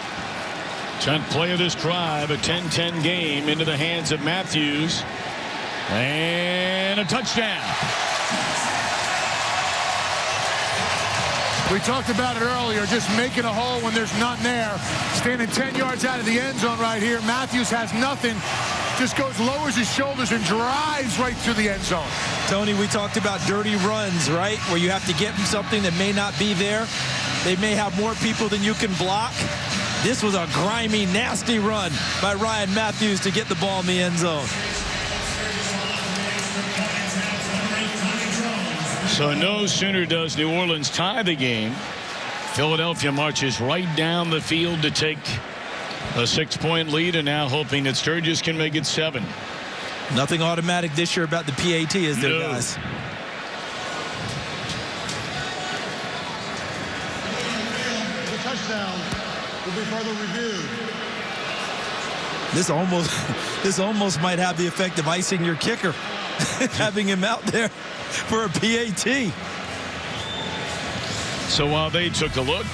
10th play of this drive, a 10-10 game into the hands of Matthews. And a touchdown. We talked about it earlier, just making a hole when there's none there. Standing 10 yards out of the end zone right here. Matthews has nothing. Just goes, lowers his shoulders and drives right to the end zone. Tony, we talked about dirty runs, right? Where you have to get from something that may not be there. They may have more people than you can block. This was a grimy, nasty run by Ryan Matthews to get the ball in the end zone. So no sooner does New Orleans tie the game, Philadelphia marches right down the field to take a 6-point lead, and now hoping that Sturgis can make it 7. Nothing automatic this year about the PAT, is there, guys? The touchdown will be further reviewed. This almost might have the effect of icing your kicker, having him out there for a PAT. So while they took a look,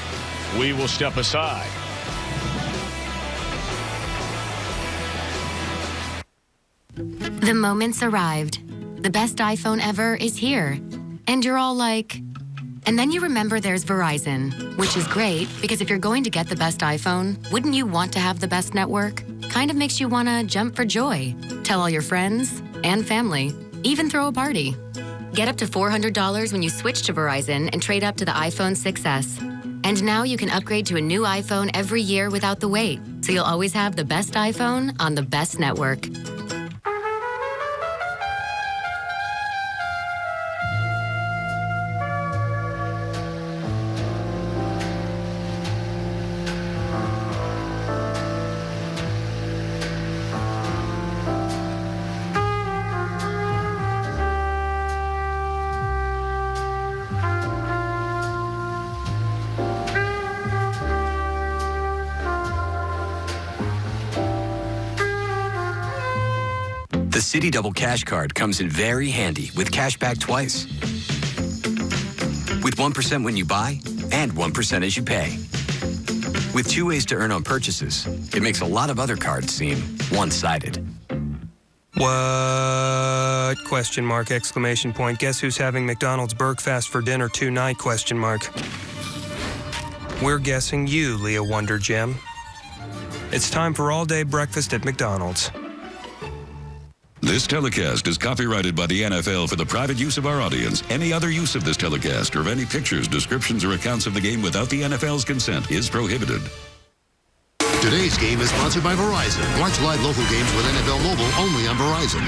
we will step aside. The moment's arrived. The best iPhone ever is here. And you're all like... And then you remember there's Verizon, which is great because if you're going to get the best iPhone, wouldn't you want to have the best network? Kind of makes you want to jump for joy. Tell all your friends and family. Even throw a party. Get up to $400 when you switch to Verizon and trade up to the iPhone 6s. And now you can upgrade to a new iPhone every year without the wait. So you'll always have the best iPhone on the best network. The Citi Double Cash Card comes in very handy with cash back twice. With 1% when you buy and 1% as you pay. With 2 ways to earn on purchases, it makes a lot of other cards seem one-sided. What? Question mark, exclamation point. Guess who's having McDonald's Bergfast for dinner tonight? Question mark. We're guessing you, Leah Wonder Gem. It's time for all-day breakfast at McDonald's. This telecast is copyrighted by the NFL for the private use of our audience. Any other use of this telecast or of any pictures, descriptions, or accounts of the game without the NFL's consent is prohibited. Today's game is sponsored by Verizon. Watch live local games with NFL Mobile only on Verizon.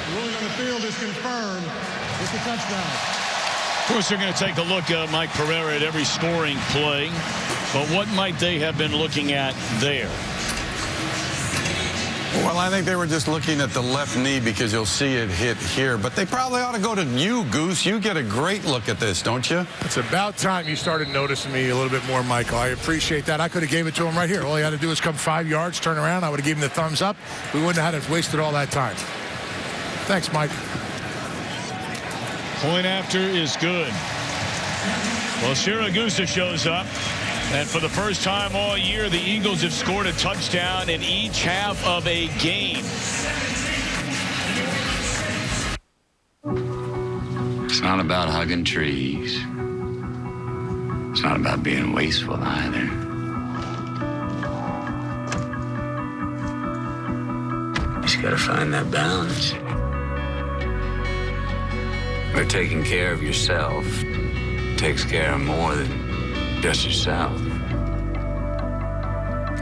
The ruling on the field is confirmed. It's a touchdown. Of course, they're going to take a look at Mike Pereira at every scoring play. But what might they have been looking at there? Well, I think they were just looking at the left knee because you'll see it hit here. But they probably ought to go to you, Goose. You get a great look at this, don't you? It's about time you started noticing me a little bit more, Michael. I appreciate that. I could have gave it to him right here. All he had to do was come 5 yards, turn around. I would have given him the thumbs up. We wouldn't have had to wasted all that time. Thanks, Mike. Point after is good. Well, Siragusa shows up. And for the first time all year, the Eagles have scored a touchdown in each half of a game. It's not about hugging trees. It's not about being wasteful either. You just gotta find that balance. Where taking care of yourself takes care of more than just yourself.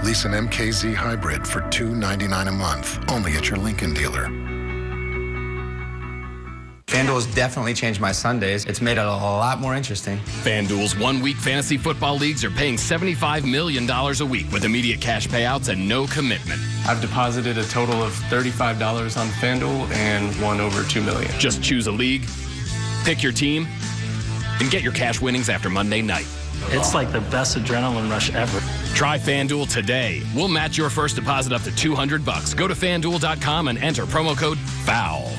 Lease an MKZ hybrid for $299 a month, only at your Lincoln dealer. FanDuel has definitely changed my Sundays. It's made it a lot more interesting. FanDuel's one-week fantasy football leagues are paying $75 million a week with immediate cash payouts and no commitment. I've deposited a total of $35 on FanDuel and won over $2 million. Just choose a league, pick your team, and get your cash winnings after Monday night. It's like the best adrenaline rush ever. Try FanDuel today. We'll match your first deposit up to $200. Go to FanDuel.com and enter promo code FOUL.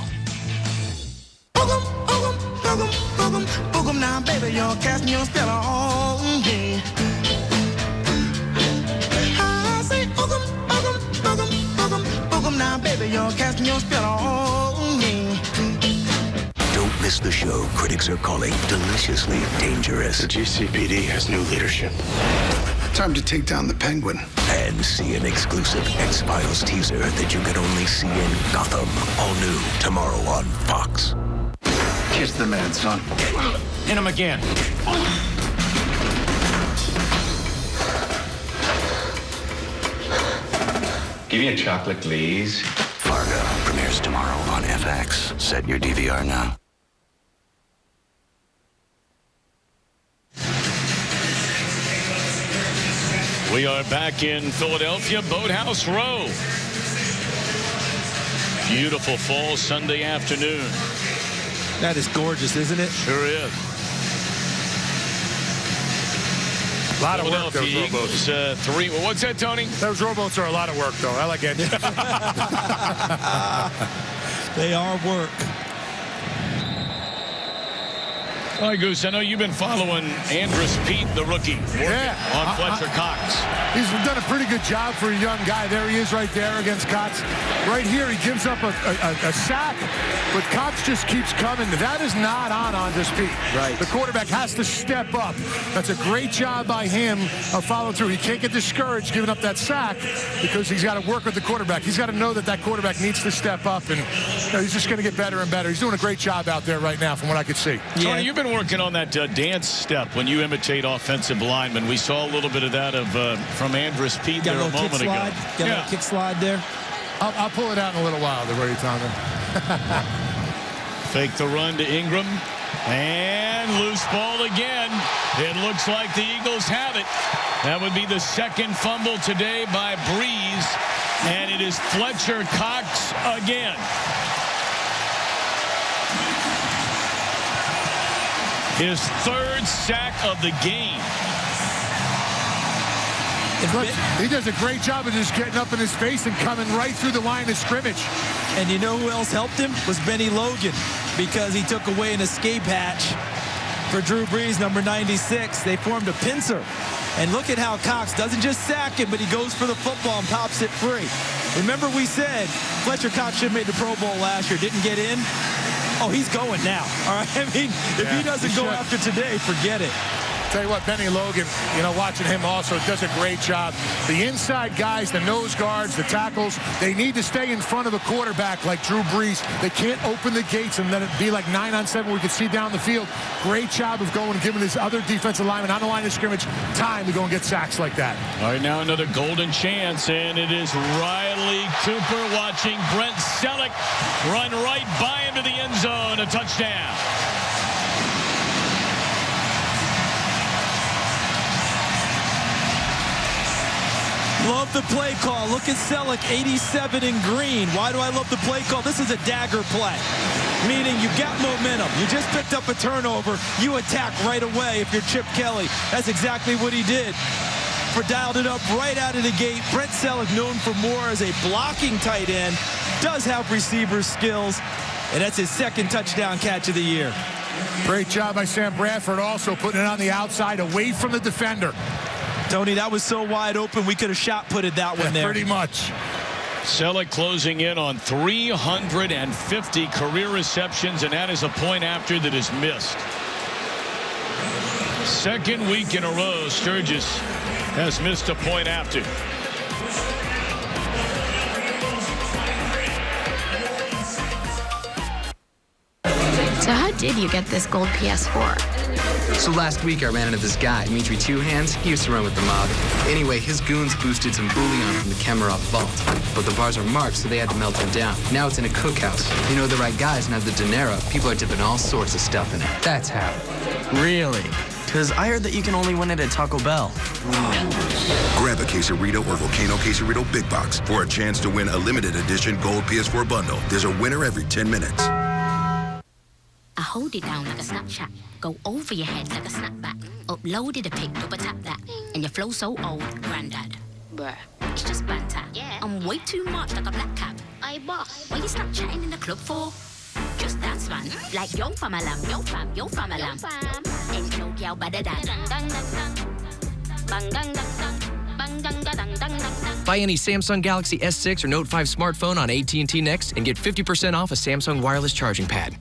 Boogum now, baby, you're casting your spell on me. I say boogum now, baby, you're casting your spell on me. Don't miss the show critics are calling deliciously dangerous. The GCPD has new leadership. Time to take down the Penguin. And see an exclusive X-Files teaser that you can only see in Gotham. All new tomorrow on Fox. Kiss the man, son. Hit him again. Give me a chocolate, please. Fargo premieres tomorrow on FX. Set your DVR now. We are back in Philadelphia, Boathouse Row. Beautiful fall Sunday afternoon. That is gorgeous, isn't it? Sure is. A lot of work, those Philadelphia rowboats. Eagles, 3. What's that, Tony? Those rowboats are a lot of work, though. I like it. They are work. All right, Goose, I know you've been following Andrus Peat, the rookie, on Fletcher Cox. He's done a pretty good job for a young guy. There he is right there against Cox. Right here, he gives up a sack, but Cox just keeps coming. That is not on Andrus Peat. Right. The quarterback has to step up. That's a great job by him of following through. He can't get discouraged giving up that sack because he's got to work with the quarterback. He's got to know that that quarterback needs to step up, and he's just going to get better and better. He's doing a great job out there right now from what I could see. Tony, you've been working on that dance step when you imitate offensive linemen. We saw a little bit of that from Andrus Peat there a moment ago. Got a little kick slide there. I'll pull it out in a little while. They're ready, Tommy. Fake the run to Ingram. And loose ball again. It looks like the Eagles have it. That would be the second fumble today by Breeze. And it is Fletcher Cox again. His third sack of the game. He does a great job of just getting up in his face and coming right through the line of scrimmage. And you know who else helped him? Was Benny Logan, because he took away an escape hatch for Drew Brees, number 96. They formed a pincer. And look at how Cox doesn't just sack him, but he goes for the football and pops it free. Remember we said Fletcher Cox should have made the Pro Bowl last year, didn't get in? Oh, he's going now. All right. I mean, if he doesn't go after today, forget it. Tell you what, Benny Logan, watching him also does a great job. The inside guys, the nose guards, the tackles, they need to stay in front of a quarterback like Drew Brees. They can't open the gates and let it be like 9-on-7 where we can see down the field. Great job of going and giving his other defensive lineman on the line of scrimmage time to go and get sacks like that. All right, now another golden chance, and it is Riley Cooper watching Brent Selleck run right by him to the end zone, a touchdown. Love the play call. Look at Selleck, 87 in green. Why do I love the play call? This is a dagger play, meaning you got momentum. You just picked up a turnover. You attack right away if you're Chip Kelly. That's exactly what he did. Dialed it up right out of the gate. Brent Selleck, known for more as a blocking tight end, does have receiver skills, and that's his second touchdown catch of the year. Great job by Sam Bradford, also putting it on the outside away from the defender. Tony, that was so wide open, we could have shot-putted that one there. Pretty much. Selleck closing in on 350 career receptions, and that is a point after that is missed. Second week in a row, Sturgis has missed a point after. So how did you get this gold PS4? So last week I ran into this guy, Dimitri Two Hands. He used to run with the mob. Anyway, his goons boosted some bullion from the Kemerov vault. But the bars are marked, so they had to melt them down. Now it's in a cookhouse. You know the right guys and have the dinero. People are dipping all sorts of stuff in it. That's how. Really? Because I heard that you can only win it at Taco Bell. Grab a quesarito or Volcano Quesarito Big Box for a chance to win a limited edition gold PS4 bundle. There's a winner every 10 minutes. I hold it down like a Snapchat, go over your head like a snapback, uploaded a pic, double tap that, and your flow so old, granddad. Bruh, it's just banter. Yeah. I'm way too much like a black cap. Aye, boss. Why you Snapchatting in the club for? Just dance, man. Like yo fam a lamb, yo fam a lamb. And no girl better than. Buy any Samsung Galaxy S6 or Note 5 smartphone on AT&T Next and get 50% off a Samsung wireless charging pad.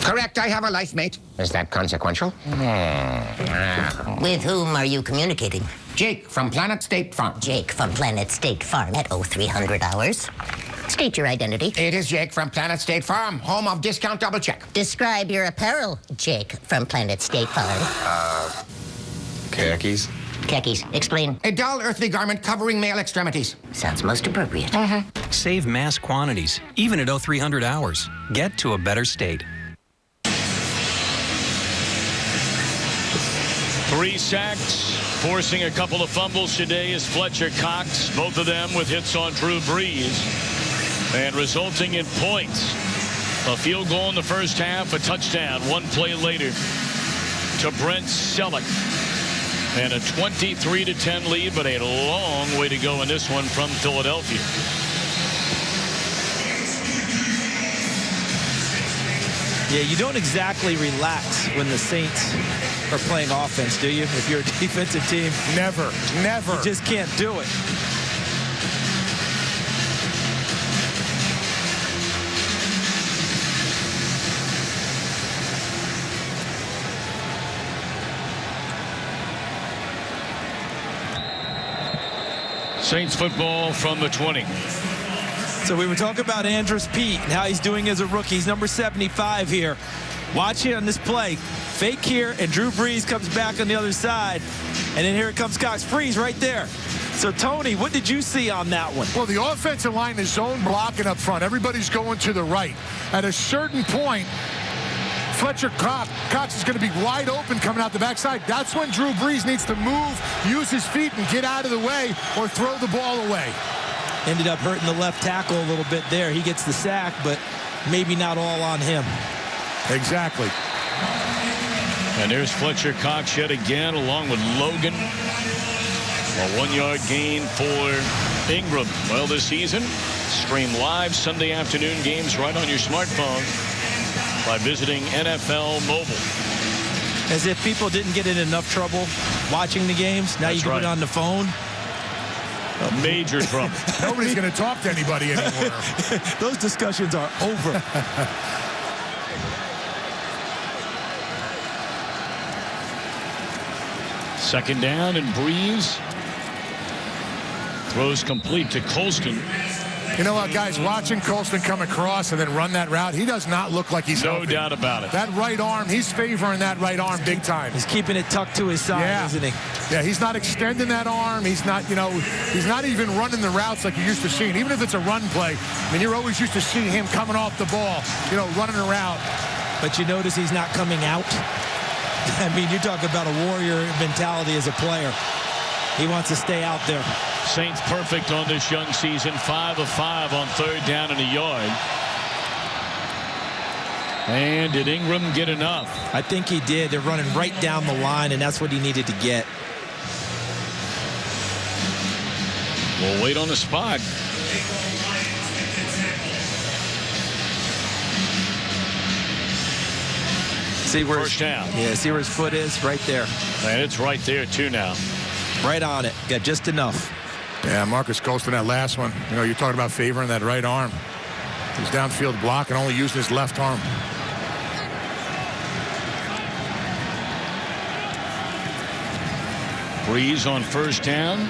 Correct, I have a life mate. Is that consequential? With whom are you communicating? Jake from Planet State Farm. Jake from Planet State Farm at 0300 hours. State your identity. It is Jake from Planet State Farm, home of Discount Double Check. Describe your apparel, Jake from Planet State Farm. Khakis. Khakis. Explain. A dull earthly garment covering male extremities. Sounds most appropriate. Save mass quantities, even at 0300 hours. Get to a better state. 3 sacks, forcing a couple of fumbles today is Fletcher Cox, both of them with hits on Drew Brees, and resulting in points. A field goal in the first half, a touchdown, one play later to Brent Selleck. And a 23-10 lead, but a long way to go in this one from Philadelphia. Yeah, you don't exactly relax when the Saints are playing offense, do you? If you're a defensive team. Never. You just can't do it. Saints football from the 20. So we were talking about Andrus Peat and how he's doing as a rookie. He's number 75 here. Watch it on this play. Fake here, and Drew Brees comes back on the other side. And then here comes Cox. Freeze right there. So, Tony, what did you see on that one? Well, the offensive line is zone blocking up front. Everybody's going to the right. At a certain point, Fletcher Cox is going to be wide open coming out the backside. That's when Drew Brees needs to move, use his feet, and get out of the way or throw the ball away. Ended up hurting the left tackle a little bit there. He gets the sack, but maybe not all on him. Exactly. And there's Fletcher Cox yet again, along with Logan. A 1-yard gain for Ingram. Well, this season, stream live Sunday afternoon games right on your smartphone by visiting NFL Mobile. As if people didn't get in enough trouble watching the games. Now you get it on the phone. Major trouble. Nobody's going to talk to anybody anymore. Those discussions are over. Second down, and Brees throws complete to Colston. You know what, guys, watching Colston come across and then run that route, he does not look like he's healthy. No doubt about it. That right arm, he's favoring that right arm big time. He's keeping it tucked to his side, isn't he? Yeah, he's not extending that arm. He's not, he's not even running the routes like you're used to seeing. Even if it's a run play, I mean, you're always used to seeing him coming off the ball, running a route. But you notice he's not coming out. I mean, you talk about a warrior mentality as a player. He wants to stay out there. Saints perfect on this young season. 5 of 5 on third down and a yard. And did Ingram get enough? I think he did. They're running right down the line, and that's what he needed to get. We'll wait on the spot. See where first down. Yeah, see where his foot is? Right there. And it's right there, too, now. Right on it. Got just enough. Yeah, Marcus Colston, that last one. You're talking about favoring that right arm. He's downfield block and only using his left arm. Brees on first down.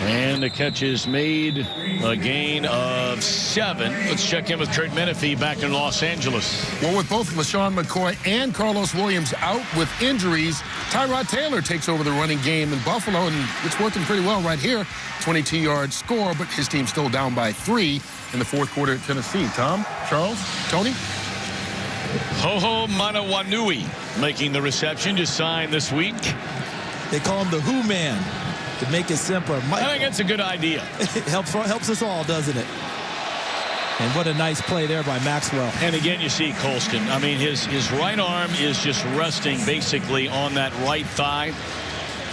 And the catch is made, a gain of 7. Let's check in with Kurt Menefee back in Los Angeles. Well, with both LaShawn McCoy and Carlos Williams out with injuries, Tyrod Taylor takes over the running game in Buffalo, and it's working pretty well right here. 22-yard score, but his team's still down by 3 in the fourth quarter at Tennessee. Tom, Charles, Tony? Ho-Ho Manawanui making the reception, just signed this week. They call him the Who Man. To make it simpler. I think that's a good idea. It helps us all, doesn't it? And what a nice play there by Maxwell. And again, you see Colston. I mean, his right arm is just resting basically on that right thigh.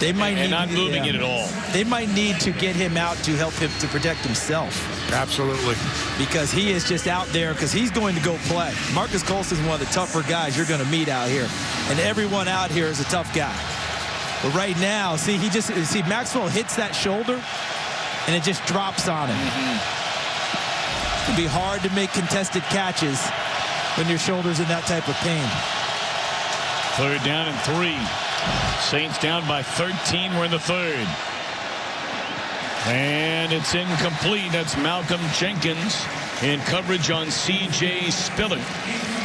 They might and not moving it at all. They might need to get him out to help him to protect himself. Absolutely. Because he is just out there because he's going to go play. Marcus Colston is one of the tougher guys you're going to meet out here. And everyone out here is a tough guy. But right now, see Maxwell hits that shoulder, and it just drops on him. It can be hard to make contested catches when your shoulder's in that type of pain. Third down and 3. Saints down by 13. We're in the third. And it's incomplete. That's Malcolm Jenkins in coverage on C.J. Spiller.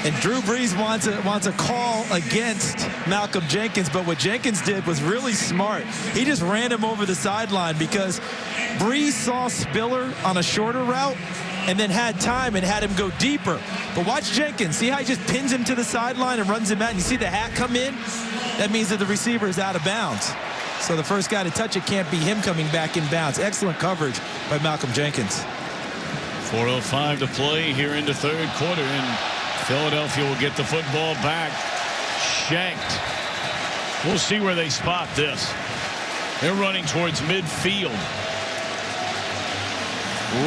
And Drew Brees wants a call against Malcolm Jenkins, but what Jenkins did was really smart. He just ran him over the sideline because Brees saw Spiller on a shorter route and then had time and had him go deeper. But watch Jenkins. See how he just pins him to the sideline and runs him out? And you see the hat come in? That means that the receiver is out of bounds. So the first guy to touch it can't be him coming back in bounds. Excellent coverage by Malcolm Jenkins. 4:05 to play here in the third quarter, and Philadelphia will get the football back. Shanked. We'll see where they spot this. They're running towards midfield.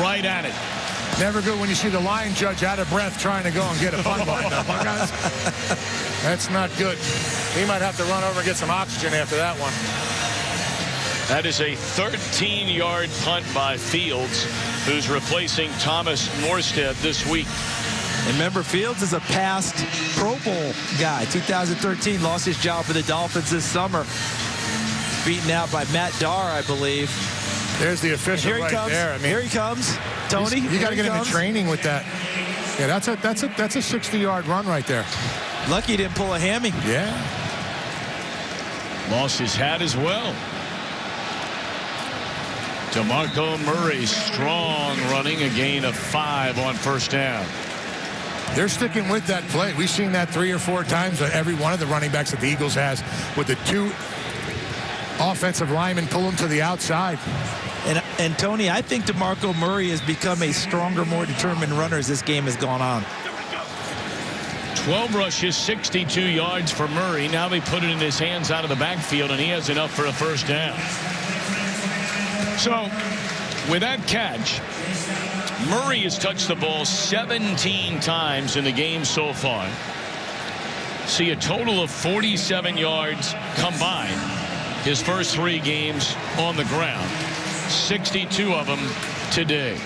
Right at it. Never good when you see the line judge out of breath trying to go and get a punt lined up, huh, guys? That's not good. He might have to run over and get some oxygen after that one. That is a 13-yard punt by Fields, who's replacing Thomas Morstead this week. And remember, Fields is a past Pro Bowl guy. 2013, lost his job for the Dolphins this summer. Beaten out by Matt Darr, I believe. There's the official right comes. There. I mean, here he comes, Tony. You got to get him in training with that. Yeah, that's a 60-yard run right there. Lucky he didn't pull a hammy. Yeah. Lost his hat as well. DeMarco Murray, strong running, a gain of 5 on first down. They're sticking with that play. We've seen that 3 or 4 times. Every one of the running backs that the Eagles has with the 2 offensive linemen pull them to the outside. And Tony, I think DeMarco Murray has become a stronger, more determined runner as this game has gone on. 12 rushes, 62 yards for Murray. Now they put it in his hands out of the backfield, and he has enough for a first down. So, with that catch, Murray has touched the ball 17 times in the game so far. See a total of 47 yards combined his first 3 games on the ground. 62 of them today.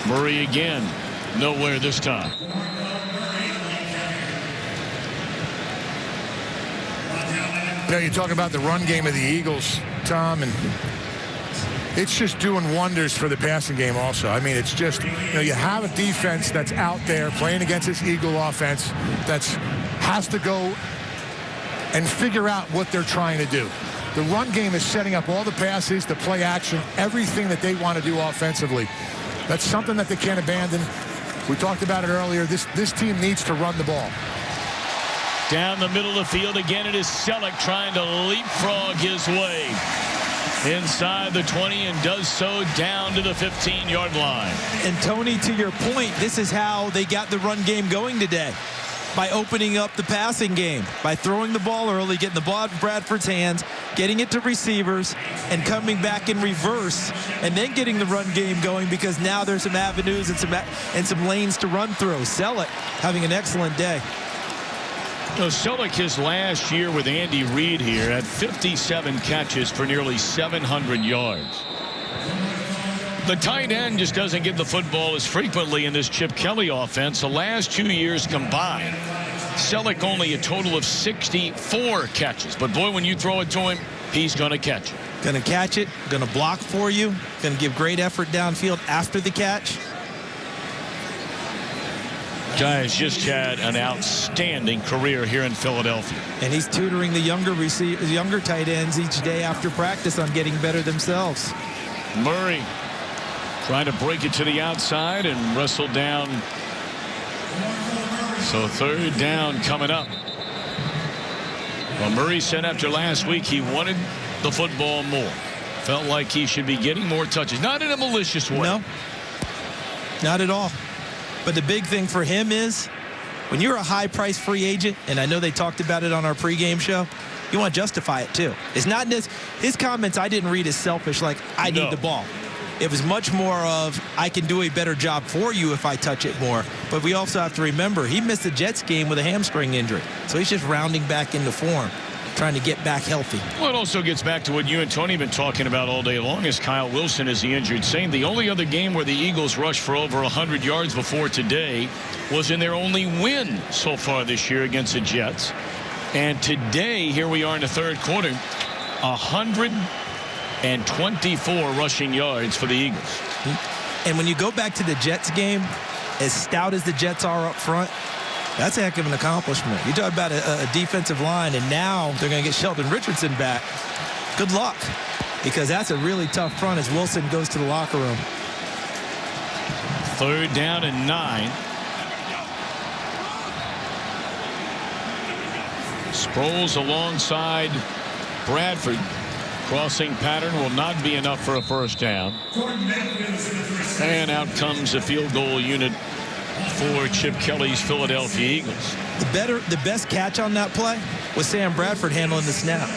Murray again, nowhere this time. You know, you talk about the run game of the Eagles, Tom, and it's just doing wonders for the passing game also. I mean, it's just, you know, you have a defense that's out there playing against this Eagle offense that has to go and figure out what they're trying to do. The run game is setting up all the passes, the play action, everything that they want to do offensively. That's something that they can't abandon. We talked about it earlier. This team needs to run the ball. Down the middle of the field again, it is Selleck trying to leapfrog his way inside the 20 and does so down to the 15-yard line. And Tony, to your point, this is how they got the run game going today. By opening up the passing game, by throwing the ball early, getting the ball out of Bradford's hands, getting it to receivers, and coming back in reverse, and then getting the run game going because now there's some avenues and some lanes to run through. Selleck having an excellent day. No, Selleck his last year with Andy Reid here had 57 catches for nearly 700 yards. The tight end just doesn't get the football as frequently in this Chip Kelly offense. The last 2 years combined, Selleck only a total of 64 catches. But boy, when you throw it to him, he's going to catch it. Going to catch it, going to block for you, going to give great effort downfield after the catch. Guy has just had an outstanding career here in Philadelphia. And he's tutoring the younger tight ends each day after practice on getting better themselves. Murray trying to break it to the outside and wrestle down. So 3rd down coming up. Well, Murray said after last week he wanted the football more. Felt like he should be getting more touches. Not in a malicious way. No, not at all. But the big thing for him is when you're a high-priced free agent, and I know they talked about it on our pregame show, you want to justify it too. It's not his comments I didn't read as selfish, like I need the ball. It was much more of I can do a better job for you if I touch it more. But we also have to remember he missed the Jets game with a hamstring injury. So he's just rounding back into form, trying to get back healthy. Well, it also gets back to what you and Tony have been talking about all day long is Kyle Wilson is the injured Saint. The only other game where the Eagles rushed for over 100 yards before today was in their only win so far this year against the Jets. And today, here we are in the 3rd quarter, 124 rushing yards for the Eagles. And when you go back to the Jets game, as stout as the Jets are up front, that's a heck of an accomplishment. You talk about a defensive line, and now they're going to get Sheldon Richardson back. Good luck, because that's a really tough front as Wilson goes to the locker room. 3rd down and 9. Sproles alongside Bradford. Crossing pattern will not be enough for a first down. And out comes a field goal unit for Chip Kelly's Philadelphia Eagles. The best catch on that play was Sam Bradford handling the snap.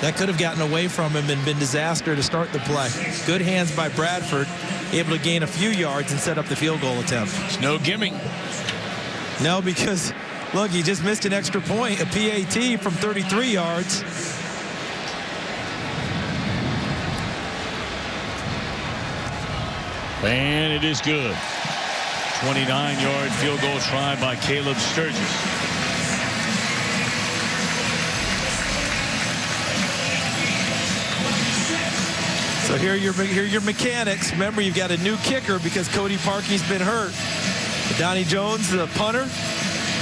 That could have gotten away from him and been disaster to start the play. Good hands by Bradford, able to gain a few yards and set up the field goal attempt. It's no gimme. No, because, look, he just missed an extra point, a PAT from 33 yards. And it is good. 29-yard field goal try by Caleb Sturgis. So here are your mechanics. Remember, you've got a new kicker because Cody Parkey's been hurt. Donnie Jones, the punter,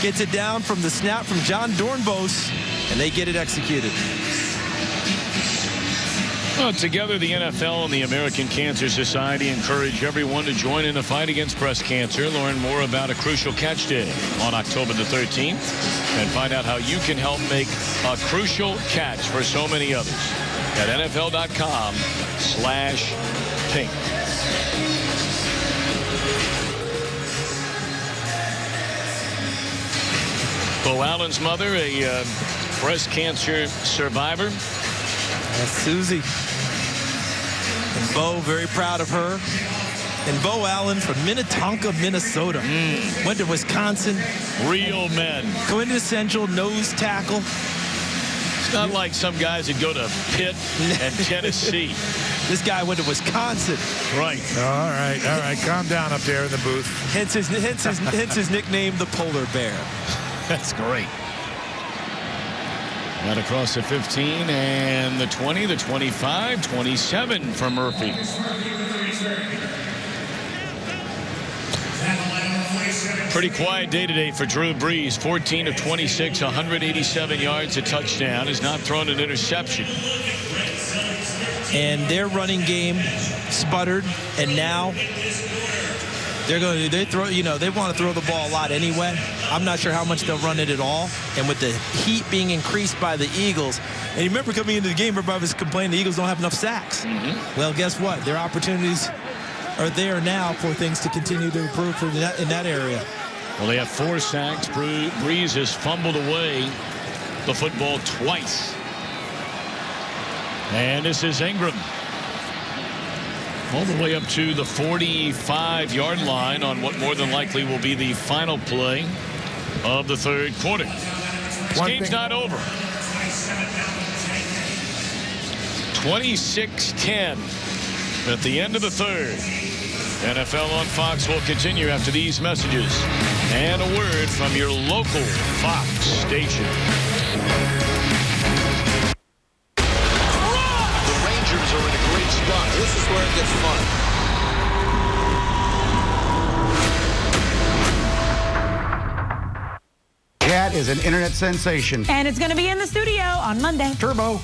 gets it down from the snap from John Dornbos, and they get it executed. Well, together, the NFL and the American Cancer Society encourage everyone to join in the fight against breast cancer. Learn more about A Crucial Catch Day on October the 13th and find out how you can help make a crucial catch for so many others at NFL.com/pink. Bo Allen's mother, a breast cancer survivor. That's Susie. And Bo, very proud of her. And Bo Allen from Minnetonka, Minnesota. Went to Wisconsin. Real men. Quintessential nose tackle. It's not like some guys that go to Pitt and Tennessee. This guy went to Wisconsin. Right. All right. Calm down up there in the booth. Hence his nickname, the Polar Bear. That's great. Right across the 15 and the 20, the 25, 27 for Murphy. Pretty quiet day today for Drew Brees. 14 of 26, 187 yards, a touchdown. Has not thrown an interception. And their running game sputtered, and now they want to throw the ball a lot anyway. I'm not sure how much they'll run it at all. And with the heat being increased by the Eagles, and you remember coming into the game, everybody was complaining the Eagles don't have enough sacks. Well, guess what? Their opportunities are there now for things to continue to improve in that area. Well, they have 4 sacks. Brees has fumbled away the football twice. And this is Ingram. All the way up to the 45-yard line on what more than likely will be the final play of the third quarter. This game's not over. 26-10 at the end of the third. NFL on Fox will continue after these messages and a word from your local Fox station. The Rangers are in a great spot. This is where it gets fun. Cat is an internet sensation. And it's going to be in the studio on Monday. Turbo.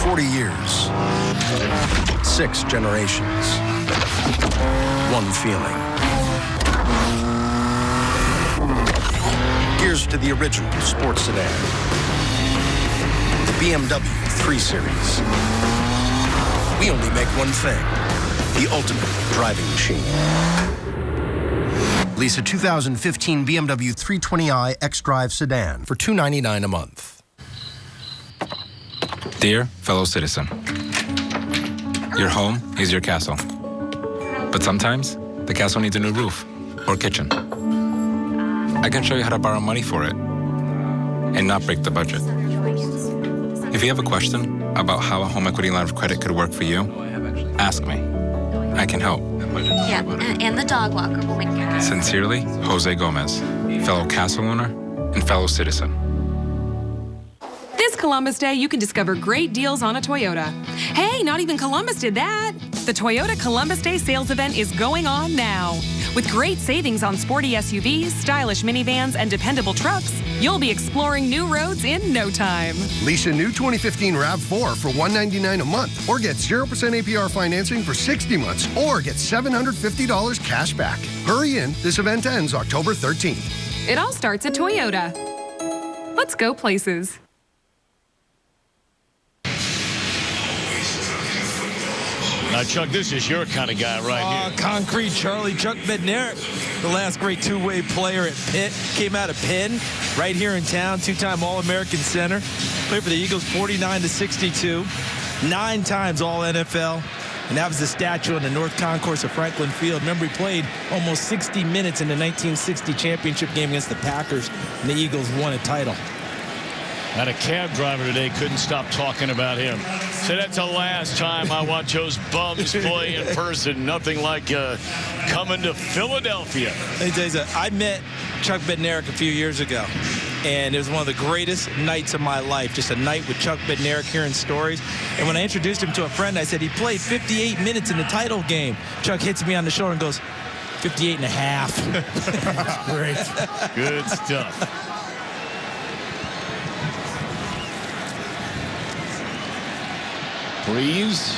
40 years. 6 generations. 1 feeling. Here's to the original sports sedan. The BMW 3 Series. We only make one thing. The ultimate driving machine. Lease a 2015 BMW 320i xDrive sedan for $299 a month. Dear fellow citizen, your home is your castle. But sometimes the castle needs a new roof or kitchen. I can show you how to borrow money for it and not break the budget. If you have a question about how a home equity line of credit could work for you, ask me. I can help. Yeah, and the dog walker will make it. Sincerely, Jose Gomez, fellow castle owner and fellow citizen. This Columbus Day, you can discover great deals on a Toyota. Hey, not even Columbus did that. The Toyota Columbus Day sales event is going on now. With great savings on sporty SUVs, stylish minivans, and dependable trucks, you'll be exploring new roads in no time. Lease a new 2015 RAV4 for $199 a month, or get 0% APR financing for 60 months, or get $750 cash back. Hurry in. This event ends October 13th. It all starts at Toyota. Let's go places. Chuck, this is your kind of guy right here. Concrete Charlie. Chuck Bednarik, the last great two-way player at Pitt. Came out of Penn, right here in town. Two-time All-American center. Played for the Eagles 49-62. 9 times All-NFL. And that was the statue on the North Concourse of Franklin Field. Remember, he played almost 60 minutes in the 1960 championship game against the Packers, and the Eagles won a title. And a cab driver today couldn't stop talking about him. So that's the last time I watch those bums play in person. Nothing like coming to Philadelphia. Let me tell you something. I met Chuck Bednarik a few years ago, and it was one of the greatest nights of my life. Just a night with Chuck Bednarik, hearing stories. And when I introduced him to a friend, I said he played 58 minutes in the title game. Chuck hits me on the shoulder and goes, 58 and a half. Great. Good stuff. Breeze.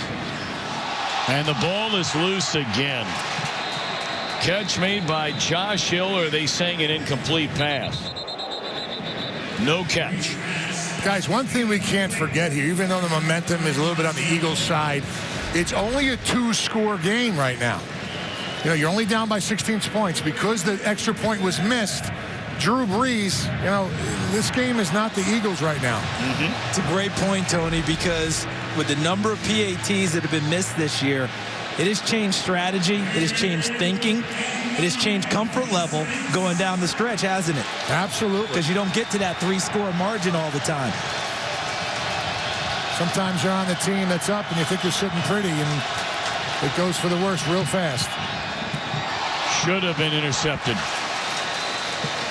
And the ball is loose again. Catch made by Josh Hill, or are they saying an incomplete pass? No catch. Guys, one thing we can't forget here, even though the momentum is a little bit on the Eagles' side, it's only a 2-score game right now. You know, you're only down by 16 points. Because the extra point was missed, Drew Brees, you know, this game is not the Eagles right now. It's a great point, Tony, because with the number of PATs that have been missed this year, it has changed strategy, it has changed thinking, it has changed comfort level going down the stretch, hasn't it? Absolutely. Because you don't get to that 3-score margin all the time. Sometimes you're on the team that's up and you think you're sitting pretty, and it goes for the worst real fast. Should have been intercepted.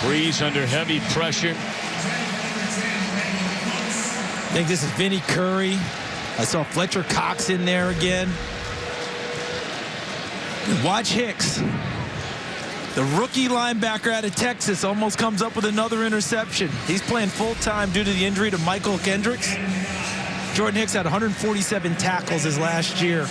Breeze under heavy pressure. I think this is Vinnie Curry. I saw Fletcher Cox in there again. Watch Hicks. The rookie linebacker out of Texas almost comes up with another interception. He's playing full-time due to the injury to Michael Kendricks. Jordan Hicks had 147 tackles his last year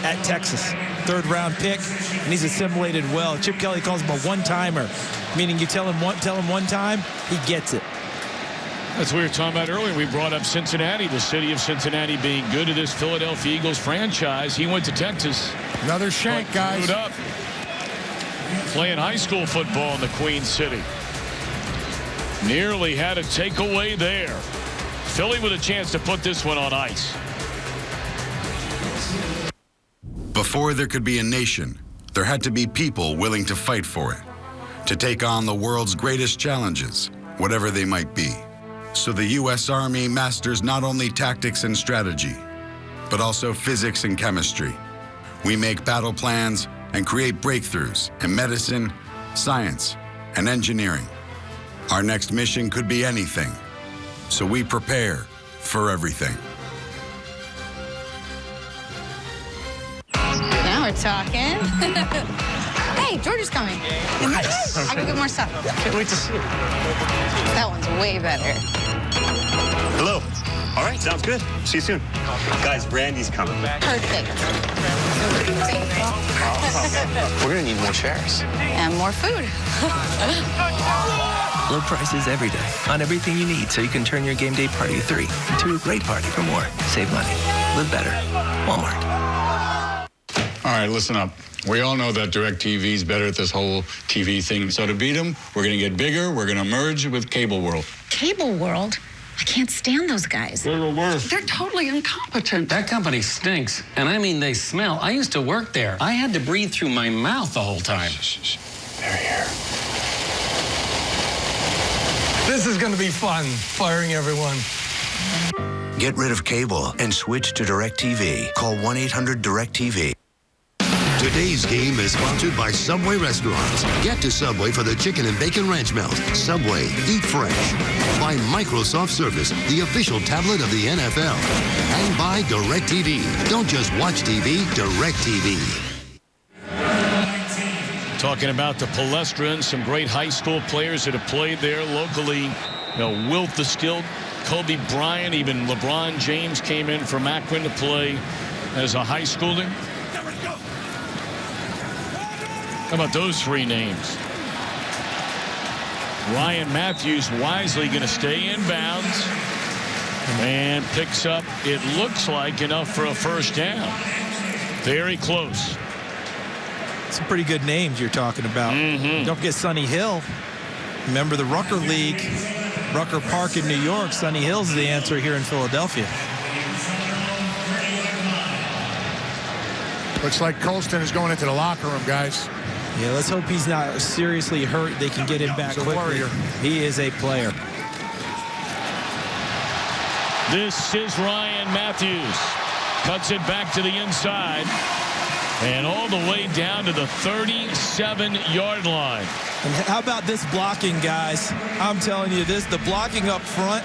at Texas. 3rd-round pick, and he's assimilated well. Chip Kelly calls him a one-timer, meaning you tell him one time, he gets it. That's what we were talking about earlier. We brought up Cincinnati, the city of Cincinnati being good to this Philadelphia Eagles franchise. He went to Texas. Another shank, guys. Up. Playing high school football in the Queen City. Nearly had a takeaway there. Philly with a chance to put this one on ice. Before there could be a nation, there had to be people willing to fight for it, to take on the world's greatest challenges, whatever they might be. So the U.S. Army masters not only tactics and strategy, but also physics and chemistry. We make battle plans and create breakthroughs in medicine, science, and engineering. Our next mission could be anything, so we prepare for everything. Now we're talking. Hey, George is coming. Nice. I'll go get more stuff. Can't wait to see it. That one's way better. Hello. All right, sounds good. See you soon. Guys, Brandy's coming. Perfect. We're going to need more chairs. And more food. Low prices every day on everything you need so you can turn your game day party of 3 into a great party for more. Save money. Live better. Walmart. All right, listen up. We all know that DirecTV is better at this whole TV thing. So to beat them, we're going to get bigger. We're going to merge with Cable World. Cable World? I can't stand those guys. They're the worst. They're totally incompetent. That company stinks, and I mean they smell. I used to work there. I had to breathe through my mouth the whole time. They're here. This is going to be fun, firing everyone. Get rid of cable and switch to DirecTV. Call 1-800-DirecTV. Today's game is sponsored by Subway Restaurants. Get to Subway for the chicken and bacon ranch melt. Subway, eat fresh. By Microsoft Surface, the official tablet of the NFL. And by DirecTV. Don't just watch TV, DirecTV. Talking about the Palestra and some great high school players that have played there locally. You know, Wilt the Skilled, Kobe Bryant, even LeBron James came in from Akron to play as a high schooler. How about those 3 names? Ryan Matthews wisely going to stay in bounds and picks up, it looks like, enough for a first down. Very close. Some pretty good names you're talking about. Don't forget Sonny Hill. Remember the Rucker League, Rucker Park in New York. Sonny Hill's the answer here in Philadelphia. Looks like Colston is going into the locker room, guys. Yeah, let's hope he's not seriously hurt. They can get him back quickly. Warrior. He is a player. This is Ryan Matthews. Cuts it back to the inside. And all the way down to the 37-yard line. And how about this blocking, guys? I'm telling you this, the blocking up front.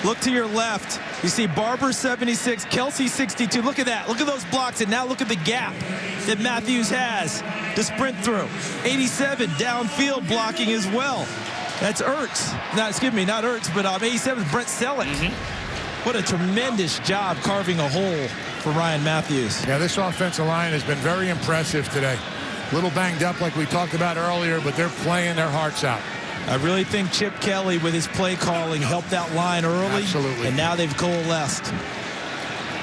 Look to your left. You see Barber 76, Kelsey 62. Look at that. Look at those blocks. And now look at the gap that Matthews has to sprint through. 87 downfield blocking as well. That's Ertz. Not Ertz, but 87 is Brent Selleck. What a tremendous job carving a hole for Ryan Matthews. Yeah, this offensive line has been very impressive today. A little banged up like we talked about earlier, but they're playing their hearts out. I really think Chip Kelly with his play calling helped that line early. Absolutely. And now they've coalesced.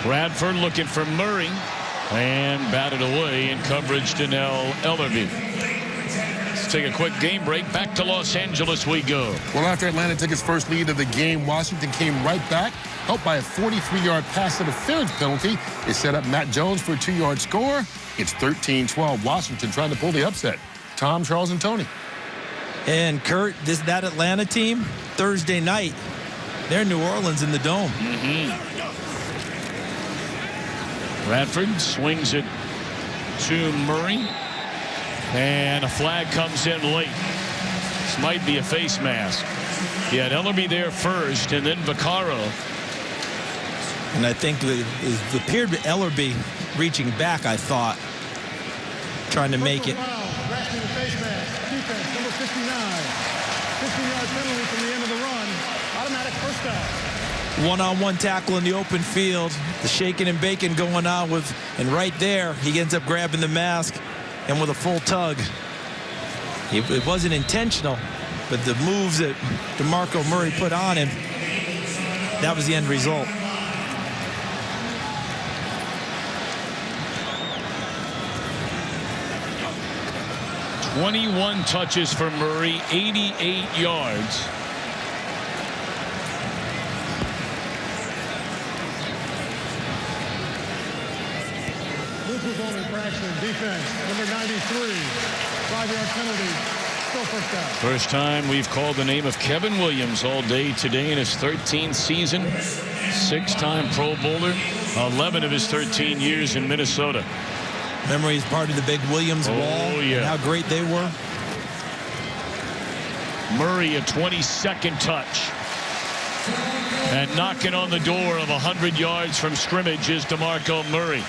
Bradford looking for Murray and batted away in coverage to Nell Ellerbe. Let's take a quick game break. Back to Los Angeles we go. Well, after Atlanta took its first lead of the game, Washington came right back, helped by a 43-yard pass interference penalty. It set up Matt Jones for a 2-yard score. It's 13-12. Washington trying to pull the upset. Tom, Charles, and Tony. And Kurt, that Atlanta team, Thursday night, they're in New Orleans in the Dome. Bradford swings it to Murray. And a flag comes in late. This might be a face mask. He had Ellerbe there first, and then Vaccaro. And I think it appeared to Ellerbe reaching back, I thought, trying to make it. Number 59. 15-yard penalty from the end of the run. Automatic first down. One-on-one tackle in the open field. The shaking and bacon going on with, and right there, he ends up grabbing the mask and with a full tug. It wasn't intentional, but the moves that DeMarco Murray put on him, that was the end result. "21 touches for Murray, 88 yards. Lucas on infraction. Defense. Number 93. 5-yard penalty. Still first down. First time we've called the name of Kevin Williams all day today in his 13th season. 6-time Pro Bowler. 11 of his 13 years in Minnesota. Remember, he's part of the big Williams wall. Yeah. And how great they were. Murray, a 22nd touch. And knocking on the door of 100 yards from scrimmage is DeMarco Murray.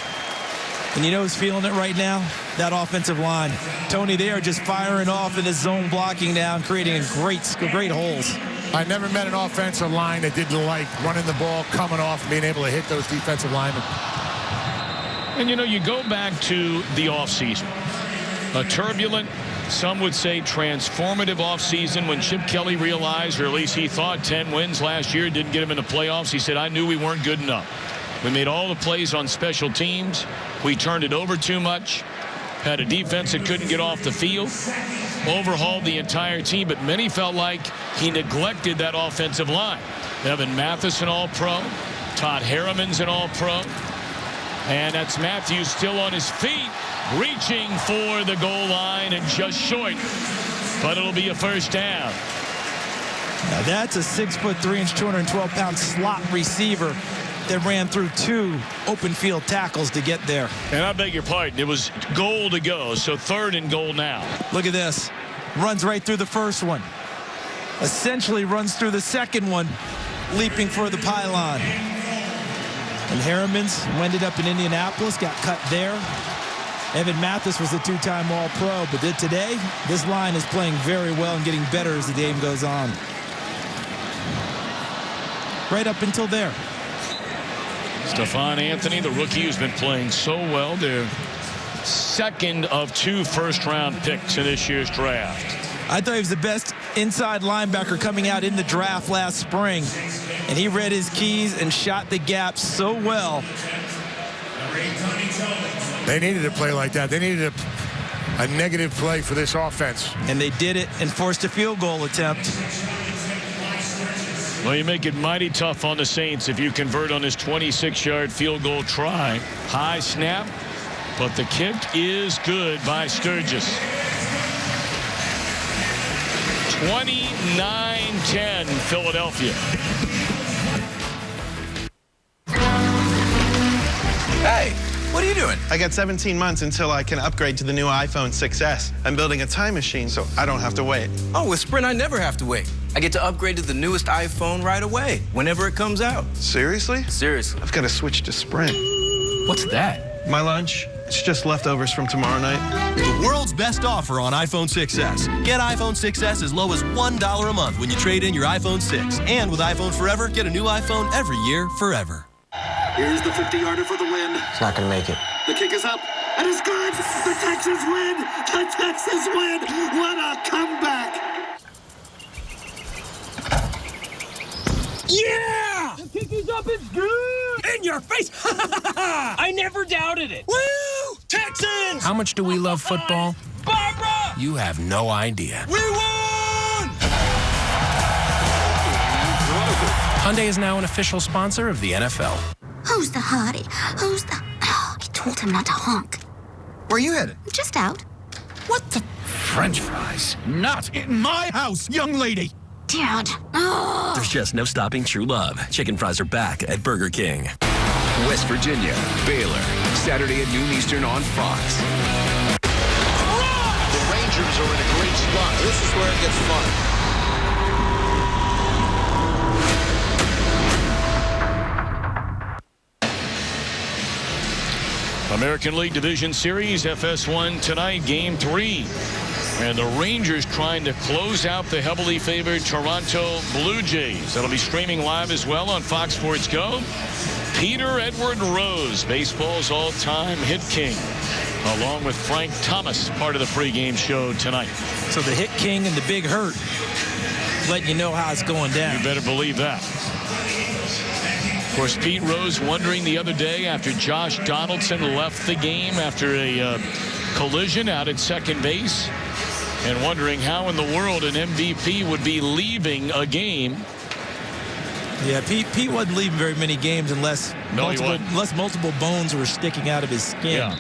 And you know who's feeling it right now? That offensive line. Tony, they are just firing off in his zone blocking now and creating great holes. I never met an offensive line that didn't like running the ball, coming off, and being able to hit those defensive linemen. And, you know, you go back to the offseason. A turbulent, some would say transformative offseason when Chip Kelly realized, or at least he thought 10 wins last year didn't get him in the playoffs. He said, I knew we weren't good enough. We made all the plays on special teams. We turned it over too much. Had a defense that couldn't get off the field. Overhauled the entire team, but many felt like he neglected that offensive line. Evan Mathis, an All-Pro. Todd Harriman's an All-Pro. And that's Matthews still on his feet, reaching for the goal line and just short. But it'll be a first down. Now that's a 6'3", 212-pound slot receiver that ran through 2 open field tackles to get there. And I beg your pardon, it was goal to go, so 3rd and goal now. Look at this. Runs right through the first one. Essentially runs through the second one, leaping for the pylon. And Harriman's ended up in Indianapolis, got cut there. Evan Mathis was a 2-time All-Pro, but today, this line is playing very well and getting better as the game goes on. Right up until there. Stephon Anthony, the rookie who's been playing so well. They're 2nd of 2 first-round picks in this year's draft. I thought he was the best inside linebacker coming out in the draft last spring. And he read his keys and shot the gap so well. They needed a play like that. They needed a negative play for this offense. And they did it and forced a field goal attempt. Well, you make it mighty tough on the Saints if you convert on this 26-yard field goal try. High snap, but the kick is good by Sturgis. 29-10 Philadelphia. Hey, what are you doing? I got 17 months until I can upgrade to the new iPhone 6s. I'm building a time machine so I don't have to wait. Oh, with Sprint, I never have to wait. I get to upgrade to the newest iPhone right away, whenever it comes out. Seriously? Seriously. I've got to switch to Sprint. What's that? My lunch. It's just leftovers from tomorrow night. The world's best offer on iPhone 6s. Get iPhone 6s as low as $1 a month when you trade in your iPhone 6. And with iPhone Forever, get a new iPhone every year, forever. Here's the 50-yarder for the win. It's not going to make it. The kick is up, and it's good. The Texans win. The Texans win. What a comeback. Yeah! The kick is up. It's good. In your face. I never doubted it. Woo! Texans! How much do we love football? Barbara! You have no idea. We won! Hyundai is now an official sponsor of the NFL. Who's the hottie? Who's the... Oh, he told him not to honk. Where are you headed? Just out. What the... French fries. Not in my house, young lady. Dad. Oh. There's just no stopping true love. Chicken fries are back at Burger King. West Virginia, Baylor, Saturday at noon Eastern on Fox. The Rangers are in a great spot. This is where it gets fun. American League Division Series, FS1 tonight, Game 3. And the Rangers trying to close out the heavily favored Toronto Blue Jays. That'll be streaming live as well on Fox Sports Go. Peter Edward Rose, baseball's all-time hit king, along with Frank Thomas, part of the pregame show tonight. So the hit king and the big hurt, letting you know how it's going down. You better believe that. Of course, Pete Rose wondering the other day after Josh Donaldson left the game after a collision out at second base, and wondering how in the world an MVP would be leaving a game. Yeah, Pete wasn't leaving very many games unless multiple bones were sticking out of his skin. Yeah.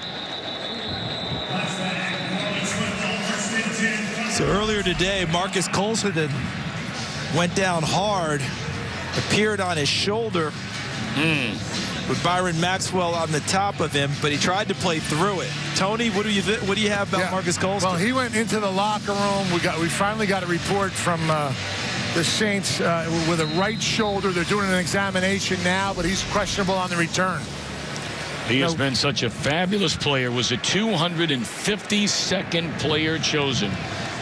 So earlier today, Marcus Colston went down hard, appeared on his shoulder with Byron Maxwell on the top of him, but he tried to play through it. Tony, what do you have about Marcus Colston? Well, he went into the locker room. We finally got a report from the Saints with a right shoulder. They're doing an examination now, but he's questionable on the return. He has been such a fabulous player. Was a 252nd player chosen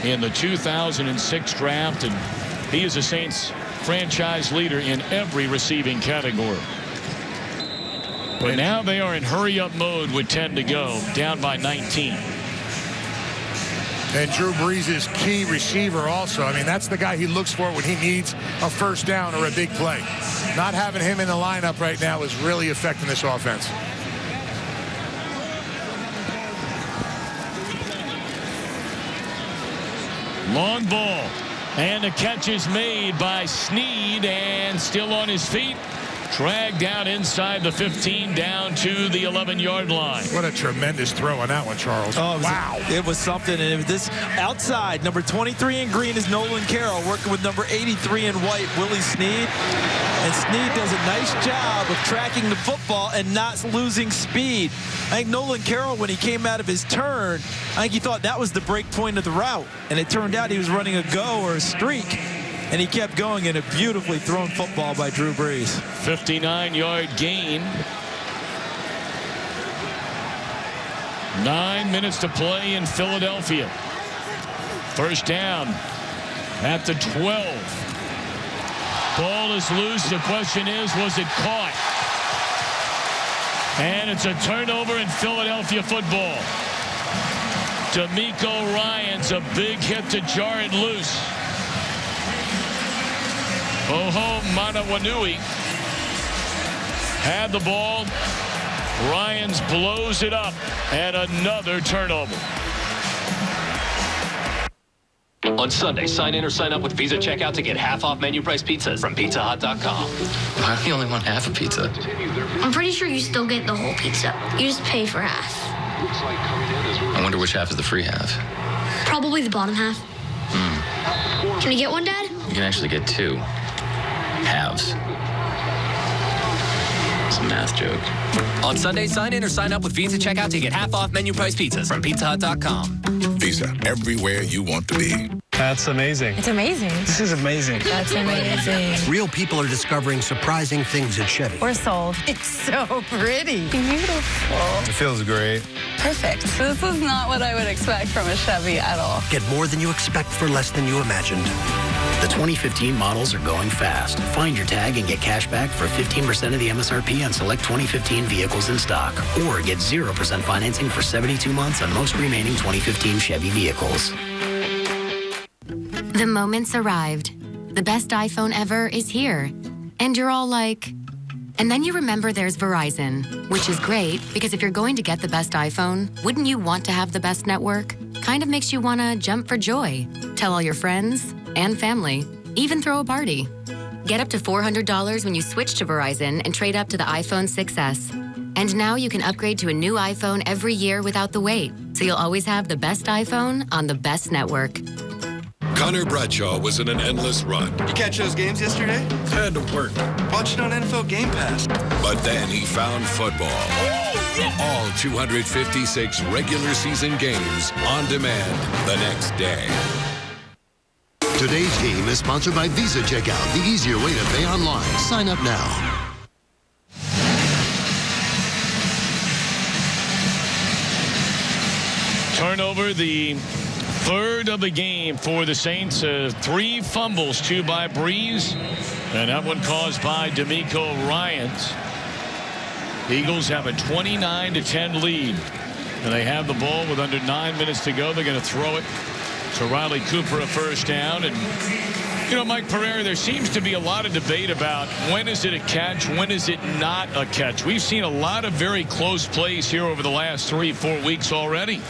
in the 2006 draft, and he is a Saints franchise leader in every receiving category. But now they are in hurry-up mode with 10 to go, down by 19. And Drew Brees is key receiver also. I mean, that's the guy he looks for when he needs a first down or a big play. Not having him in the lineup right now is really affecting this offense. Long ball. And the catch is made by Snead, and still on his feet. Dragged down inside the 15, down to the 11-yard line. What a tremendous throw on that one, Charles. Oh, wow. It was something. And this outside, number 23 in green is Nolan Carroll, working with number 83 in white, Willie Snead. And Snead does a nice job of tracking the football and not losing speed. I think Nolan Carroll, when he came out of his turn, I think he thought that was the break point of the route. And it turned out he was running a go or a streak. And he kept going in a beautifully thrown football by Drew Brees. 59-yard gain. 9 minutes to play in Philadelphia. First down at the 12. Ball is loose. The question is, was it caught? And it's a turnover in Philadelphia football. D'Amico Ryans, a big hit to jar it loose. Oho Manawanui had the ball Ryans blows it up, and another turnover. On Sunday, sign in or sign up with Visa Checkout to get half off menu price pizzas from PizzaHut.com. I only want half a pizza. I'm pretty sure you still get the whole pizza. You just pay for half. I wonder which half is the free half. Probably the bottom half. Can you get one, Dad? You can actually get two halves. It's a math joke. On Sunday, sign in or sign up with Visa Checkout to get half off menu price pizzas from PizzaHut.com. Visa, everywhere you want to be. That's amazing. It's amazing. This is amazing. That's amazing. Real people are discovering surprising things at Chevy. We're sold. It's so pretty. Beautiful. It feels great. Perfect. This is not what I would expect from a Chevy at all. Get more than you expect for less than you imagined. The 2015 models are going fast. Find your tag and get cash back for 15% of the MSRP on select 2015 vehicles in stock. Or get 0% financing for 72 months on most remaining 2015 Chevy vehicles. The moment's arrived. The best iPhone ever is here. And you're all like... And then you remember there's Verizon, which is great because if you're going to get the best iPhone, wouldn't you want to have the best network? Kind of makes you want to jump for joy. Tell all your friends and family. Even throw a party. Get up to $400 when you switch to Verizon and trade up to the iPhone 6S. And now you can upgrade to a new iPhone every year without the wait. So you'll always have the best iPhone on the best network. Connor Bradshaw was in an endless run. You catch those games yesterday? I had to work. Watch it on NFL Game Pass. But then he found football. Oh, yeah. All 256 regular season games on demand the next day. Today's game is sponsored by Visa Checkout, the easier way to pay online. Sign up now. Turnover, the third of the game for the Saints. 3 fumbles, 2 by Breeze, and that one caused by D'Amico Ryans. Eagles have a 29-10 lead, and they have the ball with under 9 minutes to go. They're going to throw it to Riley Cooper, a first down. And, you know, Mike Pereira, there seems to be a lot of debate about when is it a catch, when is it not a catch. We've seen a lot of very close plays here over the last 3-4 weeks already.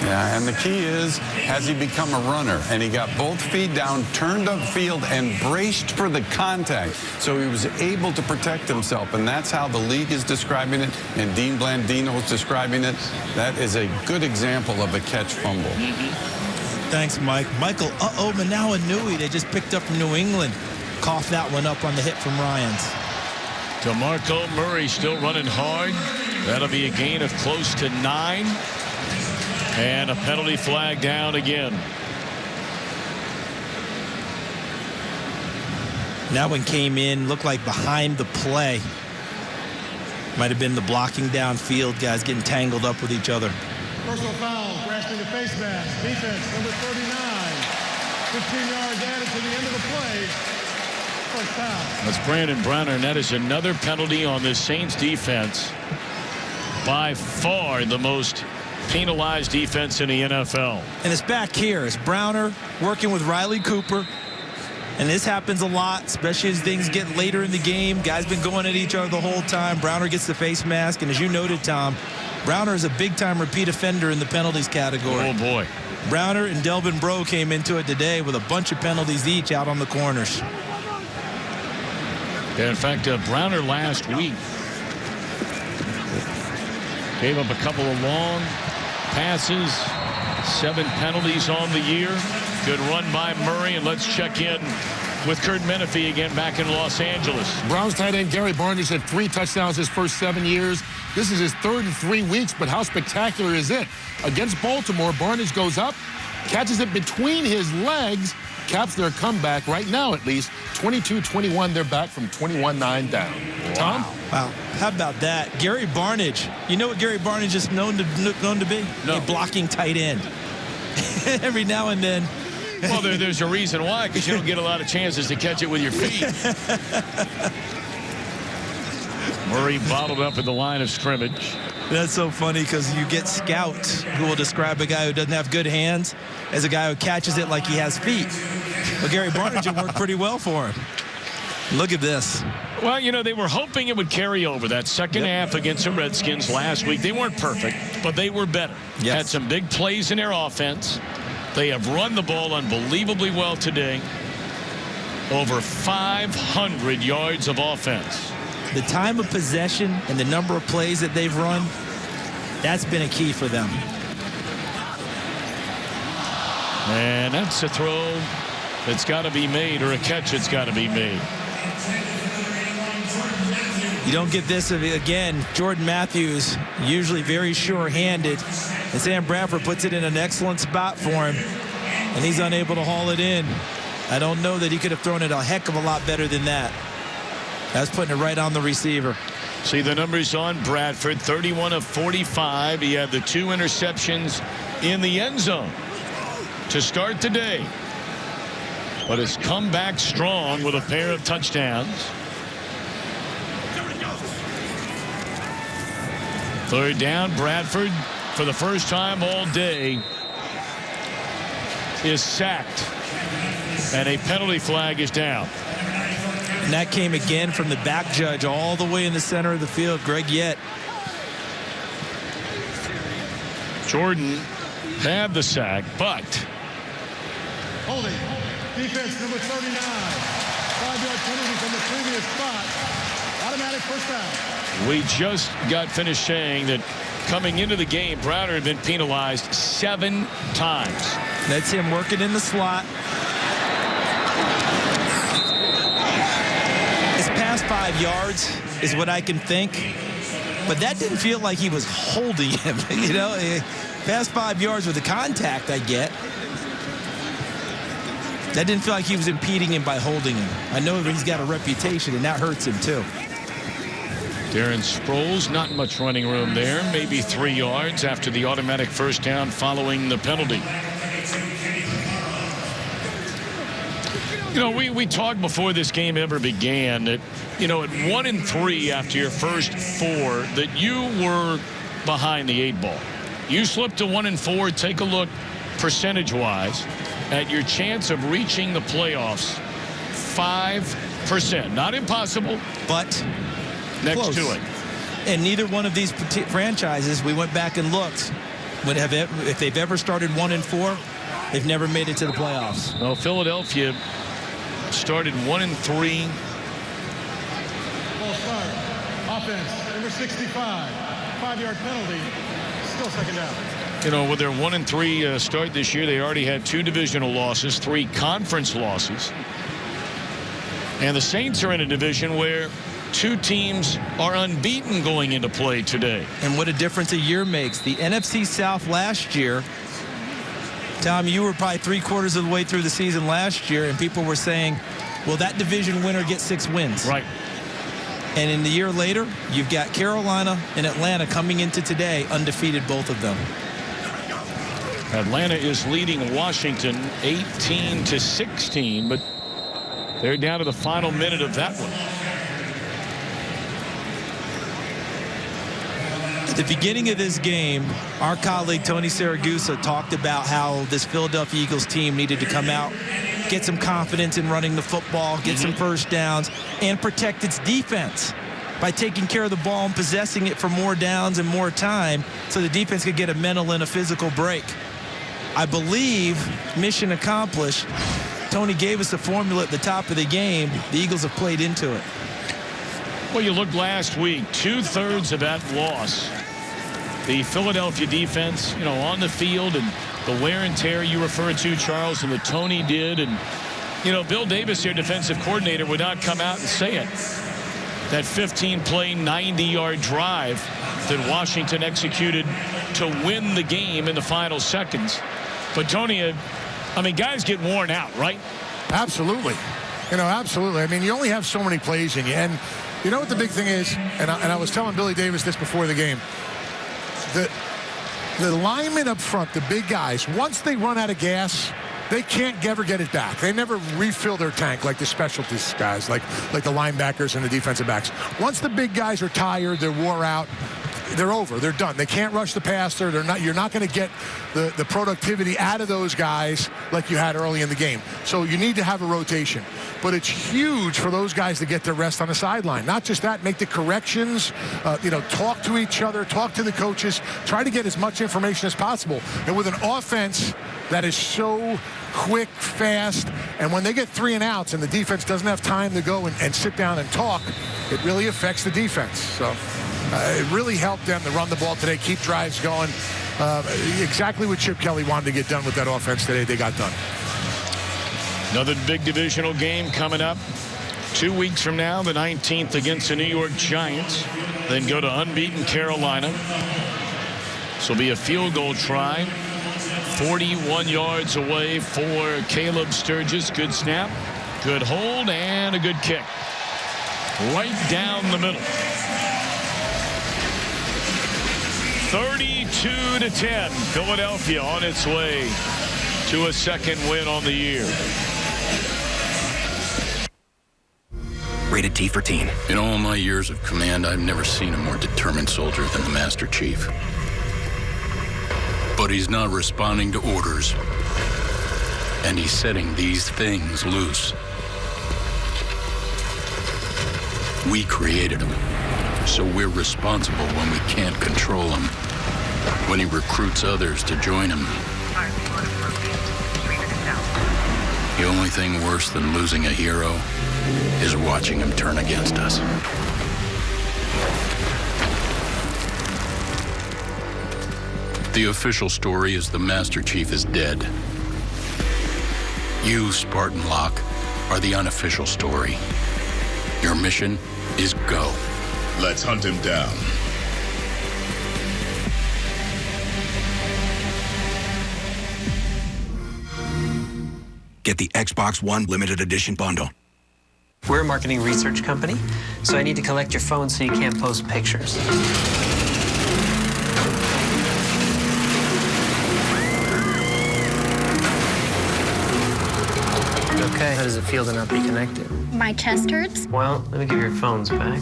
Yeah, and the key is, has he become a runner? And he got both feet down, turned upfield, and braced for the contact. So he was able to protect himself, and that's how the league is describing it, and Dean Blandino is describing it. That is a good example of a catch fumble. Thanks, Mike. Michael Manawa Nui, they just picked up from New England. Coughed that one up on the hit from Ryans. DeMarco Murray still running hard. That'll be a gain of close to 9. And a penalty flag down again. That one came in, looked like behind the play. Might have been the blocking downfield, guys getting tangled up with each other. Personal foul, grasping the face mask. Defense, number 39. 15 yards added to the end of the play. First foul. That's Brandon Browner, and that is another penalty on this Saints defense. By far the most penalized defense in the NFL. And it's back here. It's Browner working with Riley Cooper. And this happens a lot, especially as things get later in the game. Guys been going at each other the whole time. Browner gets the face mask. And as you noted, Tom, Browner is a big-time repeat offender in the penalties category. Oh, boy. Browner and Delvin Breaux came into it today with a bunch of penalties each out on the corners. Yeah, in fact, Browner last week gave up a couple of long passes, 7 penalties on the year. Good run by Murray, and let's check in with Kurt Menefee again back in Los Angeles. Browns tight end Gary Barnidge had 3 touchdowns his first 7 years. This is his 3rd in 3 weeks, but how spectacular is it? Against Baltimore, Barnidge goes up, catches it between his legs, caps their comeback right now at least. 22-21, they're back from 21-9 down. Wow. Tom? Wow, how about that? Gary Barnidge. You know what Gary Barnidge is known to be? No. A blocking tight end. Every now and then. Well, there's a reason why, because you don't get a lot of chances to catch it with your feet. Murray bottled up at the line of scrimmage. That's so funny because you get scouts who will describe a guy who doesn't have good hands as a guy who catches it like he has feet. Well, Gary Barnidge, it worked pretty well for him. Look at this. Well, you know, they were hoping it would carry over that second half against the Redskins last week. They weren't perfect, but they were better. Yes. Had some big plays in their offense. They have run the ball unbelievably well today. Over 500 yards of offense. The time of possession and the number of plays that they've run, that's been a key for them. And that's a throw that's got to be made, or a catch that's got to be made. You don't get this again. Jordan Matthews, usually very sure-handed, and Sam Bradford puts it in an excellent spot for him, and he's unable to haul it in. I don't know that he could have thrown it a heck of a lot better than that. That's putting it right on the receiver. See the numbers on Bradford, 31 of 45. He had the 2 interceptions in the end zone to start the day, but has come back strong with a pair of touchdowns. Third down, Bradford, for the first time all day, is sacked, and a penalty flag is down. And that came again from the back judge all the way in the center of the field, Greg Yett. Jordan had the sack, but holding. Defense number 39. 5-yard penalty from the previous spot. Automatic first down. we just got finished saying that coming into the game, Browder had been penalized 7 times. That's him working in the slot. His past 5 yards is what I can think. But that didn't feel like he was holding him. You know, past 5 yards with the contact I get. That didn't feel like he was impeding him by holding him. I know he's got a reputation, and that hurts him too. Darren Sproles, not much running room there. Maybe 3 yards after the automatic first down following the penalty. You know, we talked before this game ever began that, you know, at 1-3 after your first 4, that you were behind the 8 ball. You slipped to 1-4. Take a look percentage-wise at your chance of reaching the playoffs. 5%. Not impossible, but next close to it. And neither one of these franchises, we went back and looked, if they've ever started 1-4, they've never made it to the playoffs. Well, Philadelphia started 1-3. False start. Offense, number 65. 5-yard penalty. Still second down. You know, with their 1-3 start this year, they already had 2 divisional losses, 3 conference losses. And the Saints are in a division where 2 teams are unbeaten going into play today. And what a difference a year makes. The NFC South last year, Tom, you were probably 3/4 of the way through the season last year, and people were saying, well, that division winner gets 6 wins. Right. And in the year later, you've got Carolina and Atlanta coming into today, undefeated, both of them. Atlanta is leading Washington 18-16, but they're down to the final minute of that one. At the beginning of this game, our colleague Tony Siragusa talked about how this Philadelphia Eagles team needed to come out, get some confidence in running the football, get some first downs, and protect its defense by taking care of the ball and possessing it for more downs and more time so the defense could get a mental and a physical break. I believe mission accomplished. Tony gave us a formula at the top of the game. The Eagles have played into it. Well, you looked last week, 2/3 of that loss. The Philadelphia defense, you know, on the field, and the wear and tear you referred to, Charles, and that Tony did. And, you know, Bill Davis, their defensive coordinator, would not come out and say it. That 15-play, 90-yard drive that Washington executed to win the game in the final seconds. But, Tony, I mean, guys get worn out, right? Absolutely. You know, absolutely. I mean, you only have so many plays in you. And you know what the big thing is? And I was telling Billy Davis this before the game. The linemen up front, the big guys, once they run out of gas, they can't ever get it back. They never refill their tank like the specialties guys, like the linebackers and the defensive backs. Once the big guys are tired, they're wore out, they're over. They're done. They can't rush the passer. You're not going to get the productivity out of those guys like you had early in the game. So you need to have a rotation. But it's huge for those guys to get their rest on the sideline. Not just that, make the corrections, talk to each other, talk to the coaches, try to get as much information as possible. And with an offense that is so quick, fast, and when they get 3 and outs and the defense doesn't have time to go and sit down and talk, it really affects the defense. So it really helped them to run the ball today, keep drives going. Exactly what Chip Kelly wanted to get done with that offense today, they got done. Another big divisional game coming up 2 weeks from now, the 19th against the New York Giants. Then go to unbeaten Carolina. This will be a field goal try. 41 yards away for Caleb Sturgis. Good snap, good hold, and a good kick. Right down the middle. 32-10. Philadelphia on its way to a second win on the year. Rated T for teen. In all my years of command, I've never seen a more determined soldier than the Master Chief. But he's not responding to orders. And he's setting these things loose. We created him, so we're responsible when we can't control him. When he recruits others to join him. The only thing worse than losing a hero is watching him turn against us. The official story is the Master Chief is dead. You, Spartan Locke, are the unofficial story. Your mission is go. Let's hunt him down. Get the Xbox One limited edition bundle. We're a marketing research company, so I need to collect your phone so you can't post pictures. Okay, how does it feel to not be connected? My chest hurts. Well, let me give your phones back.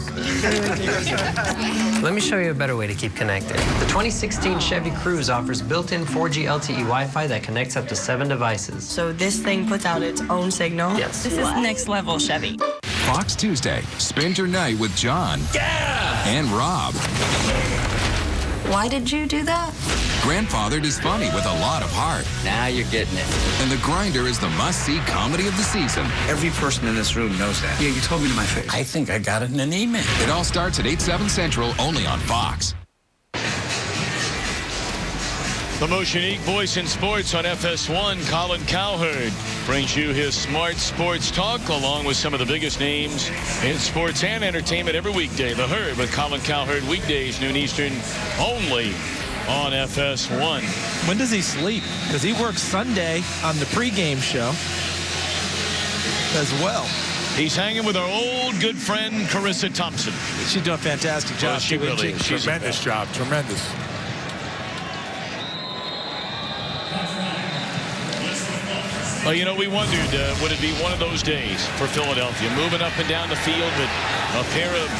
Let me show you a better way to keep connected. The 2016 Chevy Cruze offers built-in 4G LTE Wi-Fi that connects up to 7 devices. So this thing puts out its own signal? Yes. This is next level, Chevy. Fox Tuesday. Spend your night with John and Rob. Why did you do that? Grandfathered is funny with a lot of heart. Now you're getting it. And The Grinder is the must-see comedy of the season. Every person in this room knows that. Yeah, you told me to my face. I think I got it in an email. It all starts at 8/7 Central, only on Fox. The most unique voice in sports on FS1, Colin Cowherd, brings you his smart sports talk along with some of the biggest names in sports and entertainment every weekday. The Herd with Colin Cowherd, weekdays, noon Eastern, only on FS1. When does he sleep? Because he works Sunday on the pregame show as well. He's hanging with our old good friend, Carissa Thompson. She's doing a fantastic job. Well, she really is. She's tremendous job. Tremendous. Well, you know, we wondered, would it be one of those days for Philadelphia? Moving up and down the field, but a pair of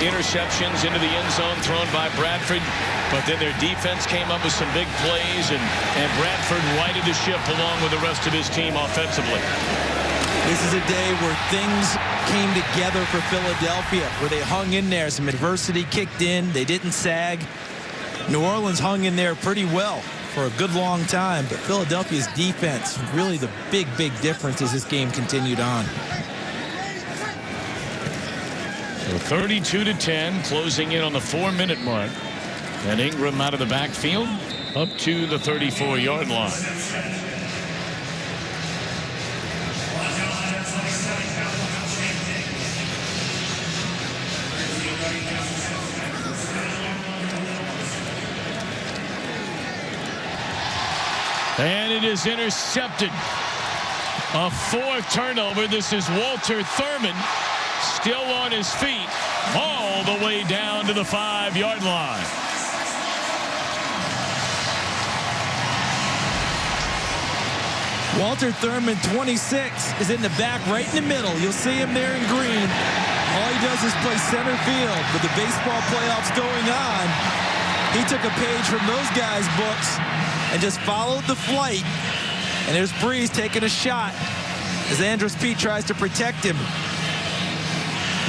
interceptions into the end zone thrown by Bradford. But then their defense came up with some big plays, and Bradford righted the ship along with the rest of his team offensively. This is a day where things came together for Philadelphia, where they hung in there. Some adversity kicked in. They didn't sag. New Orleans hung in there pretty well for a good long time, but Philadelphia's defense, really the big difference as this game continued on. So 32-10, closing in on the 4-minute mark. And Ingram out of the backfield up to the 34-yard line. And it is intercepted. A fourth turnover. This is Walter Thurman still on his feet all the way down to the 5-yard line. Walter Thurman, 26, is in the back right in the middle. You'll see him there in green. All he does is play center field. With the baseball playoffs going on, he took a page from those guys' books and just followed the flight. And there's Breeze taking a shot as Andrus Peat tries to protect him.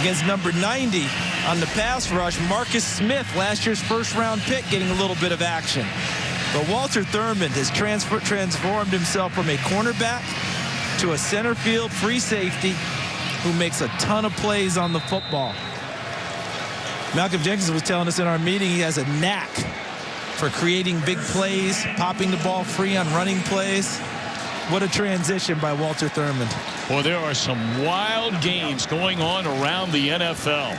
Against number 90 on the pass rush, Marcus Smith, last year's first-round pick, getting a little bit of action. But Walter Thurmond has transformed himself from a cornerback to a center field free safety who makes a ton of plays on the football. Malcolm Jenkins was telling us in our meeting he has a knack for creating big plays, popping the ball free on running plays. What a transition by Walter Thurmond. Well, there are some wild games going on around the NFL.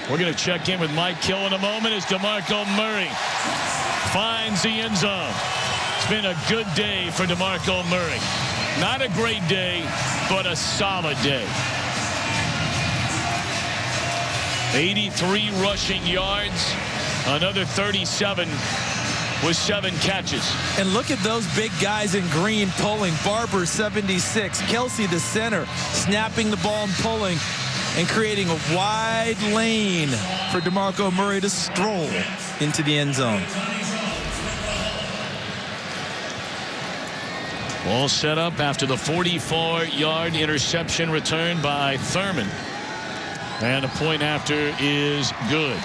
We're going to check in with Mike Hill in a moment as DeMarco Murray finds the end zone. It's been a good day for DeMarco Murray. Not a great day, but a solid day. 83 rushing yards, another 37 with 7 catches. And look at those big guys in green pulling. Barber, 76. Kelsey, the center, snapping the ball and pulling and creating a wide lane for DeMarco Murray to stroll into the end zone. All set up after the 44-yard interception returned by Thurmond. And a point after is good.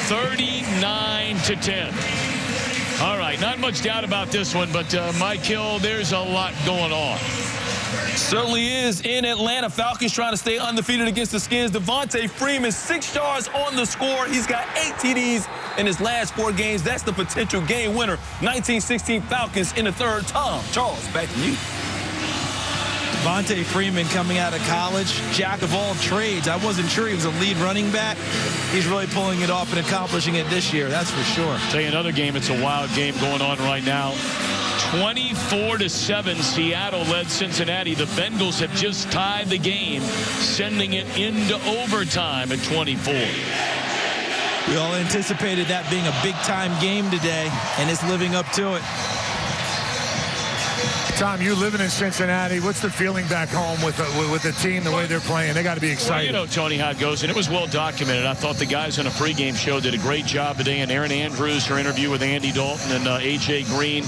39-10. All right, not much doubt about this one, but Mike Hill, there's a lot going on. Certainly is in Atlanta. Falcons trying to stay undefeated against the Skins. Devontae Freeman, 6 yards on the score. He's got 8 TDs in his last 4 games. That's the potential game winner. 1916 Falcons in the third. Tom, Charles, back to you. Devontae Freeman coming out of college, jack of all trades. I wasn't sure he was a lead running back. He's really pulling it off and accomplishing it this year, that's for sure. Tell you another game, it's a wild game going on right now. 24-7, Seattle led Cincinnati. The Bengals have just tied the game, sending it into overtime at 24. We all anticipated that being a big-time game today, and it's living up to it. Tom, you living in Cincinnati, what's the feeling back home with the team, the way they're playing? They got to be excited. Well, you know, Tony, how it goes, and it was well documented. I thought the guys on a pregame show did a great job today, and Aaron Andrews, her interview with Andy Dalton and A.J. Green.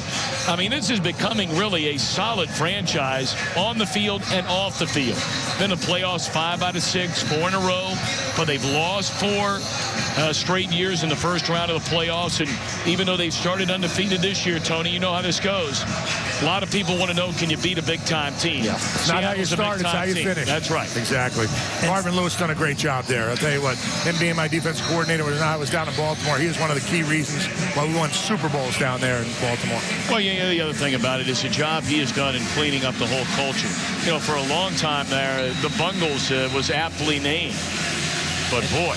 I mean, this is becoming really a solid franchise on the field and off the field. Been in the playoffs 5 out of 6, 4 in a row, but they've lost 4 straight years in the first round of the playoffs, and even though they've started undefeated this year, Tony, you know how this goes. A lot of people want to know, can you beat a big-time team? Yeah. It's not how you start, it's how you finish. That's right. Exactly. Marvin Lewis done a great job there. I'll tell you what, him being my defensive coordinator when I was down in Baltimore, he was one of the key reasons why we won Super Bowls down there in Baltimore. Well, yeah, the other thing about it is the job he has done in cleaning up the whole culture. You know, for a long time there, the Bungles was aptly named. But, boy,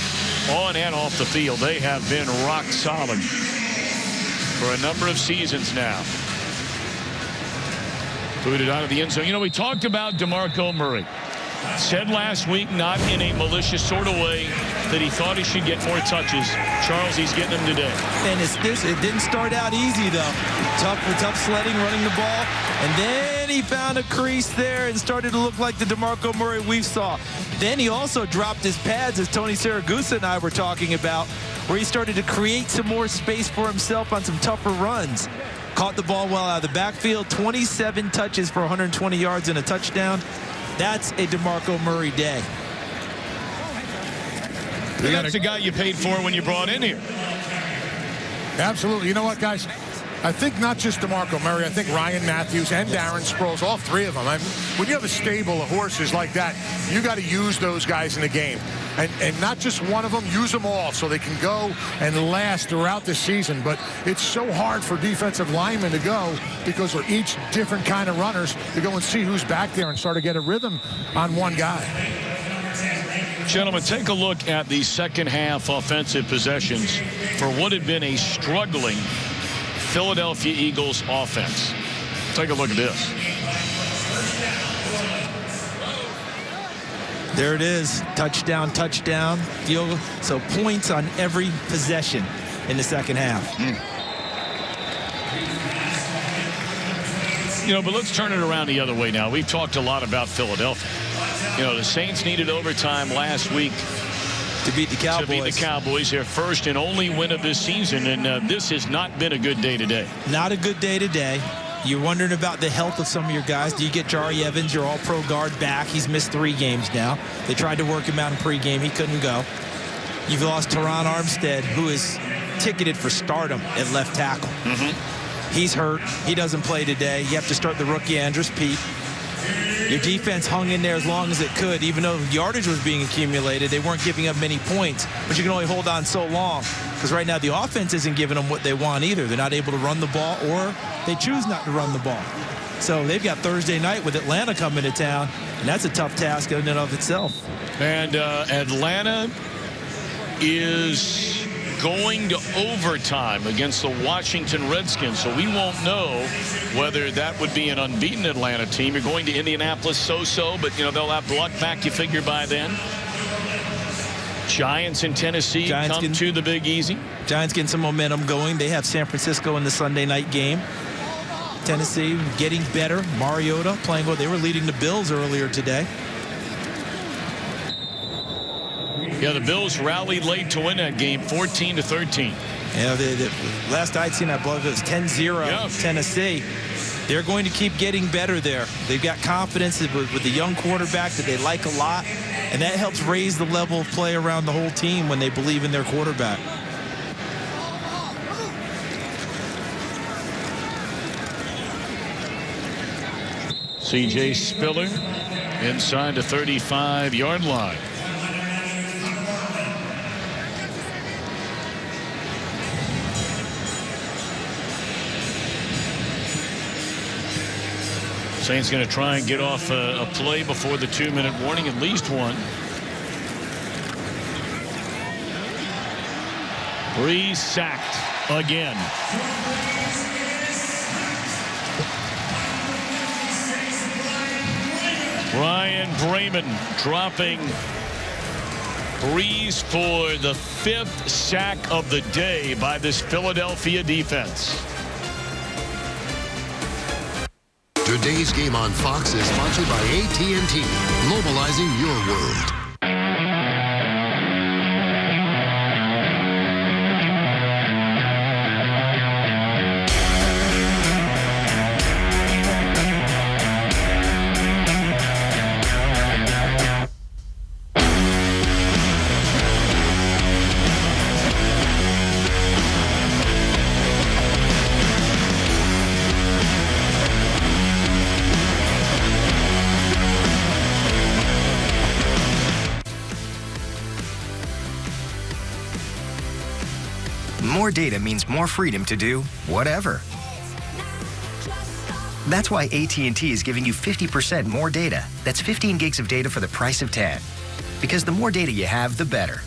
on and off the field, they have been rock solid for a number of seasons now. Booted out of the end zone. You know, we talked about DeMarco Murray. Said last week, not in a malicious sort of way, that he thought he should get more touches. Charles, he's getting them today. And it didn't start out easy, though. Tough sledding, running the ball. And then he found a crease there and started to look like the DeMarco Murray we saw. Then he also dropped his pads, as Tony Saragusa and I were talking about, where he started to create some more space for himself on some tougher runs. Caught the ball well out of the backfield. 27 touches for 120 yards and a touchdown. That's a DeMarco Murray day. That's the guy you paid for when you brought in here. Absolutely. You know what, guys? I think not just DeMarco Murray. I think Ryan Matthews and Darren Sproles, all 3 of them. I mean, when you have a stable of horses like that, you got to use those guys in the game. And not just one of them, use them all so they can go and last throughout the season. But it's so hard for defensive linemen to go because they're each different kind of runners to go and see who's back there and start to get a rhythm on one guy. Gentlemen, take a look at the second half offensive possessions for what had been a struggling Philadelphia Eagles offense. Take a look at this. There it is. Touchdown, touchdown. Field. So points on every possession in the second half. You know, but let's turn it around the other way now. We've talked a lot about Philadelphia. You know, the Saints needed overtime last week to beat the Cowboys. To beat the Cowboys, their first and only win of this season, and this has not been a good day today. Not a good day today. You're wondering about the health of some of your guys. Do you get Jari Evans, your all-pro guard, back? He's missed 3 games now. They tried to work him out in pregame. He couldn't go. You've lost Teron Armstead, who is ticketed for stardom at left tackle. He's hurt. He doesn't play today. You have to start the rookie Andrus Peat. Your defense hung in there as long as it could. Even though yardage was being accumulated, they weren't giving up many points. But you can only hold on so long because right now the offense isn't giving them what they want either. They're not able to run the ball, or they choose not to run the ball. So they've got Thursday night with Atlanta coming to town, and that's a tough task in and of itself. And Atlanta is going to overtime against the Washington Redskins, so we won't know whether that would be an unbeaten Atlanta team. You're going to Indianapolis so-so, but you know they'll have luck back, you figure, by then. Giants in Tennessee come to the Big Easy. Giants getting some momentum going. They have San Francisco in the Sunday night game. Tennessee getting better. Mariota playing well. They were leading the Bills earlier today. Yeah, the Bills rallied late to win that game, 14-13. Yeah, the last I'd seen, I believe it was 10-0 Tennessee. They're going to keep getting better there. They've got confidence with the young quarterback that they like a lot, and that helps raise the level of play around the whole team when they believe in their quarterback. C.J. Spiller inside the 35-yard line. Saints going to try and get off a play before the 2-minute warning, at least one. Brees sacked again. Ryan Brayman dropping Brees for the 5th sack of the day by this Philadelphia defense. Today's game on Fox is sponsored by AT&T, mobilizing your world. More data means more freedom to do whatever. That's why AT&T is giving you 50% more data. That's 15 gigs of data for the price of 10. Because the more data you have, the better.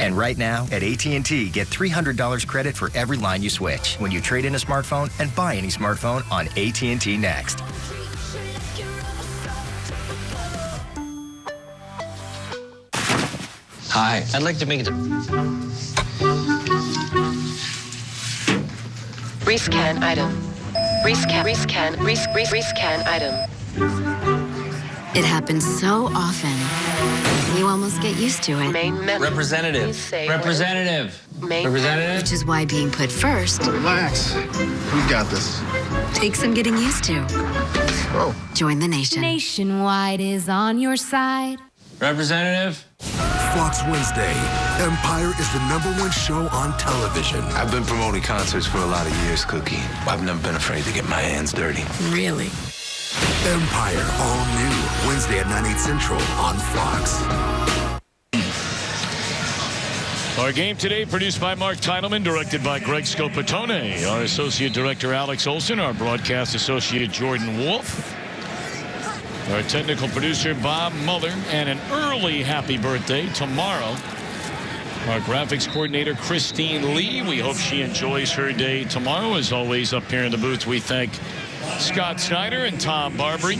And right now, at AT&T, get $300 credit for every line you switch when you trade in a smartphone and buy any smartphone on AT&T Next. Hi, I'd like to make it Rescan item. Rescan item. It happens so often, you almost get used to it. Main menu. Representative. Representative. Representative. Which is why being put first. Relax. We got this. Takes some getting used to. Oh. Join the nation. Nationwide is on your side. Representative. Fox Wednesday. Empire is the #1 show on television. I've been promoting concerts for a lot of years, Cookie. I've never been afraid to get my hands dirty. Really? Empire, all new. Wednesday at 9/8 Central on Fox. Our game today produced by Mark Titleman, directed by Greg Scopatone. Our associate director, Alex Olson. Our broadcast associate, Jordan Wolf. Our technical producer, Bob Muller. And an early happy birthday tomorrow. Our graphics coordinator, Christine Lee. We hope she enjoys her day tomorrow. As always, up here in the booth, we thank Scott Snyder and Tom Barbary.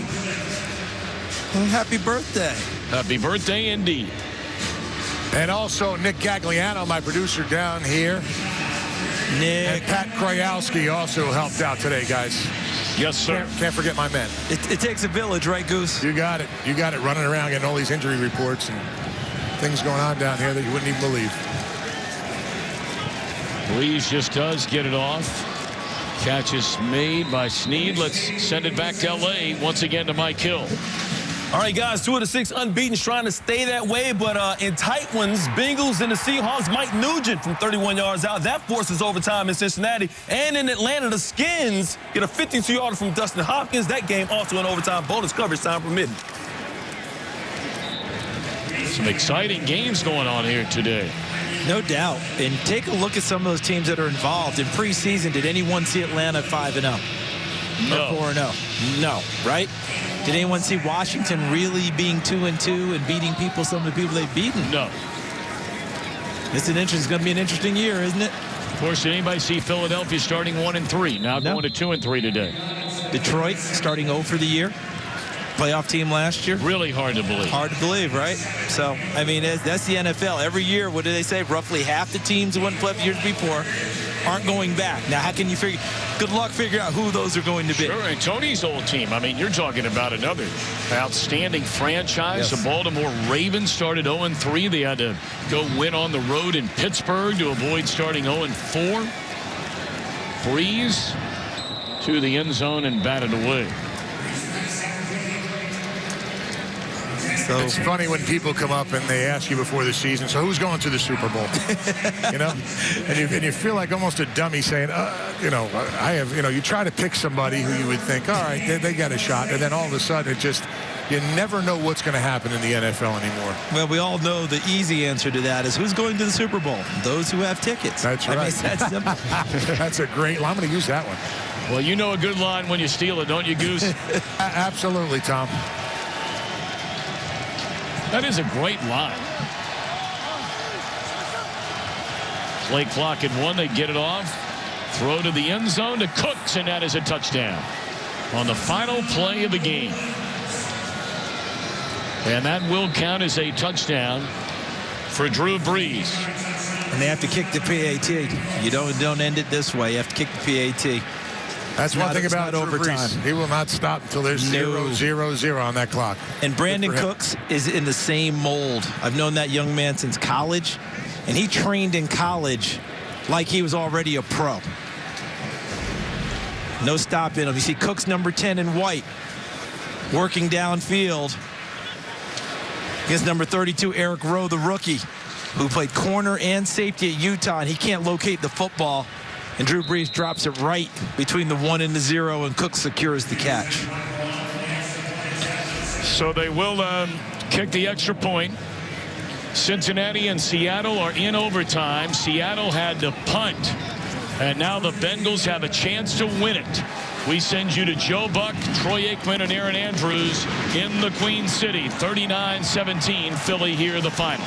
Well, happy birthday. Happy birthday indeed. And also Nick Gagliano, my producer down here. Nick. And Pat Krajowski also helped out today, guys. Yes, sir. Can't forget my men. It takes a village, right, Goose? You got it. You got it. Running around getting all these injury reports and things going on down here that you wouldn't even believe. Breeze just does get it off. Catch is made by Snead. Let's send it back to L.A. once again to Mike Hill. All right, guys, 2 of the 6 unbeaten, trying to stay that way, but in tight ones, Bengals and the Seahawks, Mike Nugent from 31 yards out. That forces overtime in Cincinnati. And in Atlanta, the Skins get a 52-yarder from Dustin Hopkins. That game also in overtime, bonus coverage time permitting. Some exciting games going on here today. No doubt. And take a look at some of those teams that are involved. In preseason, did anyone see Atlanta 5-0? No. Or 4-0? No, right? Did anyone see Washington really being 2-2 and beating people, some of the people they've beaten? No. It's going to be an interesting year, isn't it? Of course, did anybody see Philadelphia starting 1-3, now going to 2-3 today? Detroit starting 0 for the year. Playoff team last year. Really hard to believe. Hard to believe, right? So, I mean, that's the NFL. Every year, what do they say? Roughly half the teams who won playoff years before aren't going back. Now, how can you figure? Good luck figuring out who those are going to be. Sure, and Tony's old team. I mean, you're talking about another outstanding franchise. Yes. The Baltimore Ravens started 0-3. They had to go win on the road in Pittsburgh to avoid starting 0-4. Breeze to the end zone and batted away. So it's funny when people come up and they ask you before the season, so who's going to the Super Bowl? You know, and you feel like almost a dummy saying, you know, I have, you know, you try to pick somebody who you would think, all right, they got a shot, and then all of a sudden it just, you never know what's going to happen in the NFL anymore. Well, we all know the easy answer to that is who's going to the Super Bowl? Those who have tickets. That's right. I mean, that's simple. That's a great line. I'm going to use that one. Well, you know a good line when you steal it, don't you, Goose? Absolutely, Tom. That is a great line. Play clock at 1. They get it off. Throw to the end zone to Cooks, and that is a touchdown on the final play of the game. And that will count as a touchdown for Drew Brees. And they have to kick the PAT. You don't end it this way. You have to kick the PAT. That's one thing about Drew Brees. He will not stop until there's 0-0-0 on that clock. And Brandon Cooks is in the same mold. I've known that young man since college, and he trained in college like he was already a pro. No stopping him. You see Cooks number 10 in white working downfield against number 32, Eric Rowe, the rookie, who played corner and safety at Utah, and he can't locate the football. And Drew Brees drops it right between the 1 and the 0, and Cook secures the catch. So they will kick the extra point. Cincinnati and Seattle are in overtime. Seattle had to punt, and now the Bengals have a chance to win it. We send you to Joe Buck, Troy Aikman, and Aaron Andrews in the Queen City. 39-17, Philly here, the final.